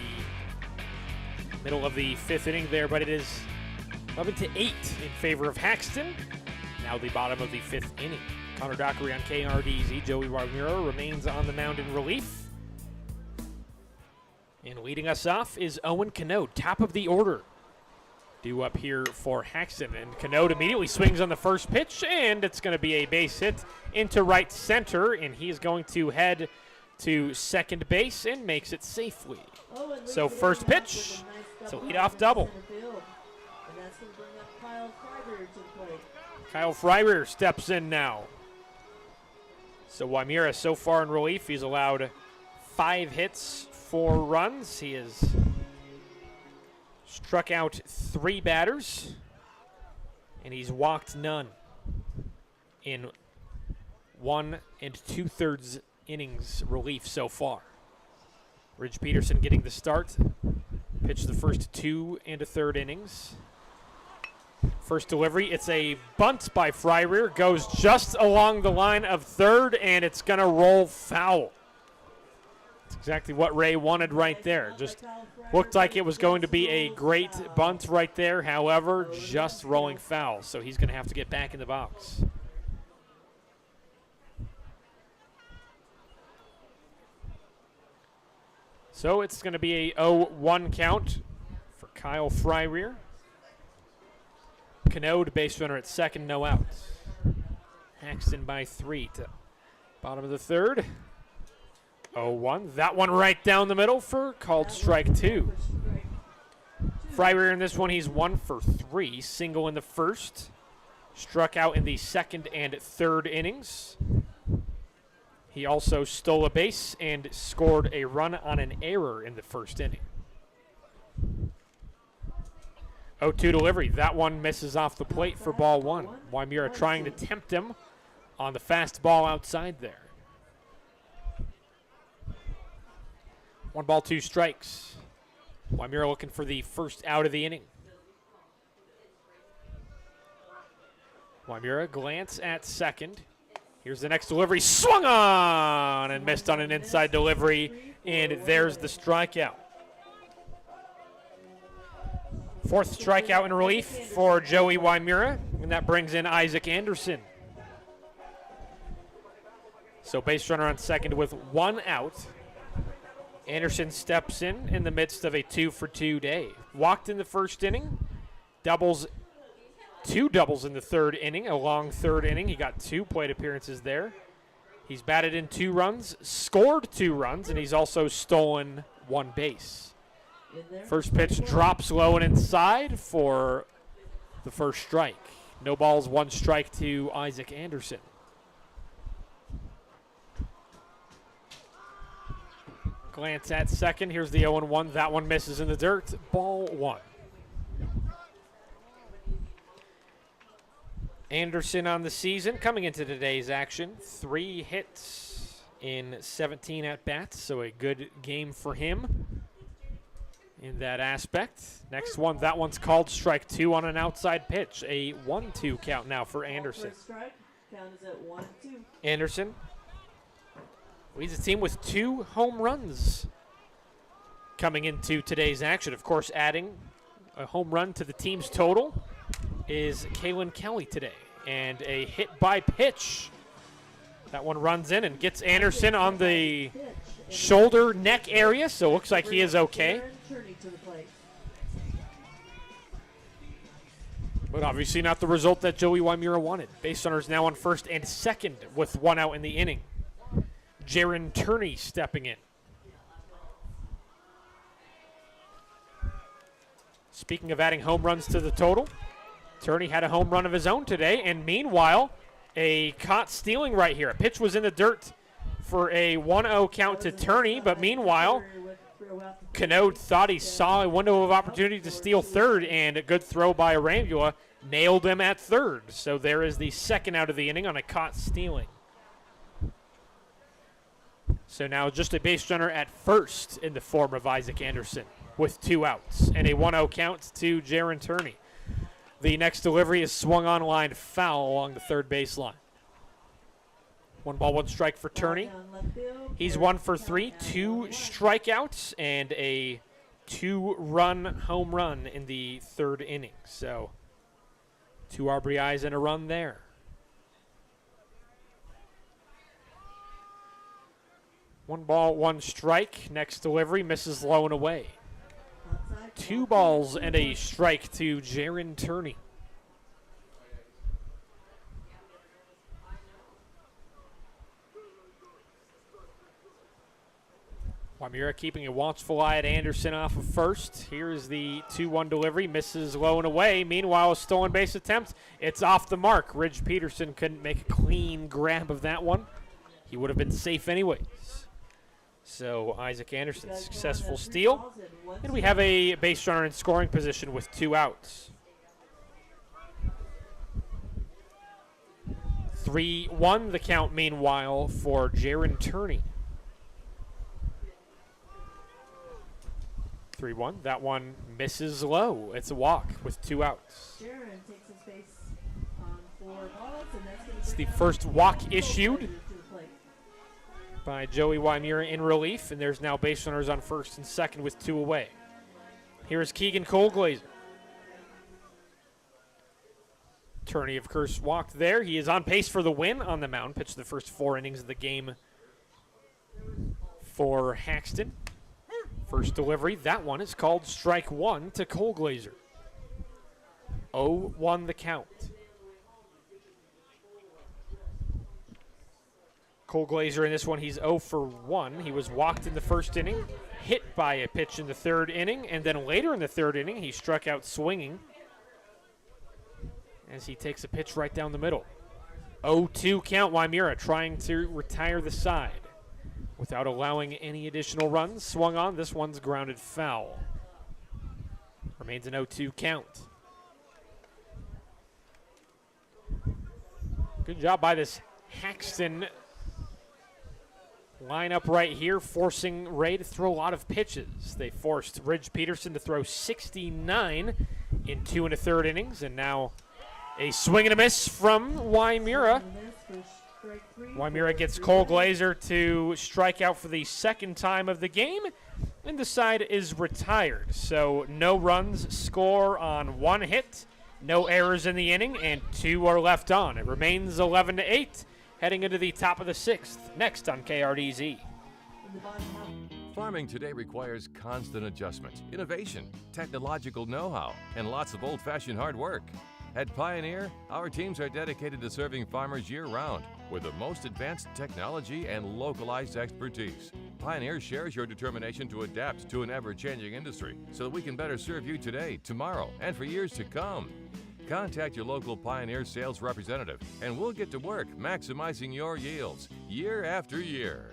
S8: middle of the 5th inning there, but it is 11-8 in favor of Haxtun. Now the bottom of the 5th inning. Connor Dockery on KRDZ. Joey Ramirez remains on the mound in relief. And leading us off is Owen Canode, top of the order. Due up here for Haxtun. And Canode immediately swings on the first pitch, and it's going to be a base hit into right center, and he is going to head to second base and makes it safely. So first pitch, it's a leadoff double. Kyle Freiberg steps in now. So Wymira so far in relief, he's allowed 5 hits, 4 runs. He has struck out 3 batters, and he's walked none in 1 2/3 innings relief so far. Ridge Peterson getting the start. Pitched the first 2 1/3 innings. First delivery, it's a bunt by Freiberg. Goes just along the line of third, and it's going to roll foul. That's exactly what Wray wanted right there. Just looked like it was going to be a great bunt right there. However, just rolling foul, so he's going to have to get back in the box. So it's going to be a 0-1 count for Kyle Freiberg. Canode, base runner at second, no outs. Haxtun by 3 to bottom of the 3rd. 0-1. That one right down the middle for called strike 2. Freiberg in this one, he's 1 for 3. Single in the first. Struck out in the 2nd and 3rd innings. He also stole a base and scored a run on an error in the 1st inning. 0-2 delivery. That one misses off the plate for ball 1. Wymira trying to tempt him on the fast ball outside there. 1 ball, 2 strikes. Wymira looking for the first out of the inning. Wymira glance at second. Here's the next delivery. Swung on and missed on an inside delivery. And there's the strikeout. 4th strikeout in relief for Joey Wymira, and that brings in Isaac Anderson. So base runner on second with 1 out. Anderson steps in the midst of a 2-for-2 day. Walked in the 1st inning, 2 doubles in the 3rd inning, a long 3rd inning. He got 2 plate appearances there. He's batted in 2 runs, scored 2 runs, and he's also stolen 1 base. First pitch drops low and inside for the first strike. No balls, 1 strike to Isaac Anderson. Glance at second. Here's the 0-1. That one misses in the dirt. Ball 1. Anderson on the season coming into today's action. 3 hits in 17 at-bats, so a good game for him in that aspect. Next one, that one's called strike 2 on an outside pitch. A 1-2 count now for Anderson.
S7: Count is at 1-2.
S8: Anderson leads the team with 2 home runs coming into today's action. Of course, adding a home run to the team's total is Kalen Kelly today. And a hit by pitch. That one runs in and gets Anderson on the shoulder neck area, so it looks like he is okay. But obviously not the result that Joey Wymira wanted. Base runners now on first and second with 1 out in the inning. Jaron Turney stepping in. Speaking of adding home runs to the total, Turney had a home run of his own today, and meanwhile, a caught stealing right here. A pitch was in the dirt for a 1-0 count to Turney, but meanwhile, Canode thought he saw a window of opportunity to steal third, and a good throw by Arambula nailed him at third. So there is the 2nd out of the inning on a caught stealing. So now just a base runner at first in the form of Isaac Anderson with 2 outs and a 1-0 count to Jaron Turney. The next delivery is swung on line foul along the 3rd baseline. 1 ball, 1 strike for Turney. He's 1 for 3, 2 strikeouts, and a 2-run home run in the 3rd inning. So 2 RBIs and a run there. 1 ball, 1 strike. Next delivery misses low and away. 2 balls and a strike to Jaron Turney. Wamira keeping a watchful eye at Anderson off of first. Here's the 2-1 delivery. Misses low and away. Meanwhile, a stolen base attempt. It's off the mark. Ridge Peterson couldn't make a clean grab of that one. He would have been safe anyways. So Isaac Anderson, successful steal. And we have a base runner in scoring position with 2 outs. 3-1 the count, meanwhile, for Jaron Turney. 3-1. That one misses low. It's a walk with 2 outs.
S7: Jaron takes his base on 4 balls, and that's going to
S8: It's the first walk issued by Joey Wymura in relief, and there's now base runners on first and second with 2 away. Here's Keegan Colglazer. Turney, of course, walked there. He is on pace for the win on the mound. Pitched the first 4 innings of the game for Haxtun. First delivery, that one is called strike 1 to Colglazer. 0-1 the count. Colglazer in this one, he's 0 for 1. He was walked in the first inning, hit by a pitch in the 3rd inning, and then later in the 3rd inning, he struck out swinging as he takes a pitch right down the middle. 0-2 count. Wymura trying to retire the side without allowing any additional runs. Swung on. This one's grounded foul. Remains an 0-2 count. Good job by this Haxtun lineup right here, forcing Wray to throw a lot of pitches. They forced Ridge Peterson to throw 69 in 2 1/3 innings, and now a swing and a miss from Wymura. Wymura gets Colglazer to strike out for the 2nd time of the game, and the side is retired. So no runs score on 1 hit, no errors in the inning, and 2 are left on. It remains 11-8, heading into the top of the 6th. Next on KRDZ.
S20: Farming today requires constant adjustment, innovation, technological know-how, and lots of old-fashioned hard work. At Pioneer, our teams are dedicated to serving farmers year-round with the most advanced technology and localized expertise. Pioneer shares your determination to adapt to an ever-changing industry so that we can better serve you today, tomorrow, and for years to come. Contact your local Pioneer sales representative, and we'll get to work maximizing your yields year after year.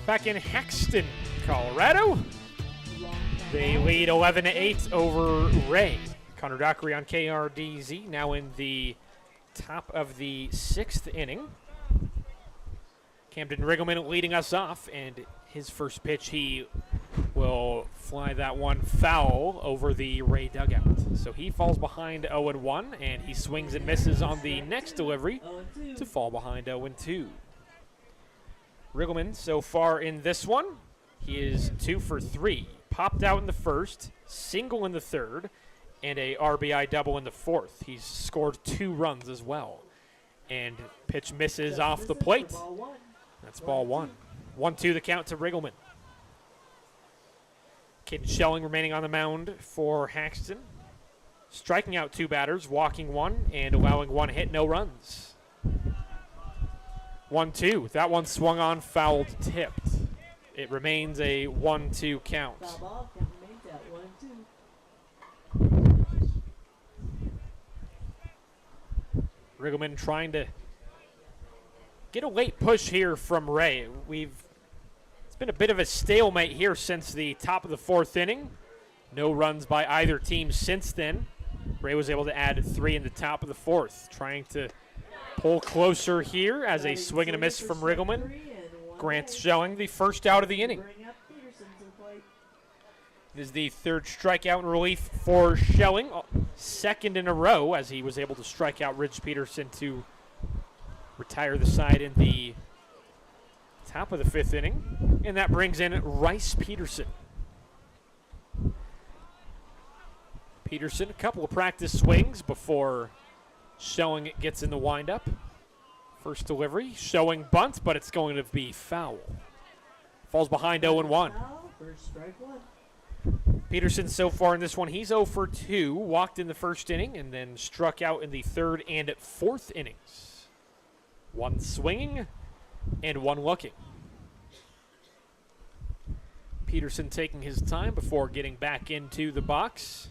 S8: Back in Haxtun, Colorado, they lead 11-8 over Wray. Connor Dockery on KRDZ, now in the top of the 6th inning. Camden Riggleman leading us off, and his first pitch, he will fly that one foul over the Wray dugout. So he falls behind 0-1, and he swings and misses on the next delivery to fall behind 0-2. Riggleman so far in this one, he is 2 for 3. Popped out in the first, single in the third, and a RBI double in the fourth. He's scored 2 runs as well. And pitch misses off the plate. That's ball one. 1-2 the count to Riggleman. Caden Schelling remaining on the mound for Haxtun. Striking out 2 batters, walking 1, and allowing 1 hit, no runs. 1-2. That one swung on, fouled, tipped. It remains a 1-2 count.
S7: Foul ball, count remains at 1-2.
S8: Riggleman trying to get a late push here from Wray. It's been a bit of a stalemate here since the top of the 4th inning. No runs by either team since then. Wray was able to add 3 in the top of the 4th, trying to pull closer here as a swing and a miss from Riggleman. Grant's showing the first out of the inning. It is the 3rd strikeout in relief for Schelling, 2nd in a row, as he was able to strike out Ridge Peterson to retire the side in the top of the 5th inning. And that brings in Rice Peterson. Peterson, a couple of practice swings before Schelling gets in the windup. First delivery, showing bunt, but it's going to be foul. Falls behind 0-1.
S7: First strike 1.
S8: Peterson so far in this one, he's 0 for 2. Walked in the 1st inning and then struck out in the 3rd and 4th innings. 1 swinging and 1 looking. Peterson taking his time before getting back into the box.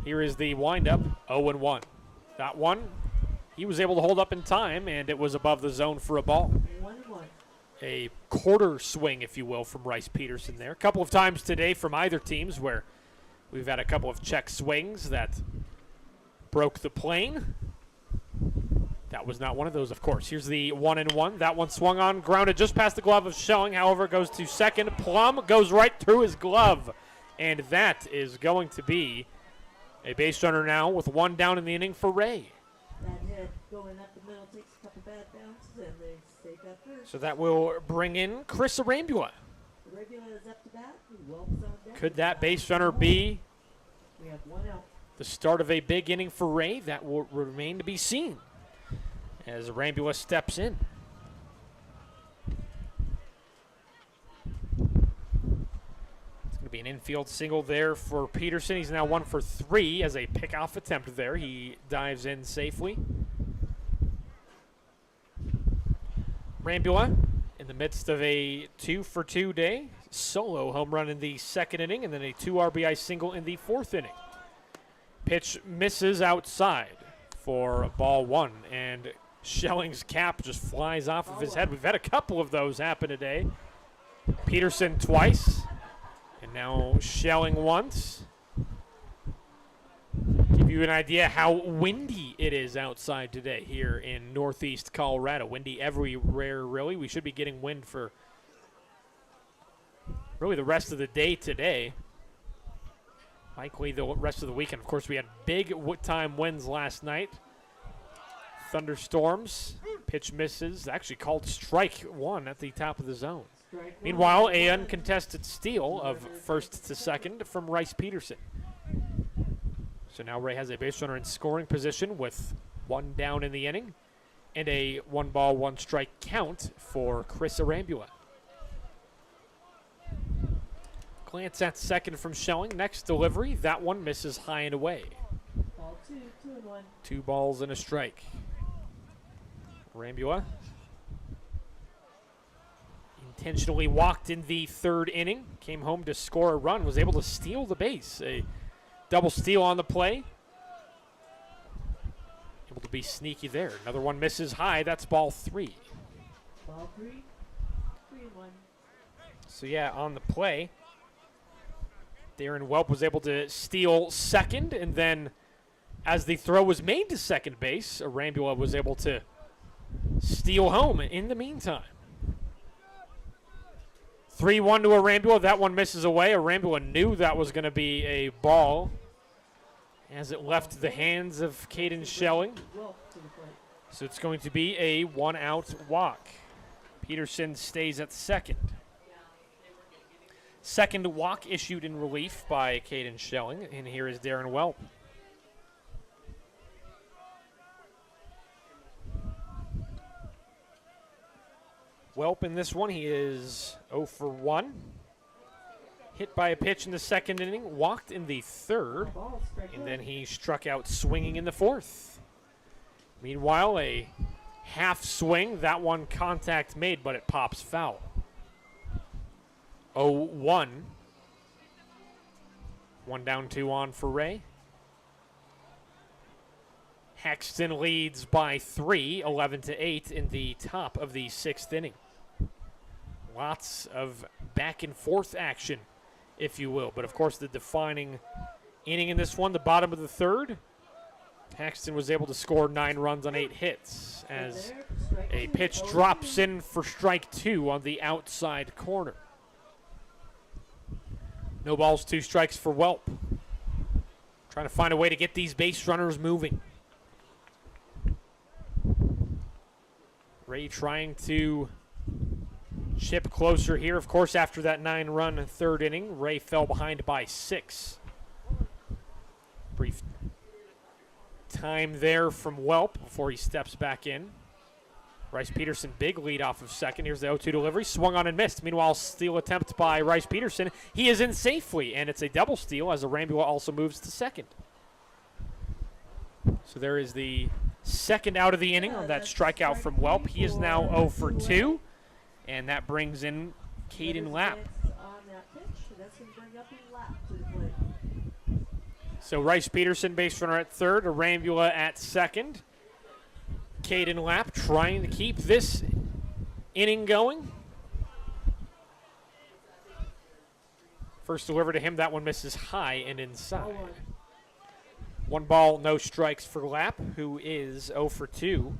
S8: Here is the windup, 0-1. That one, he was able to hold up in time, and it was above the zone for a ball.
S7: 1-1.
S8: A quarter swing, if you will, from Rice Peterson there. A couple of times today from either teams where we've had a couple of check swings that broke the plane. That was not one of those, of course. Here's the 1-1. That one swung on, grounded just past the glove of Schelling. However, goes to second. Plum goes right through his glove. And that is going to be a base runner now with 1 down in the inning for Wray.
S7: That hit going up the middle takes a couple bad bounces, and they stay at first.
S8: So that will bring in Chris Arambula.
S7: Arambula is up to bat. Wells on deck.
S8: Could that base runner be
S7: We have 1 out.
S8: the start of a big inning for Wray? That will remain to be seen as Arambula steps in. Be an infield single there for Peterson. He's now 1 for 3 as a pickoff attempt there. He dives in safely. Rambula in the midst of a 2 for 2 day. Solo home run in the 2nd inning and then a 2 RBI single in the 4th inning. Pitch misses outside for ball 1, and Schelling's cap just flies off of his head. We've had a couple of those happen today. Peterson twice. And now Schelling once. Give you an idea how windy it is outside today here in northeast Colorado. Windy everywhere, really. We should be getting wind for really the rest of the day today. Likely the rest of the weekend. Of course, we had big time winds last night. Thunderstorms. Pitch misses. Actually called strike 1 at the top of the zone. Meanwhile, an uncontested steal of 1st to 2nd from Rice Peterson. So now Wray has a base runner in scoring position with 1 down in the inning and a 1-ball-1-strike count for Chris Arambula. Glance at second from Schelling. Next delivery, that one misses high and away.
S7: Ball 2, 2-1.
S8: 2 balls and a strike. Arambula intentionally walked in the 3rd inning, came home to score a run, was able to steal the base. A double steal on the play. Able to be sneaky there. Another one misses high. That's ball 3.
S7: Ball 3, 3-1.
S8: So yeah, on the play, Darren Welp was able to steal second, and then as the throw was made to second base, Arambula was able to steal home in the meantime. 3-1 to Arambula. That one misses away. Arambula knew that was going to be a ball as it left the hands of Caden Schelling. So it's going to be a 1-out walk. Peterson stays at second. Second walk issued in relief by Caden Schelling, and here is Darren Welp. Welp in this one, he is 0 for 1. Hit by a pitch in the second inning, walked in the third, and then he struck out swinging in the fourth. Meanwhile, a half swing, that one contact made, but it pops foul. 0-1. 1 down, 2 on for Wray. Haxtun leads by 3, 11-8 in the top of the 6th inning. Lots of back and forth action, if you will. But of course, the defining inning in this one, the bottom of the third, Haxtun was able to score 9 runs on 8 hits as a pitch drops in for strike 2 on the outside corner. No balls, 2 strikes for Welp. Trying to find a way to get these base runners moving. Wray trying to chip closer here. Of course, after that 9-run third inning, Wray fell behind by 6. Brief time there from Welp before he steps back in. Rice Peterson, big lead off of second. Here's the 0-2 delivery. Swung on and missed. Meanwhile, steal attempt by Rice Peterson. He is in safely, and it's a double steal as Arambula also moves to second. So there is the second out of the inning on that strikeout from Welp. He is now 0 for 2, and that brings in Caden Lapp. So Rice Peterson, base runner at third, Arambula at second. Caden Lapp trying to keep this inning going. First delivery to him, that one misses high and inside. 1 ball, no strikes for Lapp, who is 0 for 2.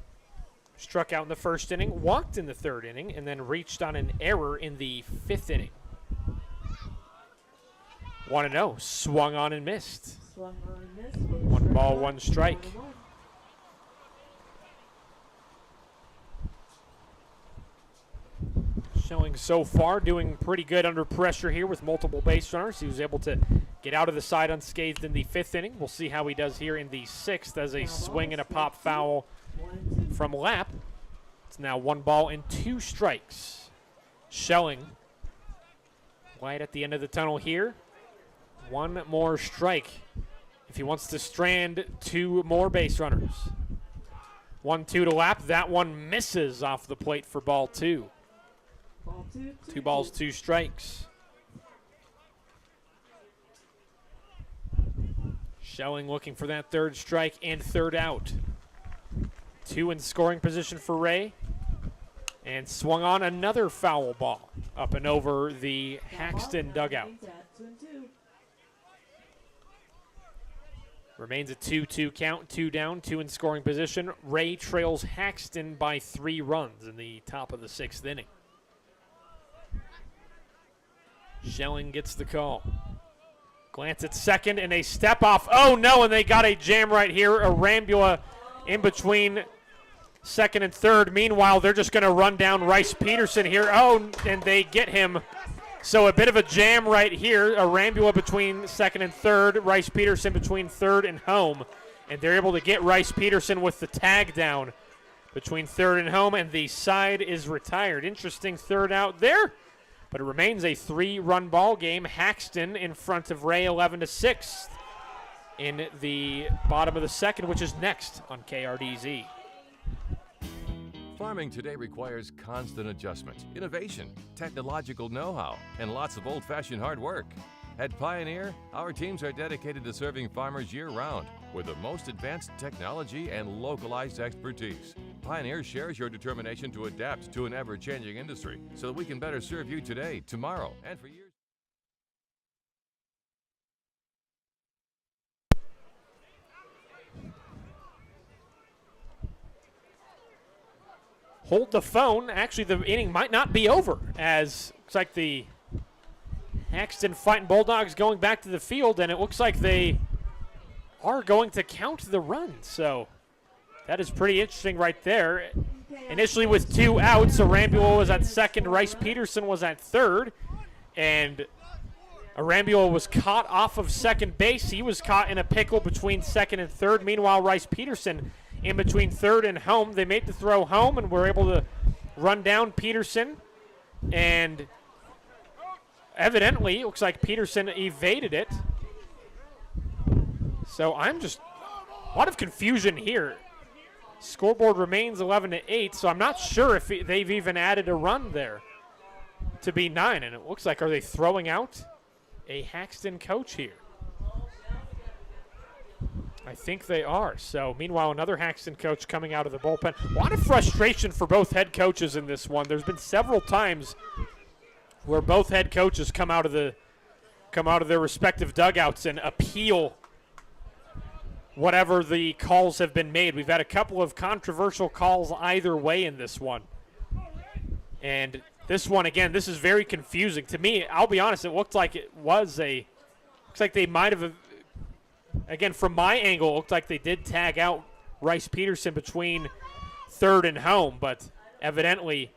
S8: Struck out in the first inning, walked in the third inning, and then reached on an error in the 5th inning. 1-0, swung on and missed. 1 ball, 1 strike. Showing so far, doing pretty good under pressure here with multiple base runners. He was able to get out of the side unscathed in the 5th inning. We'll see how he does here in the 6th as a swing and a pop foul from Lapp. It's now 1 ball and 2 strikes. Schelling light at the end of the tunnel here. 1 more strike if he wants to strand 2 more base runners. 1-2 to Lapp. That one misses off the plate for ball 2. 2 balls, 2 strikes. Schelling looking for that 3rd strike and 3rd out. 2 in scoring position for Wray. And swung on another foul ball up and over the Haxtun dugout. Remains a 2-2 count, 2 down, 2 in scoring position. Wray trails Haxtun by 3 runs in the top of the 6th inning. Schelling gets the call. Glance at second and a step off. Oh no, and they got a jam right here. Arambula in between second and third. Meanwhile, they're just going to run down Rice Peterson here. Oh, and they get him. So a bit of a jam right here. Arambula between second and third. Rice Peterson between third and home. And they're able to get Rice Peterson with the tag down between third and home, and the side is retired. Interesting third out there. But it remains a 3-run ball game. Haxtun in front of Wray 11-6 in the bottom of the second, which is next on KRDZ.
S20: Farming today requires constant adjustment, innovation, technological know-how, and lots of old-fashioned hard work. At Pioneer, our teams are dedicated to serving farmers year-round with the most advanced technology and localized expertise. Pioneer shares your determination to adapt to an ever-changing industry so that we can better serve you today, tomorrow, and for years.
S8: Hold the phone. Actually, the inning might not be over, as looks like the Haxtun Fighting Bulldogs going back to the field, and it looks like they are going to count the run. So that is pretty interesting right there. Initially with 2 outs, Arambula was at second, Rice Peterson was at third, and Arambula was caught off of second base. He was caught in a pickle between second and third. Meanwhile, Rice Peterson in between third and home. They made the throw home and were able to run down Peterson, and evidently, it looks like Peterson evaded it. So I'm just, a lot of confusion here. Scoreboard remains 11-8, so I'm not sure if they've even added a run there to be 9. And it looks like, are they throwing out a Haxtun coach here? I think they are. So meanwhile, another Haxtun coach coming out of the bullpen. A lot of frustration for both head coaches in this one. There's been several times where both head coaches come out of their respective dugouts and appeal whatever the calls have been made. We've had a couple of controversial calls either way in this one. And this one, again, this is very confusing. To me, I'll be honest, it looked like they might have, again, from my angle, it looked like they did tag out Rice Peterson between third and home, but evidently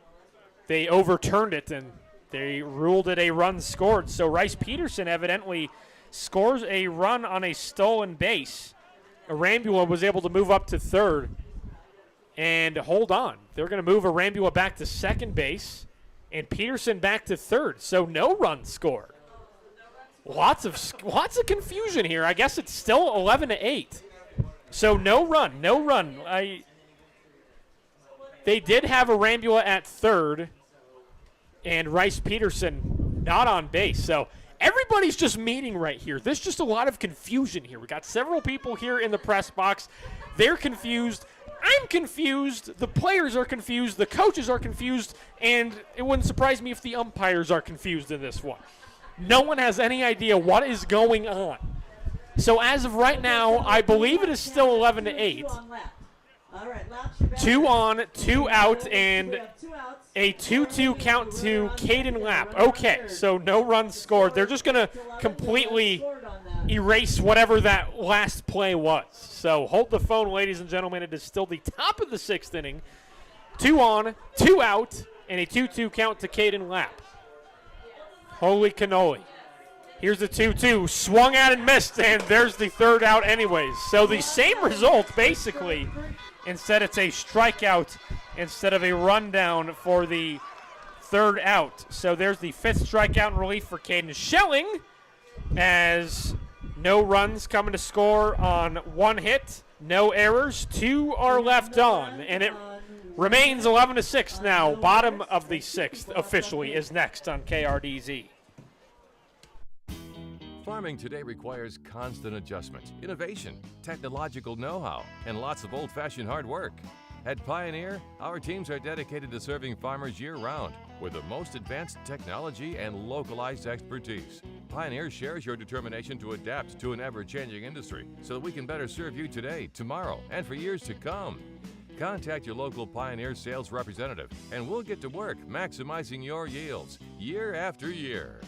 S8: they overturned it and they ruled it a run scored. So Rice Peterson evidently scores a run on a stolen base. Arambula was able to move up to third and hold on. They're going to move Arambula back to second base and Peterson back to third. So no run scored. Lots of confusion here. I guess it's still 11-8. So no run. They did have Arambula at third and Rice Peterson not on base. So everybody's just meeting right here. There's just a lot of confusion here. We got several people here in the press box. They're confused. I'm confused. The players are confused. The coaches are confused. And it wouldn't surprise me if the umpires are confused in this one. No one has any idea what is going on. So as of right now, I believe it is still 11-8. 2 on, 2 out, and a 2-2 count to Caden Lapp. Okay, so no runs scored. They're just going to completely erase whatever that last play was. So hold the phone, ladies and gentlemen. It is still the top of the 6th inning. 2 on, 2 out, and a 2-2 count to Caden Lapp. Holy cannoli. Here's the 2-2. Swung at and missed, and there's the third out anyways. So the same result, basically. Instead, it's a strikeout instead of a rundown for the third out. So there's the 5th strikeout in relief for Caden Schelling, as no runs coming to score on 1 hit, no errors, 2 are left on, and it remains 11-6 now. Bottom of the 6th officially is next on KRDZ.
S20: Farming today requires constant adjustment, innovation, technological know-how, and lots of old-fashioned hard work. At Pioneer, our teams are dedicated to serving farmers year-round with the most advanced technology and localized expertise. Pioneer shares your determination to adapt to an ever-changing industry so that we can better serve you today, tomorrow, and for years to come. Contact your local Pioneer sales representative, and we'll get to work maximizing your yields year after year.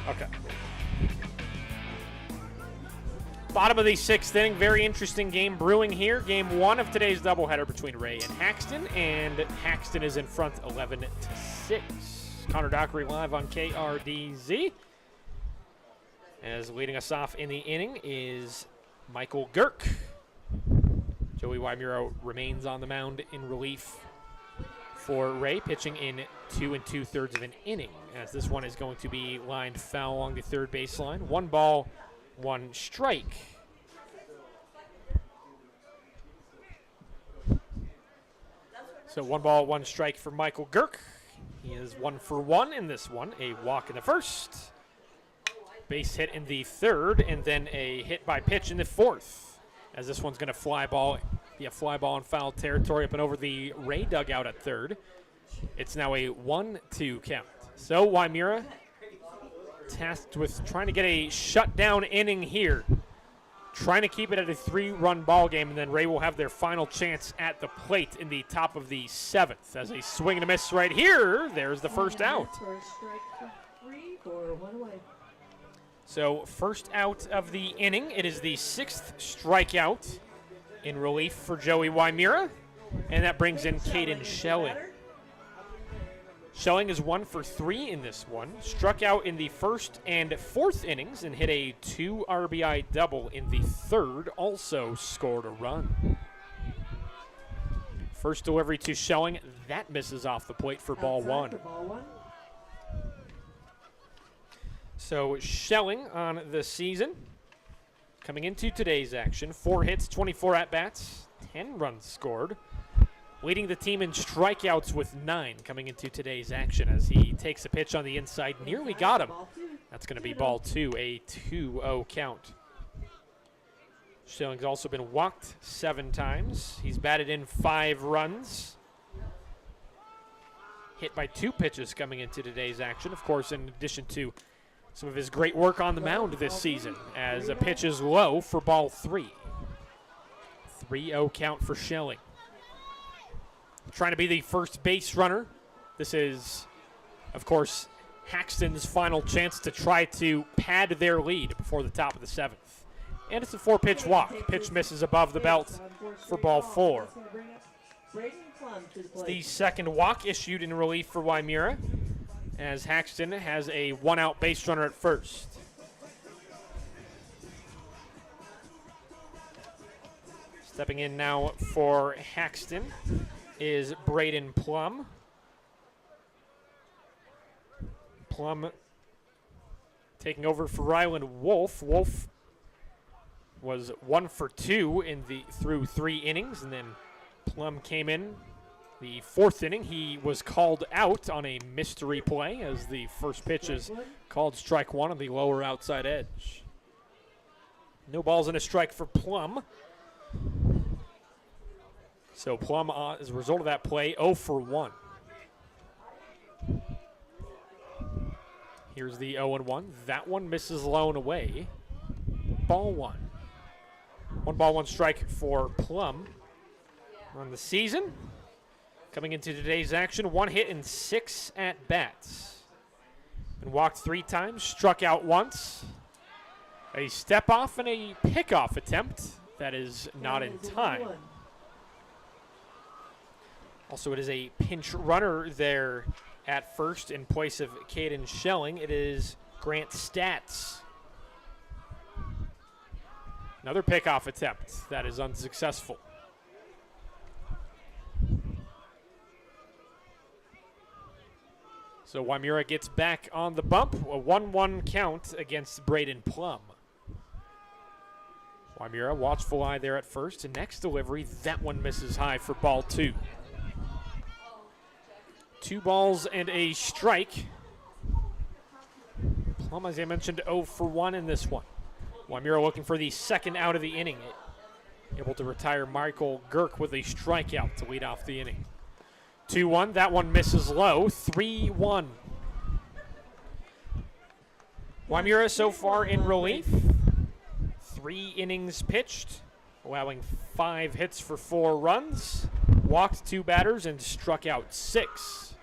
S8: Okay. Bottom of the 6th inning, very interesting game brewing here. Game 1 of today's doubleheader between Wray and Haxtun is in front 11-6. Connor Dockery live on KRDZ. As leading us off in the inning is Michael Girk. Joey Wymura remains on the mound in relief for Wray, pitching in 2 2/3 of an inning, as this one is going to be lined foul along the third baseline. 1 ball, 1 strike. So 1 ball, 1 strike for Michael Girk. He is 1 for 1 in this one. A walk in the first, base hit in the third, and then a hit by pitch in the fourth. As this one's going to be a fly ball in foul territory up and over the Wray dugout at third. It's now a 1-2 count. So Wymura tasked with trying to get a shutdown inning here, trying to keep it at a 3-run ball game, and then Wray will have their final chance at the plate in the top of the 7th. As a swing and a miss right here, there's the first out. So first out of the inning. It is the 6th strikeout in relief for Joey Wymura, and that brings in Caden Schelling. Schelling is 1 for 3 in this one. Struck out in the first and fourth innings and hit a 2 RBI double in the third. Also scored a run. First delivery to Schelling. That misses off the plate for ball 1. So Schelling on the season, coming into today's action, 4 hits, 24 at-bats, 10 runs scored, leading the team in strikeouts with 9 coming into today's action as he takes a pitch on the inside, nearly got him. That's going to be ball 2, a 2-0 count. Schelling's also been walked 7 times. He's batted in 5 runs. Hit by 2 pitches coming into today's action, of course, in addition to some of his great work on the mound this season, as a pitch is low for ball 3. 3-0 count for Schelling. Trying to be the first base runner. This is, of course, Haxtun's final chance to try to pad their lead before the top of the 7th. And it's a 4-pitch walk. Pitch misses above the belt for ball 4. It's the second walk issued in relief for Wymura, as Haxtun has a 1-out base runner at first. Stepping in now for Haxtun is Braden Plum. Plum taking over for Ryland Wolf. Wolf was 1 for 2 through 3 innings, and then Plum came in the 4th inning. He was called out on a mystery play as the first pitch is called strike 1 on the lower outside edge. No balls and a strike for Plum. So Plum, as a result of that play, 0 for 1. Here's the 0-1. That one misses low and away. Ball 1. 1 ball, 1 strike for Plum on the season. Coming into today's action, 1 hit and 6 at-bats. Been walked 3 times, struck out once. A step-off and a pick-off attempt that is not in time. Also, it is a pinch runner there at first in place of Caden Schelling. It is Grant Statz. Another pickoff attempt that is unsuccessful. So Wymura gets back on the bump, a 1-1 count against Braden Plum. Wymura, watchful eye there at first. And next delivery, that one misses high for ball 2. 2 balls and a strike. Plum, as I mentioned, 0 for 1 in this one. Wymura looking for the second out of the inning. Able to retire Michael Girk with a strikeout to lead off the inning. 2-1, that one misses low. 3-1. Wymura so far in relief. 3 innings pitched, allowing 5 hits for 4 runs. Walked 2 batters and struck out 6.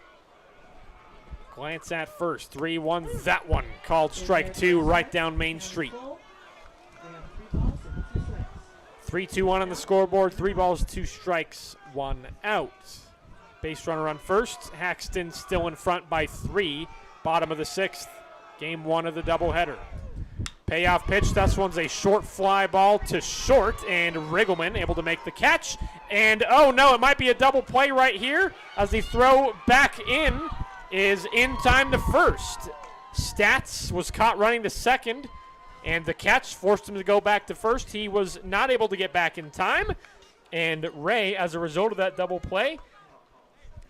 S8: Glance at first, 3-1, that one called strike 2 right down Main Street. 3-2-1 on the scoreboard, 3 balls, 2 strikes, 1 out. Base runner on first. Haxtun still in front by 3. Bottom of the 6th. Game 1 of the doubleheader. Payoff pitch. This one's a short fly ball to short, and Riggleman able to make the catch. And, oh no, it might be a double play right here as the throw back in is in time to first. Stats was caught running to second, and the catch forced him to go back to first. He was not able to get back in time, and Wray, as a result of that double play,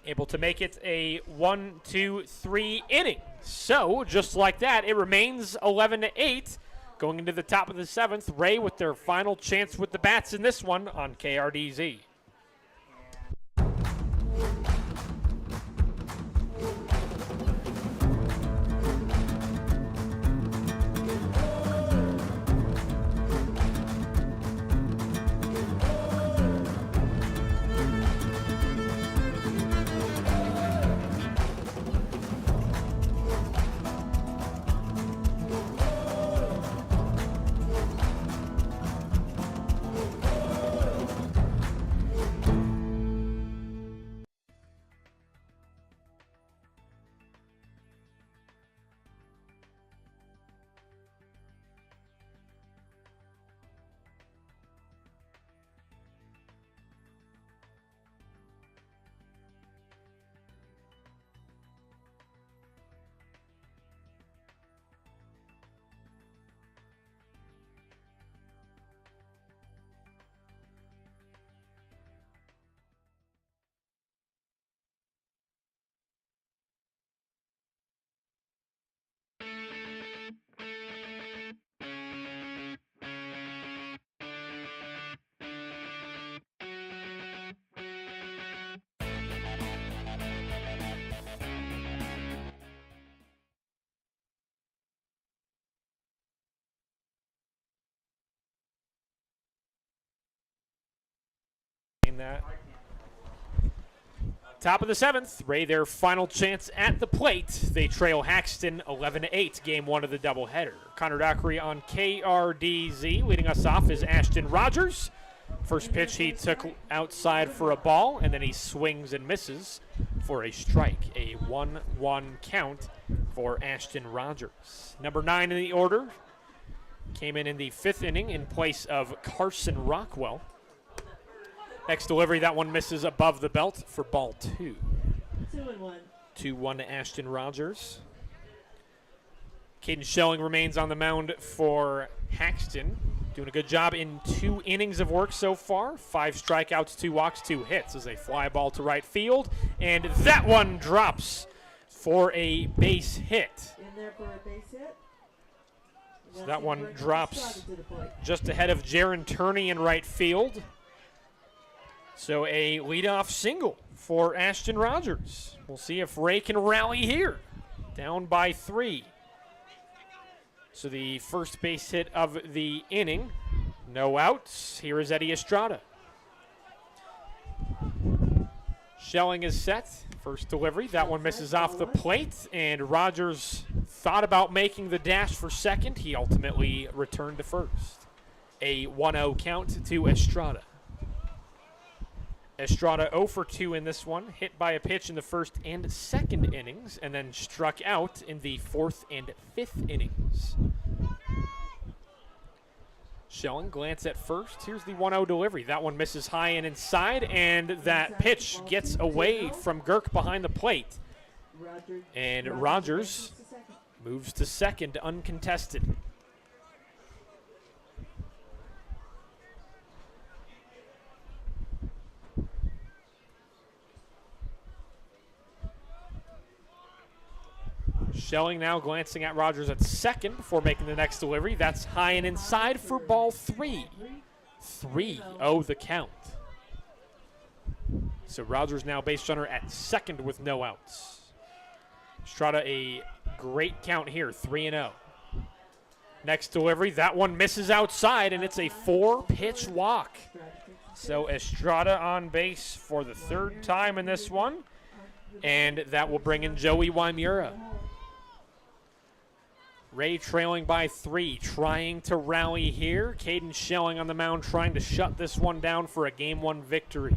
S8: able to make it a 1-2-3 inning. So, just like that, it remains 11-8 going into the top of the 7th. Wray with their final chance with the bats in this one on KRDZ. That. Top of the 7th, Wray their final chance at the plate. They trail Haxtun 11-8, game 1 of the doubleheader. Connor Dockery on KRDZ. Leading us off is Ashton Rogers. First pitch he took outside for a ball, and then he swings and misses for a strike. A 1-1 count for Ashton Rogers. Number 9 in the order came in the 5th inning in place of Carson Rockwell. Next delivery, that one misses above the belt for ball 2.
S7: 2-1.
S8: 2-1 to Ashton Rogers. Caden Schelling remains on the mound for Haxtun. Doing a good job in 2 innings of work so far. 5 strikeouts, 2 walks, 2 hits as a fly ball to right field. And that one drops for a base hit.
S7: In there for a base hit.
S8: So that one drops just ahead of Jaron Turney in right field. So a leadoff single for Ashton Rogers. We'll see if Wray can rally here. Down by 3. So the first base hit of the inning. No outs. Here is Eddie Estrada. Schelling is set. First delivery. That one misses off the plate. And Rogers thought about making the dash for second. He ultimately returned to first. A 1-0 count to Estrada. Estrada 0 for 2 in this one, hit by a pitch in the 1st and 2nd innings, and then struck out in the 4th and 5th innings. Schelling glance at first. Here's the 1-0 delivery. That one misses high and inside, and that pitch gets away from Girk behind the plate. And Rogers moves to second, uncontested. Schelling now glancing at Rogers at second before making the next delivery. That's high and inside for ball 3. 3-0 the count. So Rogers now base runner at second with no outs. Estrada a great count here, 3-0. Next delivery, that one misses outside, and it's a 4-pitch walk. So Estrada on base for the 3rd time in this one, and that will bring in Joey Wymura. Wray trailing by 3, trying to rally here. Caden Schelling on the mound trying to shut this one down for a Game 1 victory.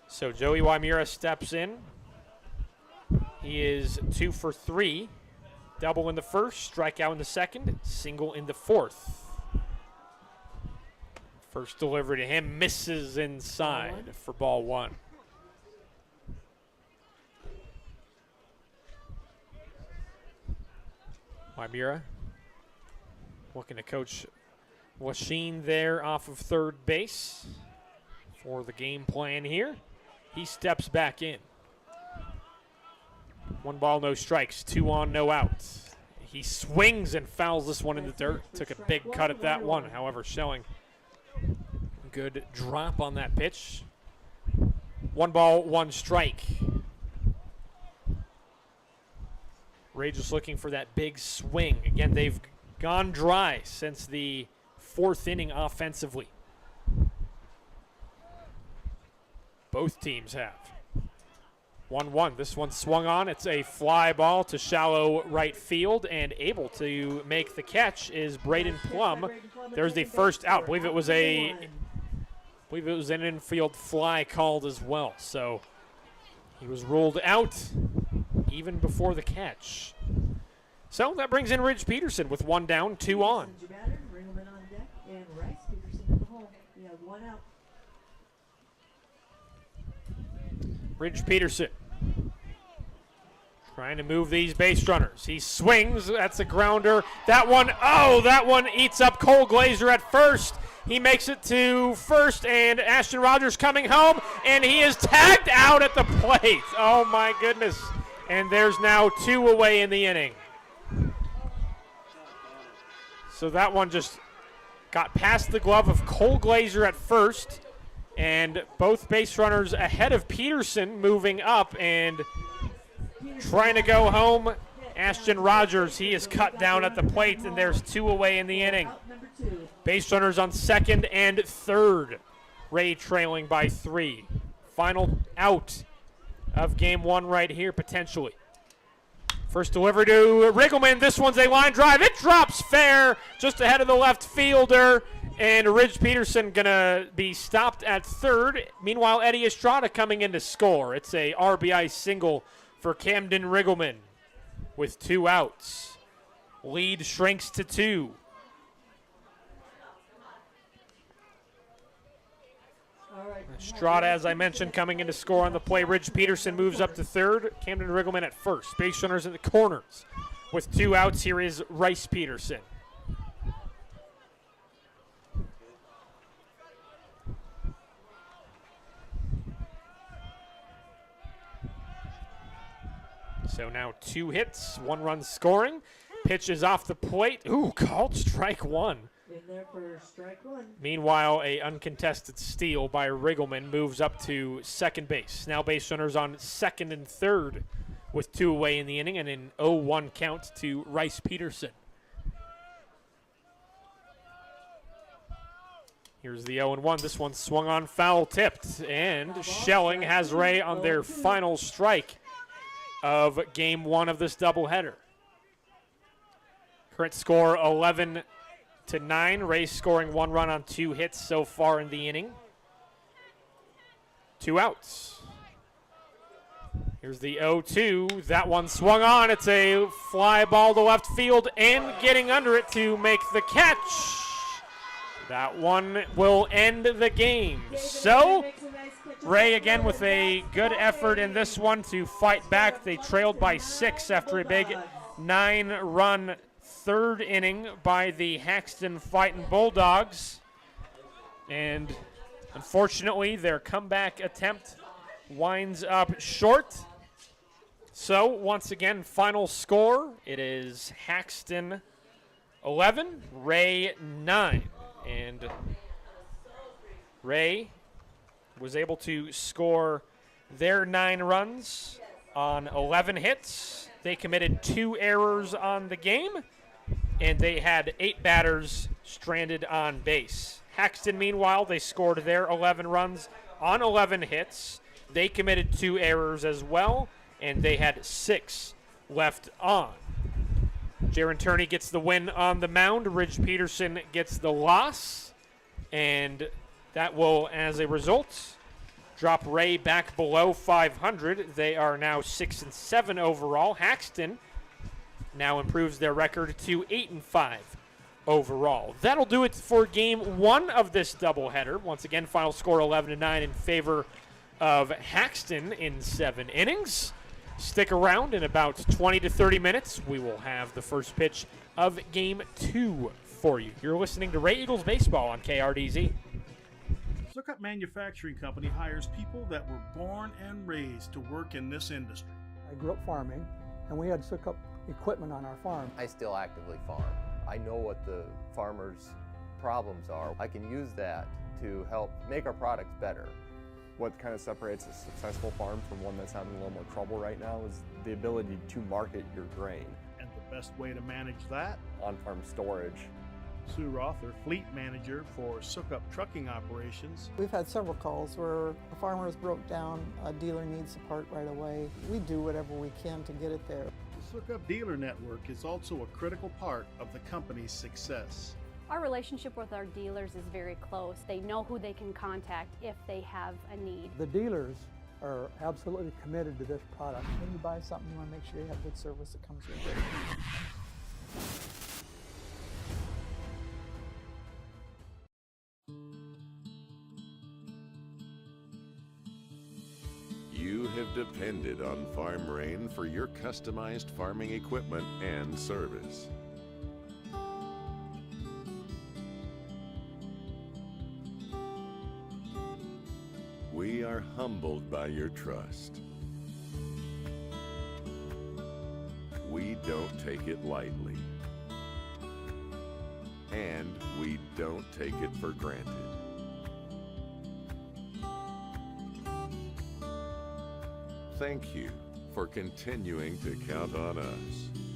S8: So Joey Wymira steps in. He is 2 for 3. Double in the first, strikeout in the second, single in the fourth. First delivery to him misses inside for ball 1. Wymira looking to coach Lachine there off of third base for the game plan here. He steps back in. 1 ball, no strikes, 2 on, no outs. He swings and fouls this one in the dirt. Took a big cut at that one, however, showing good drop on that pitch. 1 ball, 1 strike. Wray just looking for that big swing. Again, they've gone dry since the 4th inning offensively. Both teams have. 1-1. This one swung on. It's a fly ball to shallow right field, and able to make the catch is Braden Plum. There's the first out. I believe it was an infield fly called as well. So he was ruled out even before the catch. So that brings in Ridge Peterson with 1 down, 2 on. Ridge Peterson trying to move these base runners. He swings. That's a grounder. That one eats up Cole Glazer at first. He makes it to first, and Ashton Rogers coming home, and he is tagged out at the plate. Oh, my goodness. And there's now 2 away in the inning. So that one just got past the glove of Cole Glazer at first, and both base runners ahead of Peterson moving up and trying to go home. Ashton Rogers, he is cut down at the plate, and there's 2 away in the inning. Base runners on second and third. Wray trailing by 3. Final out of game 1 right here, potentially. First delivery to Riggleman. This one's a line drive. It drops fair just ahead of the left fielder. And Ridge Peterson going to be stopped at third. Meanwhile, Eddie Estrada coming in to score. It's a RBI single for Camden Riggleman with 2 outs. Lead shrinks to 2. Estrada, as I mentioned, coming in to score on the play. Ridge Peterson moves up to third. Camden Riggleman at first. Base runners in the corners. With 2 outs, here is Rice Peterson. So now 2 hits, 1 run scoring. Pitch is off the plate. Ooh, called strike 1.
S7: In there for strike 1.
S8: Meanwhile, a uncontested steal by Riggleman moves up to second base. Now base runners on second and third with 2 away in the inning, and an 0-1 count to Rice Peterson. Here's the 0-1. This one swung on, foul tipped, and Schelling has Wray on their final strike of game 1 of this doubleheader. Current score 11-9. Wray scoring 1 run on 2 hits so far in the inning. 2 outs. Here's the 0-2. That one swung on. It's a fly ball to left field, and getting under it to make the catch. That one will end the game. So Wray again with a good effort in this one to fight back. They trailed by 6 after a big 9-run third inning by the Haxtun Fightin' Bulldogs. And unfortunately, their comeback attempt winds up short. So once again, final score, it is Haxtun 11, Wray 9. And Wray was able to score their 9 runs on 11 hits. They committed 2 errors on the game, and they had 8 batters stranded on base. Haxtun, meanwhile, they scored their 11 runs on 11 hits. They committed 2 errors as well, and they had 6 left on. Jaron Turney gets the win on the mound. Ridge Peterson gets the loss, and that will, as a result, drop Wray back below 500. They are now 6-7 overall. Haxtun now improves their record to 8-5 overall. That'll do it for game one of this doubleheader. Once again, final score 11-9 in favor of Haxtun in 7 innings. Stick around. In about 20 to 30 minutes, we will have the first pitch of game 2 for you. You're listening to Wray Eagles Baseball on KRDZ.
S1: Sukup Manufacturing Company hires people that were born and raised to work in this industry.
S2: I grew up farming, and we had Sukup equipment on our farm.
S3: I still actively farm. I know what the farmers' problems are. I can use that to help make our products better.
S4: What kind of separates a successful farm from one that's having a little more trouble right now is the ability to market your grain.
S1: And the best way to manage that?
S4: On-farm storage.
S1: Sue Rother, fleet manager for Sukup trucking operations.
S5: We've had several calls where a farmer has broke down, a dealer needs a part right away. We do whatever we can to get it there.
S1: The Sukup dealer network is also a critical part of the company's success.
S6: Our relationship with our dealers is very close. They know who they can contact if they have a need.
S2: The dealers are absolutely committed to this product.
S5: When you buy something, you want to make sure you have good service that comes with it.
S9: You have depended on Farm Rain for your customized farming equipment and service. We are humbled by your trust. We don't take it lightly. And we don't take it for granted. Thank you for continuing to count on us.